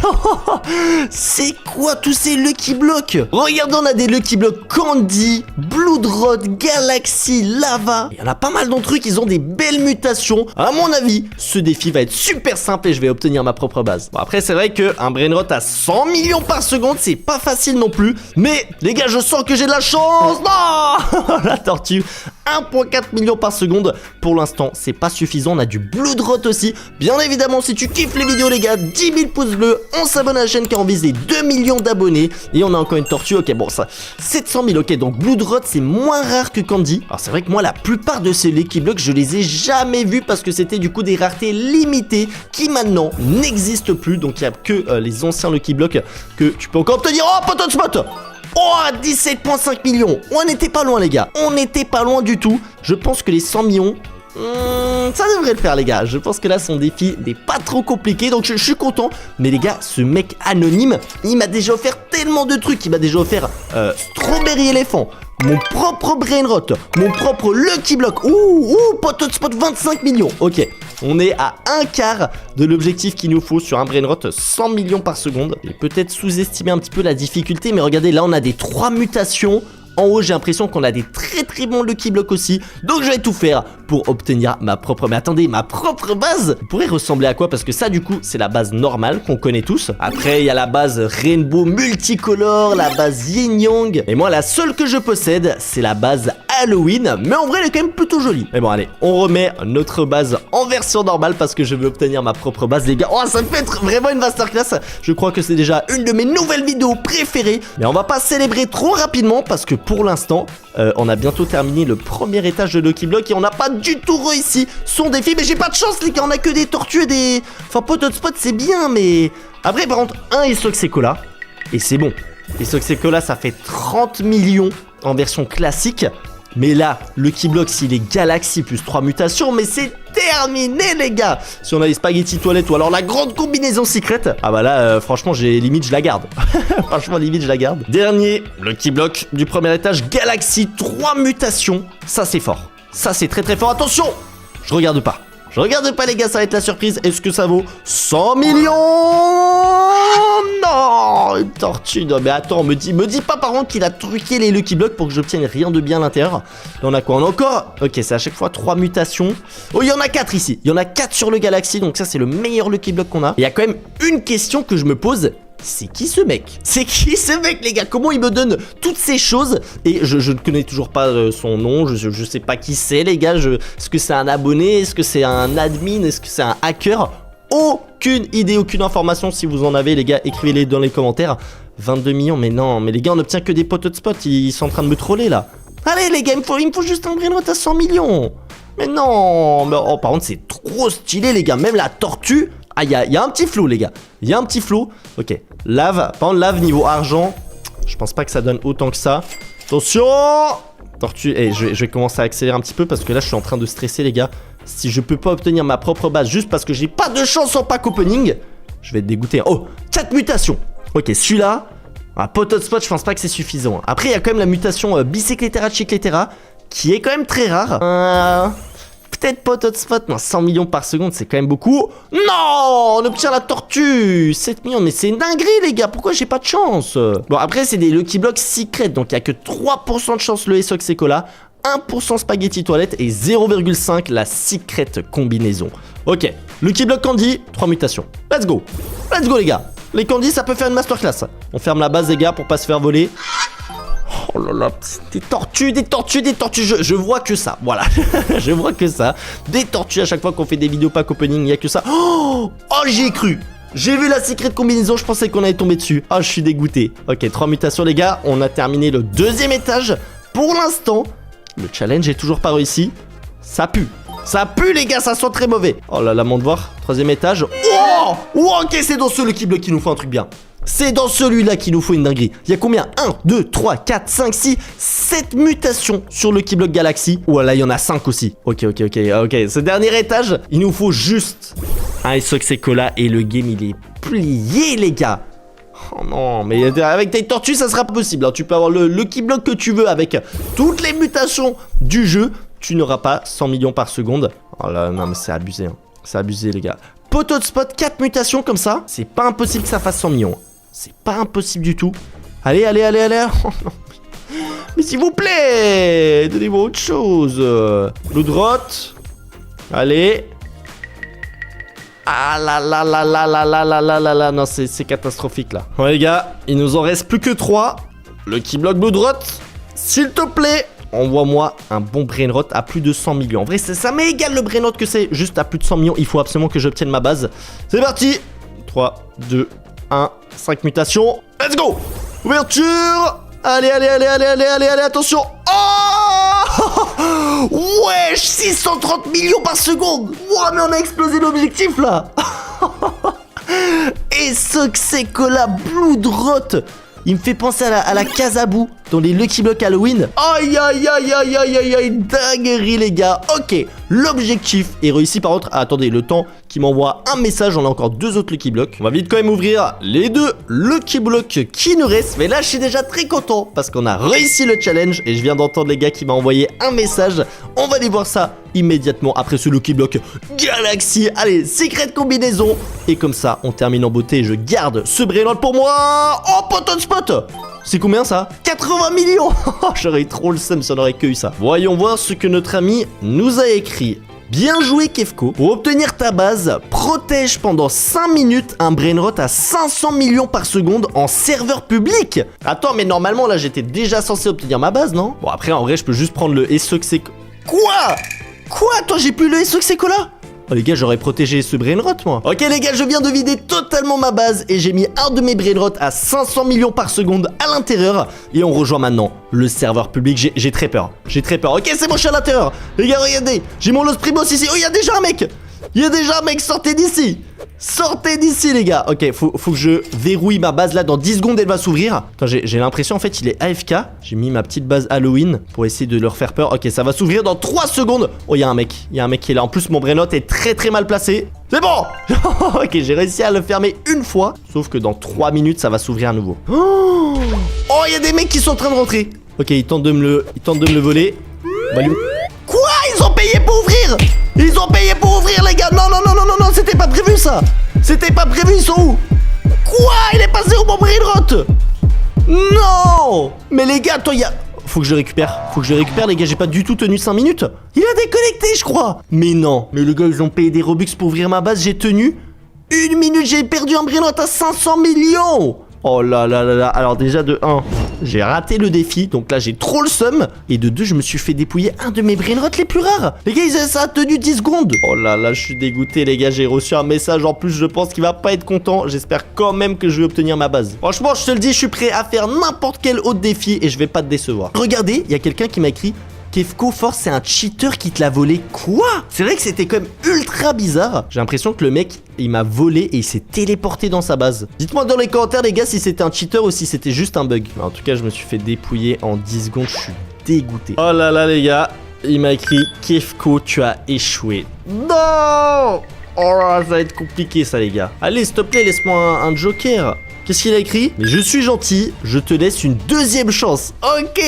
C'est quoi tous ces Lucky Blocks? Regardez, on a des Lucky Blocks Candy, Bloodrot, Galaxy, Lava. Il y en a pas mal d'entre eux qui ont des belles mutations. À mon avis, ce défi va être super simple et je vais obtenir ma propre base. Bon, après, c'est vrai qu'un brainrot à 100 millions par seconde, c'est pas facile non plus. Mais les gars, je sens que j'ai de la chance. Non. La tortue, 1,4 million par seconde. Pour l'instant, c'est pas suffisant. On a du Bloodrot aussi. Bien évidemment, évidemment, si tu kiffes les vidéos, les gars, 10 000 pouces bleus, on s'abonne à la chaîne car on vise les 2 millions d'abonnés. Et on a encore une tortue, ok, bon, ça, 700 000, ok, donc Bloodrot, c'est moins rare que Candy. Alors, c'est vrai que moi, la plupart de ces Lucky Blocks, je les ai jamais vus parce que c'était du coup des raretés limitées qui maintenant n'existent plus. Donc, il n'y a que les anciens Lucky Blocks que tu peux encore obtenir. Oh, Potot Spot! Oh, 17,5 millions. On n'était pas loin, les gars. On n'était pas loin du tout. Je pense que les 100 millions... ça devrait le faire, les gars. Je pense que là son défi n'est pas trop compliqué, donc je suis content. Mais les gars, ce mec anonyme, il m'a déjà offert tellement de trucs. Il m'a déjà offert Strawberry Elephant, mon propre Brainrot, mon propre Lucky Block. Ouh, Potot Spot 25 millions. Ok, on est à un quart de l'objectif qu'il nous faut sur un Brainrot, 100 millions par seconde. J'ai peut-être sous-estimé un petit peu la difficulté, mais regardez, là on a des 3 mutations. En haut, j'ai l'impression qu'on a des très bons Lucky Blocks aussi. Donc je vais tout faire pour obtenir ma propre... Mais attendez, ma propre base pourrait ressembler à quoi? Parce que ça, du coup, c'est la base normale qu'on connaît tous. Après, il y a la base Rainbow Multicolore, la base Yin Yang. Et moi, la seule que je possède, c'est la base Halloween. Mais en vrai, elle est quand même plutôt jolie. Mais bon, allez, on remet notre base en version normale parce que je veux obtenir ma propre base, les gars. Oh, ça peut être vraiment une masterclass. Je crois que c'est déjà une de mes nouvelles vidéos préférées. Mais on va pas célébrer trop rapidement parce que pour l'instant, on a bientôt terminé le premier étage de Lucky Block et on n'a pas du tout réussi son défi. Mais j'ai pas de chance, les gars, on a que des tortues et des... Enfin, Potot Spot, c'est bien, mais... Après, par contre, un Isoxecola, et c'est bon. Isoxecola, ça fait 30 millions en version classique. Mais là, Lucky Block, s'il est Galaxy plus 3 mutations, mais c'est terminé, les gars. Si on a les spaghettis toilettes ou alors la grande combinaison secrète, ah bah là, franchement, limite, je la garde. Franchement, limite, je la garde. Dernier Lucky Block du premier étage, Galaxy 3 mutations. Ça, c'est fort. Ça, c'est très fort. Attention, je regarde pas. Je regarde pas, les gars, ça va être la surprise. Est-ce que ça vaut 100 millions? Non, une tortue. Non, mais attends, me dis pas par contre qu'il a truqué les Lucky Blocks pour que j'obtienne rien de bien à l'intérieur. Là, on a quoi? On a encore... Ok, c'est à chaque fois 3 mutations. Oh, il y en a 4 ici. Il y en a 4 sur le Galaxy. Donc ça, c'est le meilleur Lucky Block qu'on a. Il y a quand même une question que je me pose. C'est qui ce mec? C'est qui ce mec, les gars? Comment il me donne toutes ces choses? Et je ne connais toujours pas son nom. Je sais pas qui c'est, les gars. Est-ce que c'est un abonné? Est-ce que c'est un admin? Est-ce que c'est un hacker? Aucune idée, aucune information. Si vous en avez, les gars, écrivez-les dans les commentaires. 22 millions, mais non. Mais les gars, on n'obtient que des Potot Spot. Ils sont en train de me troller, là. Allez, les gars, il me faut juste un Brainrot à 100 millions. Mais non. Mais, oh, par contre, c'est trop stylé, les gars. Même la tortue... Ah, il y a un petit flow, les gars. Il y a un petit flow. Ok. Lave. Par contre, lave niveau argent. Je pense pas que ça donne autant que ça. Attention! Tortue. Et je vais commencer à accélérer un petit peu parce que là, je suis en train de stresser, les gars. Si je peux pas obtenir ma propre base juste parce que j'ai pas de chance en pack opening, je vais être dégoûté. Oh, 4 mutations. Ok, celui-là. Ah, Potot Spot, je pense pas que c'est suffisant. Après, il y a quand même la mutation Bicicletera Chicletera qui est quand même très rare. Peut-être Potot Spot, non, 100 millions par seconde, c'est quand même beaucoup. Non, on obtient la tortue. 7 millions, mais c'est une dinguerie, les gars. Pourquoi j'ai pas de chance? Bon, après, c'est des Lucky Blocks secrets, donc il y a que 3% de chance le Isoxecola, 1% spaghetti toilette et 0,5 la secret combinaison. Ok, Lucky Block Candy, 3 mutations. Let's go, les gars. Les Candy, ça peut faire une masterclass. On ferme la base, les gars, pour pas se faire voler. Oh là là, des tortues. Je vois que ça, voilà. Je vois que ça. Des tortues à chaque fois qu'on fait des vidéos pack opening, il n'y a que ça. Oh, j'y ai cru. J'ai vu la secret combinaison, je pensais qu'on allait tomber dessus. Ah, je suis dégoûté. Ok, 3 mutations, les gars. On a terminé le deuxième étage. Pour l'instant, le challenge est toujours pas réussi. Ça pue. Ça pue, les gars, ça sent très mauvais. Oh là là, de voir. 3e étage. Oh, ok, c'est dans ce Lucky Block qui nous faut un truc bien. C'est dans celui-là qu'il nous faut une dinguerie. Il y a combien? 1, 2, 3, 4, 5, 6, 7 mutations sur le Lucky Block Galaxy. Oh là, il y en a 5 aussi. Ok. Ce dernier étage, il nous faut juste un Isoxecola et le game, il est plié, les gars. Oh non, mais avec tes tortues, ça sera pas possible. Tu peux avoir le Lucky Block que tu veux avec toutes les mutations du jeu. Tu n'auras pas 100 millions par seconde. Oh là, non, mais c'est abusé. Hein. C'est abusé, les gars. Potot Spot, 4 mutations comme ça. C'est pas impossible que ça fasse 100 millions. C'est pas impossible du tout. Allez. Oh non. Mais s'il vous plaît, donnez-moi autre chose. Bloodrot. Allez. Ah là. Non, c'est catastrophique là. Ouais, les gars, il nous en reste plus que 3. Lucky Block Bloodrot. S'il te plaît, envoie-moi un bon brainrot à plus de 100 millions. En vrai, ça m'est égal le brainrot que c'est. Juste à plus de 100 millions, il faut absolument que j'obtienne ma base. C'est parti. 3, 2, 1, 5 mutations. Let's go. Ouverture. Allez, attention. Oh wesh, 630 millions par seconde. Wow, mais on a explosé l'objectif là. Et Coca-Cola Bloodrot, il me fait penser à la Casabou dans les Lucky Block Halloween. Aïe, dinguerie les gars. Ok, l'objectif est réussi par contre. Ah, attendez, le temps qui m'envoie un message, on a encore 2 autres Lucky Blocks. On va vite quand même ouvrir les 2 Lucky Blocks qui nous restent. Mais là, je suis déjà très content parce qu'on a réussi le challenge et je viens d'entendre les gars qui m'a envoyé un message. On va aller voir ça immédiatement après ce Lucky Block Galaxy. Allez, secret combinaison. Et comme ça, on termine en beauté et je garde ce brainrot pour moi. Oh, Poton Spot. C'est combien ça? 80 millions. J'aurais eu trop le seum si on aurait que eu ça. Voyons voir ce que notre ami nous a écrit. Bien joué Kefko. Pour obtenir ta base, protège pendant 5 minutes un brainrot à 500 millions par seconde en serveur public. Attends, mais normalement là j'étais déjà censé obtenir ma base, non? Bon après en vrai je peux juste prendre le Coca-Cola. Quoi? Toi j'ai plus le Coca-Cola? Oh les gars, j'aurais protégé ce brainrot moi. Ok les gars, je viens de vider totalement ma base et j'ai mis un de mes brainrots à 500 millions par seconde à l'intérieur. Et on rejoint maintenant le serveur public. J'ai très peur. Ok, c'est bon, je suis à l'intérieur. Les gars, regardez, j'ai mon Los Primos ici. Oh, il y a déjà un mec. Sortez d'ici. Sortez d'ici les gars. Ok, faut que je verrouille ma base là. Dans 10 secondes elle va s'ouvrir. Attends, j'ai l'impression en fait il est AFK. J'ai mis ma petite base Halloween pour essayer de leur faire peur. Ok, ça va s'ouvrir dans 3 secondes. Oh, il y a un mec qui est là. En plus mon brainrot est très mal placé. C'est bon. Ok, j'ai réussi à le fermer une fois. Sauf que dans 3 minutes ça va s'ouvrir à nouveau. Oh, il y a des mecs qui sont en train de rentrer. Ok, ils tentent de me le voler. Bah, quoi? Ils ont payé pour ouvrir. Les gars. Non, c'était pas prévu ça. Ils sont où? Quoi? Il est passé où mon brainrot? Non. Mais les gars, attends, faut que je récupère les gars, j'ai pas du tout tenu 5 minutes. Il a déconnecté je crois. Mais non, mais les gars ils ont payé des Robux pour ouvrir ma base, j'ai tenu 1 minute, j'ai perdu un brainrot à 500 millions. Oh là là là là. Alors déjà de 1, j'ai raté le défi, donc là j'ai trop le seum. Et de 2, je me suis fait dépouiller un de mes brainrots les plus rares. Les gars, ça a tenu 10 secondes. Oh là là, je suis dégoûté les gars, j'ai reçu un message en plus, je pense qu'il va pas être content. J'espère quand même que je vais obtenir ma base. Franchement, je te le dis, je suis prêt à faire n'importe quel autre défi et je vais pas te décevoir. Regardez, il y a quelqu'un qui m'a écrit: Kefko Force, c'est un cheater qui te l'a volé. Quoi? C'est vrai que c'était quand même ultra bizarre. J'ai l'impression que le mec, il m'a volé et il s'est téléporté dans sa base. Dites-moi dans les commentaires les gars si c'était un cheater ou si c'était juste un bug. En tout cas, je me suis fait dépouiller en 10 secondes, je suis dégoûté. Oh là là les gars, il m'a écrit: Kefko, tu as échoué. Non. Oh là, ça va être compliqué ça les gars. Allez, s'il te plaît, laisse-moi un joker. Qu'est-ce qu'il a écrit? Mais je suis gentil, je te laisse une 2e chance. Ok,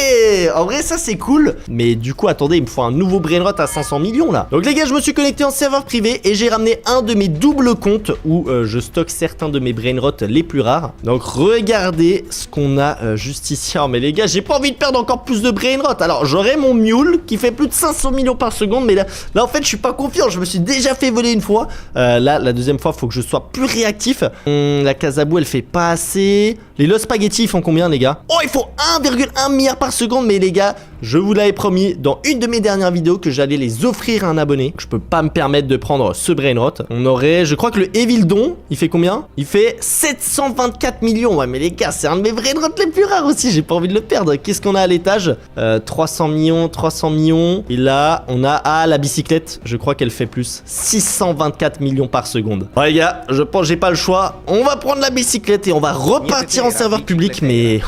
en vrai ça c'est cool. Mais du coup attendez, il me faut un nouveau brainrot à 500 millions là. Donc les gars, je me suis connecté en serveur privé et j'ai ramené un de mes doubles comptes où je stocke certains de mes brainrots les plus rares. Donc regardez ce qu'on a juste ici. Oh mais les gars, j'ai pas envie de perdre encore plus de brainrots. Alors j'aurai mon mule qui fait plus de 500 millions par seconde. Mais là en fait je suis pas confiant, je me suis déjà fait voler une fois. Là la 2e fois faut que je sois plus réactif. La Casabou elle fait pas assez. Les Los Spaghetti ils font combien les gars? Oh, il faut 1,1 milliard par seconde. Mais les gars, je vous l'avais promis dans une de mes dernières vidéos que j'allais les offrir à un abonné. Je peux pas me permettre de prendre ce brainrot. On aurait, je crois que le Evil Don, il fait combien? Il fait 724 millions. Ouais mais les gars, c'est un de mes brainrots les plus rares aussi, j'ai pas envie de le perdre. Qu'est-ce qu'on a à l'étage? 300 millions. Et là on a la bicyclette, je crois qu'elle fait plus, 624 millions par seconde. Ouais les gars, je pense que j'ai pas le choix. On va prendre la bicyclette et on va repartir en serveur public. Mais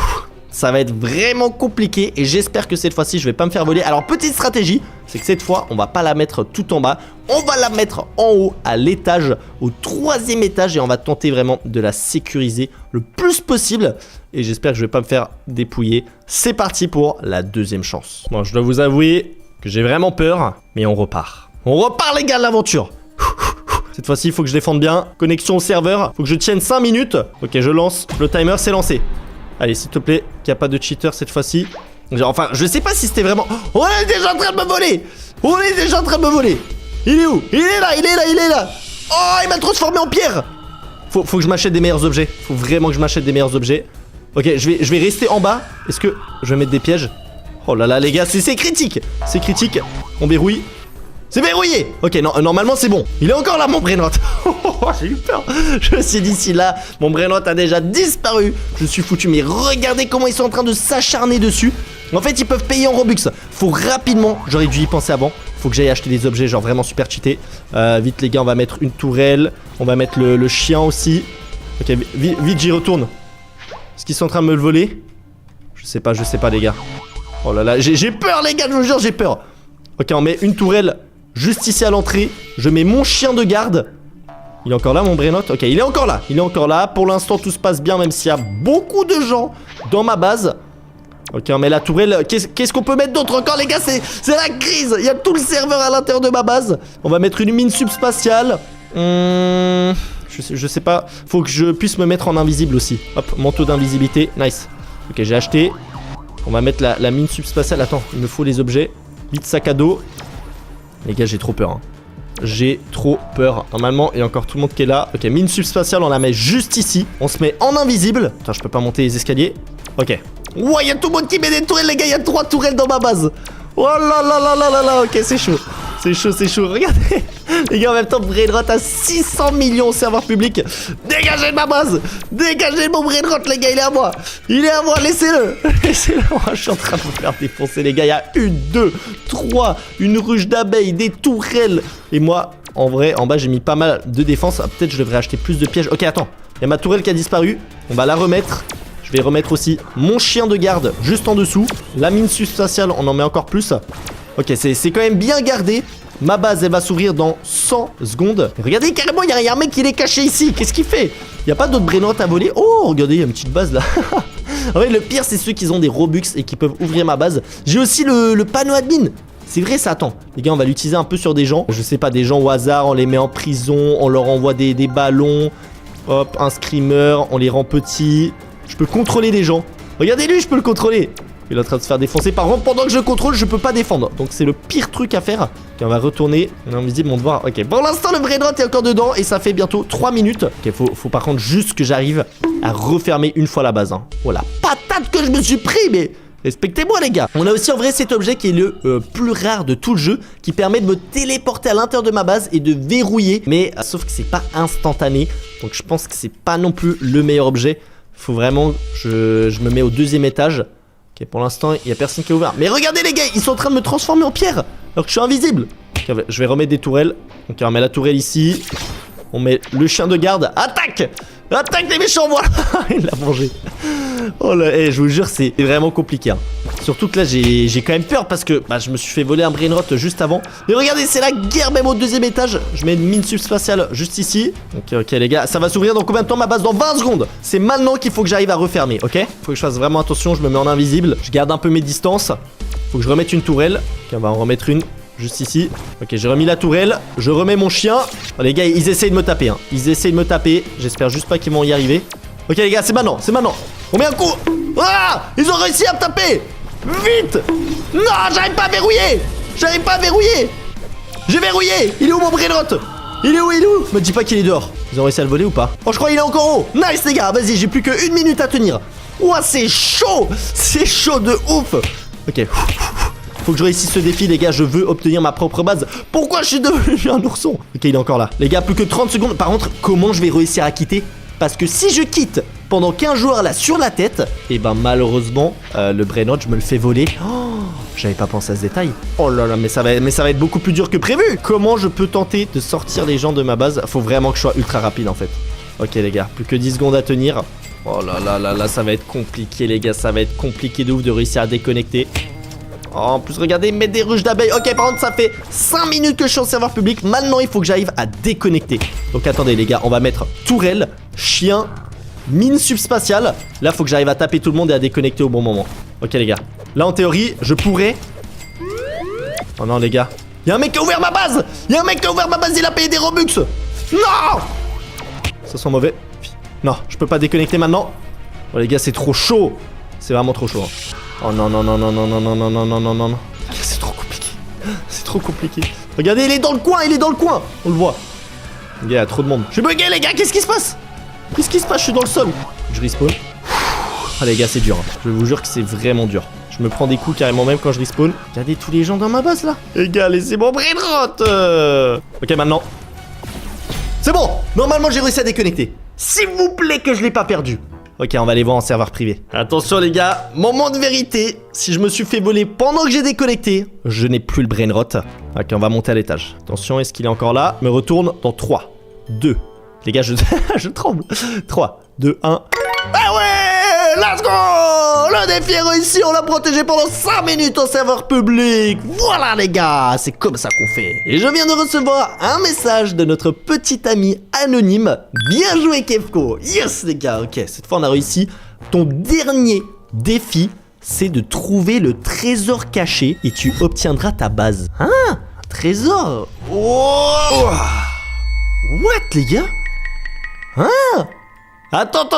ça va être vraiment compliqué et j'espère que cette fois-ci je vais pas me faire voler. Alors petite stratégie, c'est que cette fois on va pas la mettre tout en bas, on va la mettre en haut à l'étage, au 3e étage, et on va tenter vraiment de la sécuriser le plus possible. Et j'espère que je vais pas me faire dépouiller. C'est parti pour la 2e chance. Bon, je dois vous avouer que j'ai vraiment peur, mais on repart. On repart les gars de l'aventure. Cette fois-ci il faut que je défende bien. Connexion au serveur, faut que je tienne 5 minutes. Ok, je lance, le timer c'est lancé. Allez, s'il te plaît, qu'il n'y a pas de cheater cette fois-ci. Enfin, je sais pas si c'était vraiment... On est déjà en train de me voler. Il est où? Il est là. Oh, il m'a transformé en pierre. Faut que je m'achète des meilleurs objets. Faut vraiment que je m'achète des meilleurs objets. Ok, je vais rester en bas. Est-ce que je vais mettre des pièges? Oh là là les gars, c'est critique. C'est critique. On verrouille. C'est verrouillé. Ok, non, normalement c'est bon. Il est encore là mon brainrot. J'ai eu peur. Je me suis dit si là, mon brainrot a déjà disparu, je suis foutu. Mais regardez comment ils sont en train de s'acharner dessus. En fait, ils peuvent payer en Robux. Faut rapidement, j'aurais dû y penser avant. Faut que j'aille acheter des objets genre vraiment super cheatés. Vite les gars, on va mettre une tourelle. On va mettre le chien aussi. Ok, vite j'y retourne. Est-ce qu'ils sont en train de me le voler? Je sais pas les gars. Oh là là, j'ai peur les gars, je vous jure, j'ai peur. Ok, on met une tourelle juste ici à l'entrée. Je mets mon chien de garde. Il est encore là mon brainrot? Ok, il est encore là. Il est encore là. Pour l'instant, tout se passe bien, même s'il y a beaucoup de gens dans ma base. Ok, on met la tourelle. Qu'est-ce qu'on peut mettre d'autre encore, les gars? C'est la crise. Il y a tout le serveur à l'intérieur de ma base. On va mettre une mine subspatiale. Je sais pas. Faut que je puisse me mettre en invisible aussi. Hop, manteau d'invisibilité. Nice. Ok, j'ai acheté. On va mettre la mine subspatiale. Attends, il me faut les objets. Vite sac à dos. Les gars, j'ai trop peur. Hein. J'ai trop peur. Normalement, il y a encore tout le monde qui est là. Ok, mine subspatiale, on la met juste ici. On se met en invisible. Attends, je peux pas monter les escaliers. Ok. Ouais, il y a tout le monde qui met des tourelles, les gars. Il y a 3 tourelles dans ma base. Oh là là là là là là. Ok, c'est chaud. C'est chaud, c'est chaud. Regardez. Les gars, en même temps, brainrot a 600 millions au serveur public. Dégagez de ma base. Dégagez mon brainrot, les gars. Il est à moi. Il est à moi. Laissez-le. Laissez-le. Je suis en train de me faire défoncer, les gars. Il y a 1, 2, 3. Une ruche d'abeilles, des tourelles. Et moi, en vrai, en bas, j'ai mis pas mal de défense. Ah, peut-être je devrais acheter plus de pièges. Ok, attends. Il y a ma tourelle qui a disparu. On va la remettre. Je vais remettre aussi mon chien de garde juste en dessous. La mine subspatiale, on en met encore plus. Ok, c'est quand même bien gardé. Ma base, elle va s'ouvrir dans 100 secondes. Et regardez, carrément, il y a un mec qui est caché ici. Qu'est-ce qu'il fait? Il n'y a pas d'autres brainrot à voler. Oh, regardez, il y a une petite base là. En vrai, le pire, c'est ceux qui ont des Robux et qui peuvent ouvrir ma base. J'ai aussi le panneau admin. C'est vrai ça, attends. Les gars, on va l'utiliser un peu sur des gens. Je sais pas, des gens au hasard, on les met en prison, on leur envoie des ballons. Hop, un screamer, on les rend petits. Je peux contrôler des gens. Regardez lui, je peux le contrôler. Il est en train de se faire défoncer. Par contre, pendant que je contrôle, je peux pas défendre. Donc c'est le pire truc à faire. Ok, on va retourner. On est invisible, mon devoir. Ok, pour l'instant, le brainrot est encore dedans. Et ça fait bientôt 3 minutes. Ok, faut par contre juste que j'arrive à refermer une fois la base. Hein. Oh la patate que je me suis pris, mais... Respectez-moi les gars. On a aussi en vrai cet objet qui est le plus rare de tout le jeu, qui permet de me téléporter à l'intérieur de ma base et de verrouiller. Mais sauf que c'est pas instantané. Donc je pense que c'est pas non plus le meilleur objet. Faut vraiment que je me mets au 2e étage. Ok, pour l'instant, il y a personne qui a ouvert. Mais regardez les gars, ils sont en train de me transformer en pierre alors que je suis invisible. Okay, je vais remettre des tourelles. Ok, on met la tourelle ici. On met le chien de garde. Attaque! Attaque les méchants, voilà. Il l'a mangé. Oh là, je vous jure, c'est vraiment compliqué. Hein. Surtout que là, j'ai quand même peur parce que je me suis fait voler un brainrot juste avant. Mais regardez, c'est la guerre même au 2e étage. Je mets une mine subspatiale juste ici. Ok, les gars, ça va s'ouvrir dans combien de temps ma base? Dans 20 secondes. C'est maintenant qu'il faut que j'arrive à refermer, ok? Faut que je fasse vraiment attention, je me mets en invisible. Je garde un peu mes distances. Faut que je remette une tourelle. Ok, on va en remettre une. Juste ici. Ok, j'ai remis la tourelle. Je remets mon chien. Oh, les gars, ils essayent de me taper. Hein. Ils essayent de me taper. J'espère juste pas qu'ils vont y arriver. Ok, les gars, c'est maintenant. C'est maintenant. On met un coup. Ah! Ils ont réussi à me taper. Vite! Non, j'arrive pas à verrouiller. J'arrive pas à verrouiller. J'ai verrouillé. Il est où mon brainrot? Il est où? Me dis pas qu'il est dehors. Ils ont réussi à le voler ou pas? Oh, je crois qu'il est encore haut. Nice, les gars. Vas-y, j'ai plus que 1 minute à tenir. Ouah, c'est chaud. C'est chaud de ouf. Ok. Faut que je réussisse ce défi, les gars. Je veux obtenir ma propre base. Pourquoi je suis devenu un ourson? Ok, il est encore là. Les gars, plus que 30 secondes. Par contre, comment je vais réussir à quitter? Parce que si je quitte pendant qu'un joueur là sur la tête, et malheureusement, le brainrot, je me le fais voler. Oh, j'avais pas pensé à ce détail. Oh là là, mais ça va être beaucoup plus dur que prévu. Comment je peux tenter de sortir les gens de ma base? Faut vraiment que je sois ultra rapide en fait. Ok, les gars, plus que 10 secondes à tenir. Oh là là là là, ça va être compliqué, les gars. Ça va être compliqué de ouf de réussir à déconnecter. Oh, en plus, regardez, mettre des ruches d'abeilles. Ok, par contre, ça fait 5 minutes que je suis en serveur public. Maintenant, il faut que j'arrive à déconnecter. Donc, attendez, les gars, on va mettre tourelle, chien, mine subspatiale. Là, faut que j'arrive à taper tout le monde et à déconnecter au bon moment. Ok, les gars. Là, en théorie, je pourrais... Oh non, les gars. Il y a un mec qui a ouvert ma base. Il a payé des Robux. Non! Ça sent mauvais. Non, je peux pas déconnecter maintenant. Oh, les gars, c'est trop chaud. C'est vraiment trop chaud. Hein. Oh non, non, non, non, non, non, non, non, non, non, non, non, non. C'est trop compliqué. C'est trop compliqué. Regardez, il est dans le coin, On le voit. Il y a trop de monde. Je suis bugué, les gars, qu'est-ce qui se passe? Je suis dans le sol. Je respawn. Ah, les gars, c'est dur. Hein. Je vous jure que c'est vraiment dur. Je me prends des coups carrément même quand je respawn. Regardez tous les gens dans ma base là. Les gars, laissez mon brainrot. Ok, maintenant. C'est bon. Normalement, j'ai réussi à déconnecter. S'il vous plaît que je l'ai pas perdu. Ok, on va aller voir en serveur privé. Attention les gars, moment de vérité. Si je me suis fait voler pendant que j'ai déconnecté, je n'ai plus le brainrot. Ok, on va monter à l'étage. Attention, est-ce qu'il est encore là? Me retourne dans 3, 2. Les gars, je tremble. 3, 2, 1. Ah ouais! Let's go! Le défi est réussi, on l'a protégé pendant 5 minutes en serveur public. Voilà les gars, c'est comme ça qu'on fait. Et je viens de recevoir un message de notre petit ami anonyme. Bien joué Kefko. Yes les gars, ok, cette fois on a réussi. Ton dernier défi, c'est de trouver le trésor caché et tu obtiendras ta base. Hein? Un trésor? Oh! What les gars? Hein? Attends,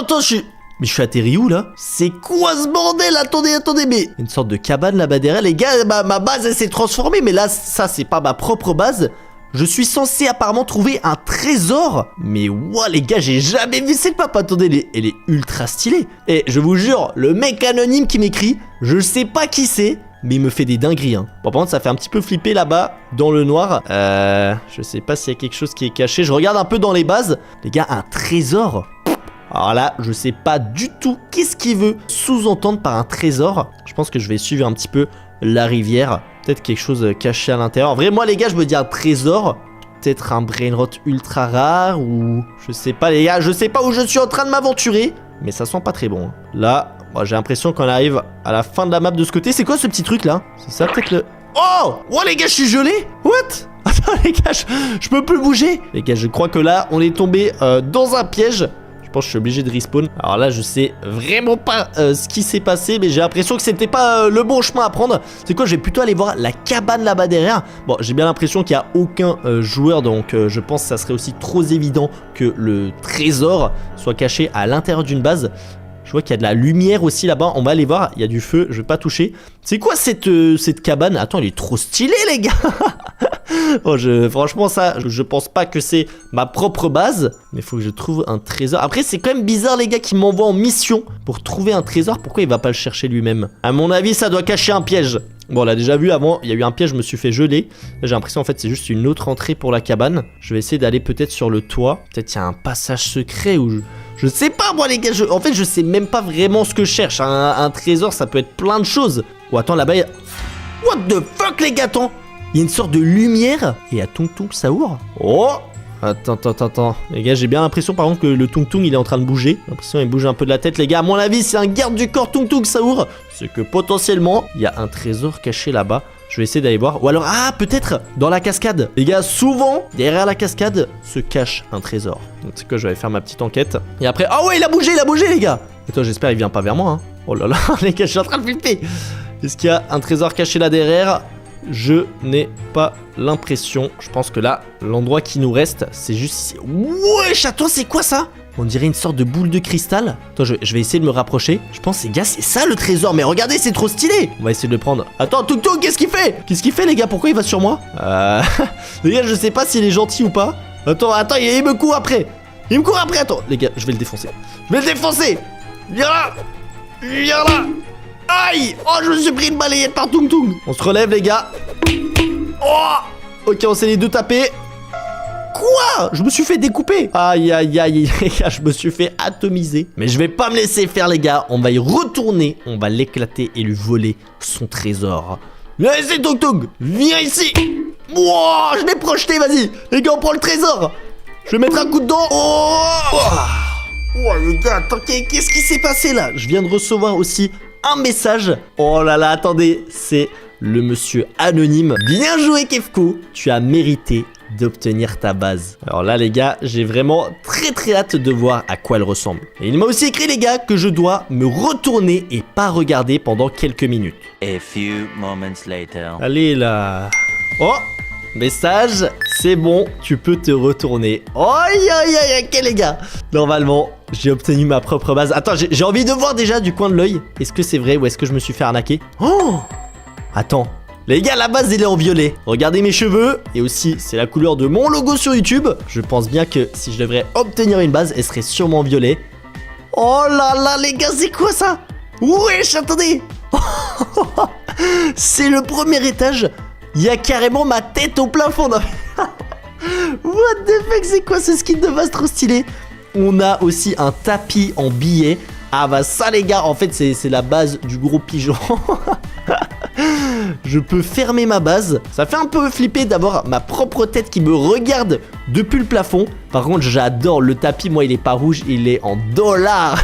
mais je suis atterri où là? C'est quoi ce bordel? Attendez, mais... Une sorte de cabane là-bas derrière, les gars, ma base elle s'est transformée, mais là, ça c'est pas ma propre base. Je suis censé apparemment trouver un trésor. Mais ouah les gars, j'ai jamais vu cette map. Attendez, elle est ultra stylée. Et je vous jure, le mec anonyme qui m'écrit, je sais pas qui c'est, mais il me fait des dingueries hein. Bon par contre ça fait un petit peu flipper là-bas dans le noir. Je sais pas s'il y a quelque chose qui est caché. Je regarde un peu dans les bases. Les gars, un trésor. Alors là, je sais pas du tout qu'est-ce qu'il veut sous-entendre par un trésor. Je pense que je vais suivre un petit peu la rivière. Peut-être quelque chose caché à l'intérieur. En vrai, moi les gars, je me dis un trésor. Peut-être un brainrot ultra rare ou... Je sais pas les gars, je sais pas où je suis en train de m'aventurer. Mais ça sent pas très bon. Là, moi, j'ai l'impression qu'on arrive à la fin de la map de ce côté. C'est quoi ce petit truc là? C'est ça peut-être le... Oh! Oh les gars, je suis gelé? What? Attends les gars, je peux plus bouger. Les gars, je crois que là, on est tombé dans un piège. Je pense que je suis obligé de respawn. Alors là, je sais vraiment pas ce qui s'est passé, mais j'ai l'impression que c'était pas le bon chemin à prendre. C'est quoi? Je vais plutôt aller voir la cabane là-bas derrière. Bon, j'ai bien l'impression qu'il n'y a aucun joueur, donc je pense que ça serait aussi trop évident que le trésor soit caché à l'intérieur d'une base. Je vois qu'il y a de la lumière aussi là-bas. On va aller voir. Il y a du feu. Je vais pas toucher. C'est quoi cette cabane? Attends, elle est trop stylée, les gars. Oh, franchement, ça, je pense pas que c'est ma propre base. Mais il faut que je trouve un trésor. Après, c'est quand même bizarre, les gars, qui m'envoient en mission pour trouver un trésor. Pourquoi il va pas le chercher lui-même? À mon avis, ça doit cacher un piège. Bon, on l'a déjà vu avant. Il y a eu un piège, je me suis fait geler. Là, j'ai l'impression, en fait, c'est juste une autre entrée pour la cabane. Je vais essayer d'aller peut-être sur le toit. Peut-être qu'il y a un passage secret ou... Je sais pas moi les gars, en fait je sais même pas vraiment ce que je cherche. Un trésor ça peut être plein de choses. Oh attends là-bas What the fuck les gars, attends. Il y a une sorte de lumière. Et à Tung Tung Saour. Oh. Attends. Les gars, j'ai bien l'impression par contre que le Tung Tung il est en train de bouger. J'ai l'impression qu'il bouge un peu de la tête les gars. À mon avis c'est un garde du corps Tung Tung Saour. C'est que potentiellement il y a un trésor caché là-bas. Je vais essayer d'aller voir. Ou alors, ah, peut-être dans la cascade. Les gars, souvent, derrière la cascade, se cache un trésor. Donc, c'est quoi, je vais aller faire ma petite enquête. Et après, ah ouais, il a bougé, les gars. Attends, j'espère qu'il vient pas vers moi. Hein. Oh là là, les gars, je suis en train de flipper. Est-ce qu'il y a un trésor caché là derrière? Je n'ai pas l'impression. Je pense que là, l'endroit qui nous reste, c'est juste ici. Wesh, attends, c'est quoi ça? On dirait une sorte de boule de cristal. Attends, je vais essayer de me rapprocher. Je pense, les gars, c'est ça le trésor. Mais regardez, c'est trop stylé. On va essayer de le prendre. Attends, Tung Tung, qu'est-ce qu'il fait? Qu'est-ce qu'il fait, les gars? Pourquoi il va sur moi? Les gars, je sais pas s'il est gentil ou pas. Attends, il me court après. Attends, les gars, je vais le défoncer. Viens là. Aïe. Oh, je me suis pris une balayette par Tung Tung. On se relève, les gars. Oh. Ok, on s'est les deux tapés. Quoi? Je me suis fait découper. Aïe, les gars, je me suis fait atomiser. Mais je vais pas me laisser faire, les gars. On va y retourner. On va l'éclater et lui voler son trésor. Viens ici, Tung Tung. Viens ici. Wow, je l'ai projeté, vas-y. Les gars, on prend le trésor. Je vais mettre un coup dedans. Oh, les gars, attends, qu'est-ce qui s'est passé là? Je viens de recevoir aussi un message. Oh là là, attendez. C'est le monsieur anonyme. Bien joué, Kefko. Tu as mérité d'obtenir ta base. Alors là les gars, j'ai vraiment très hâte de voir à quoi elle ressemble. Et il m'a aussi écrit les gars que je dois me retourner et pas regarder pendant quelques minutes. A few moments later. Allez là. Oh, message, c'est bon, tu peux te retourner. Aïe, ok les gars. Normalement, j'ai obtenu ma propre base. Attends, j'ai envie de voir déjà du coin de l'œil. Est-ce que c'est vrai ou est-ce que je me suis fait arnaquer? Oh, attends. Les gars, la base, elle est en violet. Regardez mes cheveux. Et aussi, c'est la couleur de mon logo sur YouTube. Je pense bien que si je devrais obtenir une base, elle serait sûrement violet. Oh là là, les gars, c'est quoi ça? Wesh, attendez. C'est le premier étage. Il y a carrément ma tête au plafond. Non, what the fuck, c'est quoi ce skin de base trop stylé? On a aussi un tapis en billets. Ah bah ça les gars, en fait c'est la base du gros pigeon. Je peux fermer ma base. Ça fait un peu flipper d'avoir ma propre tête qui me regarde depuis le plafond. Par contre j'adore le tapis, moi il est pas rouge, il est en dollars.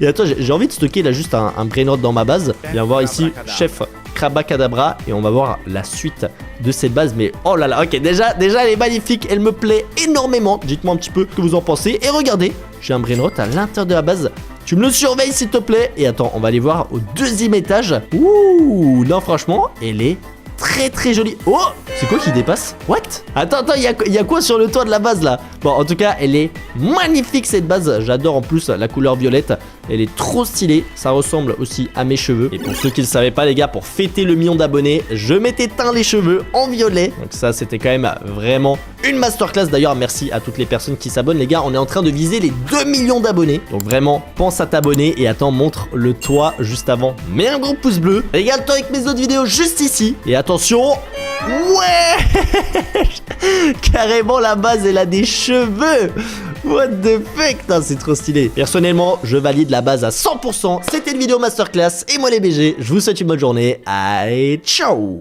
Et attends, j'ai envie de stocker là juste un brainrot dans ma base. Viens voir ici, chef Crabacadabra. Et on va voir la suite de cette base. Mais oh là là, ok, déjà elle est magnifique. Elle me plaît énormément. Dites-moi un petit peu ce que vous en pensez. Et regardez, j'ai un brainrot à l'intérieur de la base. Tu me le surveilles s'il te plaît. Et attends, on va aller voir au deuxième étage. Ouh, non franchement, elle est très jolie. Oh, c'est quoi qui dépasse? What? Attends, il y a quoi sur le toit de la base là? Bon, en tout cas, elle est magnifique cette base. J'adore en plus la couleur violette. Elle est trop stylée. Ça ressemble aussi à mes cheveux. Et pour ceux qui ne le savaient pas les gars, pour fêter le million d'abonnés, je m'étais teint les cheveux en violet. Donc ça, c'était quand même vraiment une masterclass. D'ailleurs, merci à toutes les personnes qui s'abonnent les gars. On est en train de viser les 2 millions d'abonnés. Donc vraiment, pense à t'abonner. Et attends, montre le toit juste avant. Mets un gros pouce bleu. Régale-toi avec mes autres vidéos juste ici. Et attention. Ouais. Carrément la base elle a des cheveux. What the fuck. C'est trop stylé. Personnellement je valide la base à 100%. C'était une vidéo masterclass. Et moi les BG, je vous souhaite une bonne journée. Allez, ciao.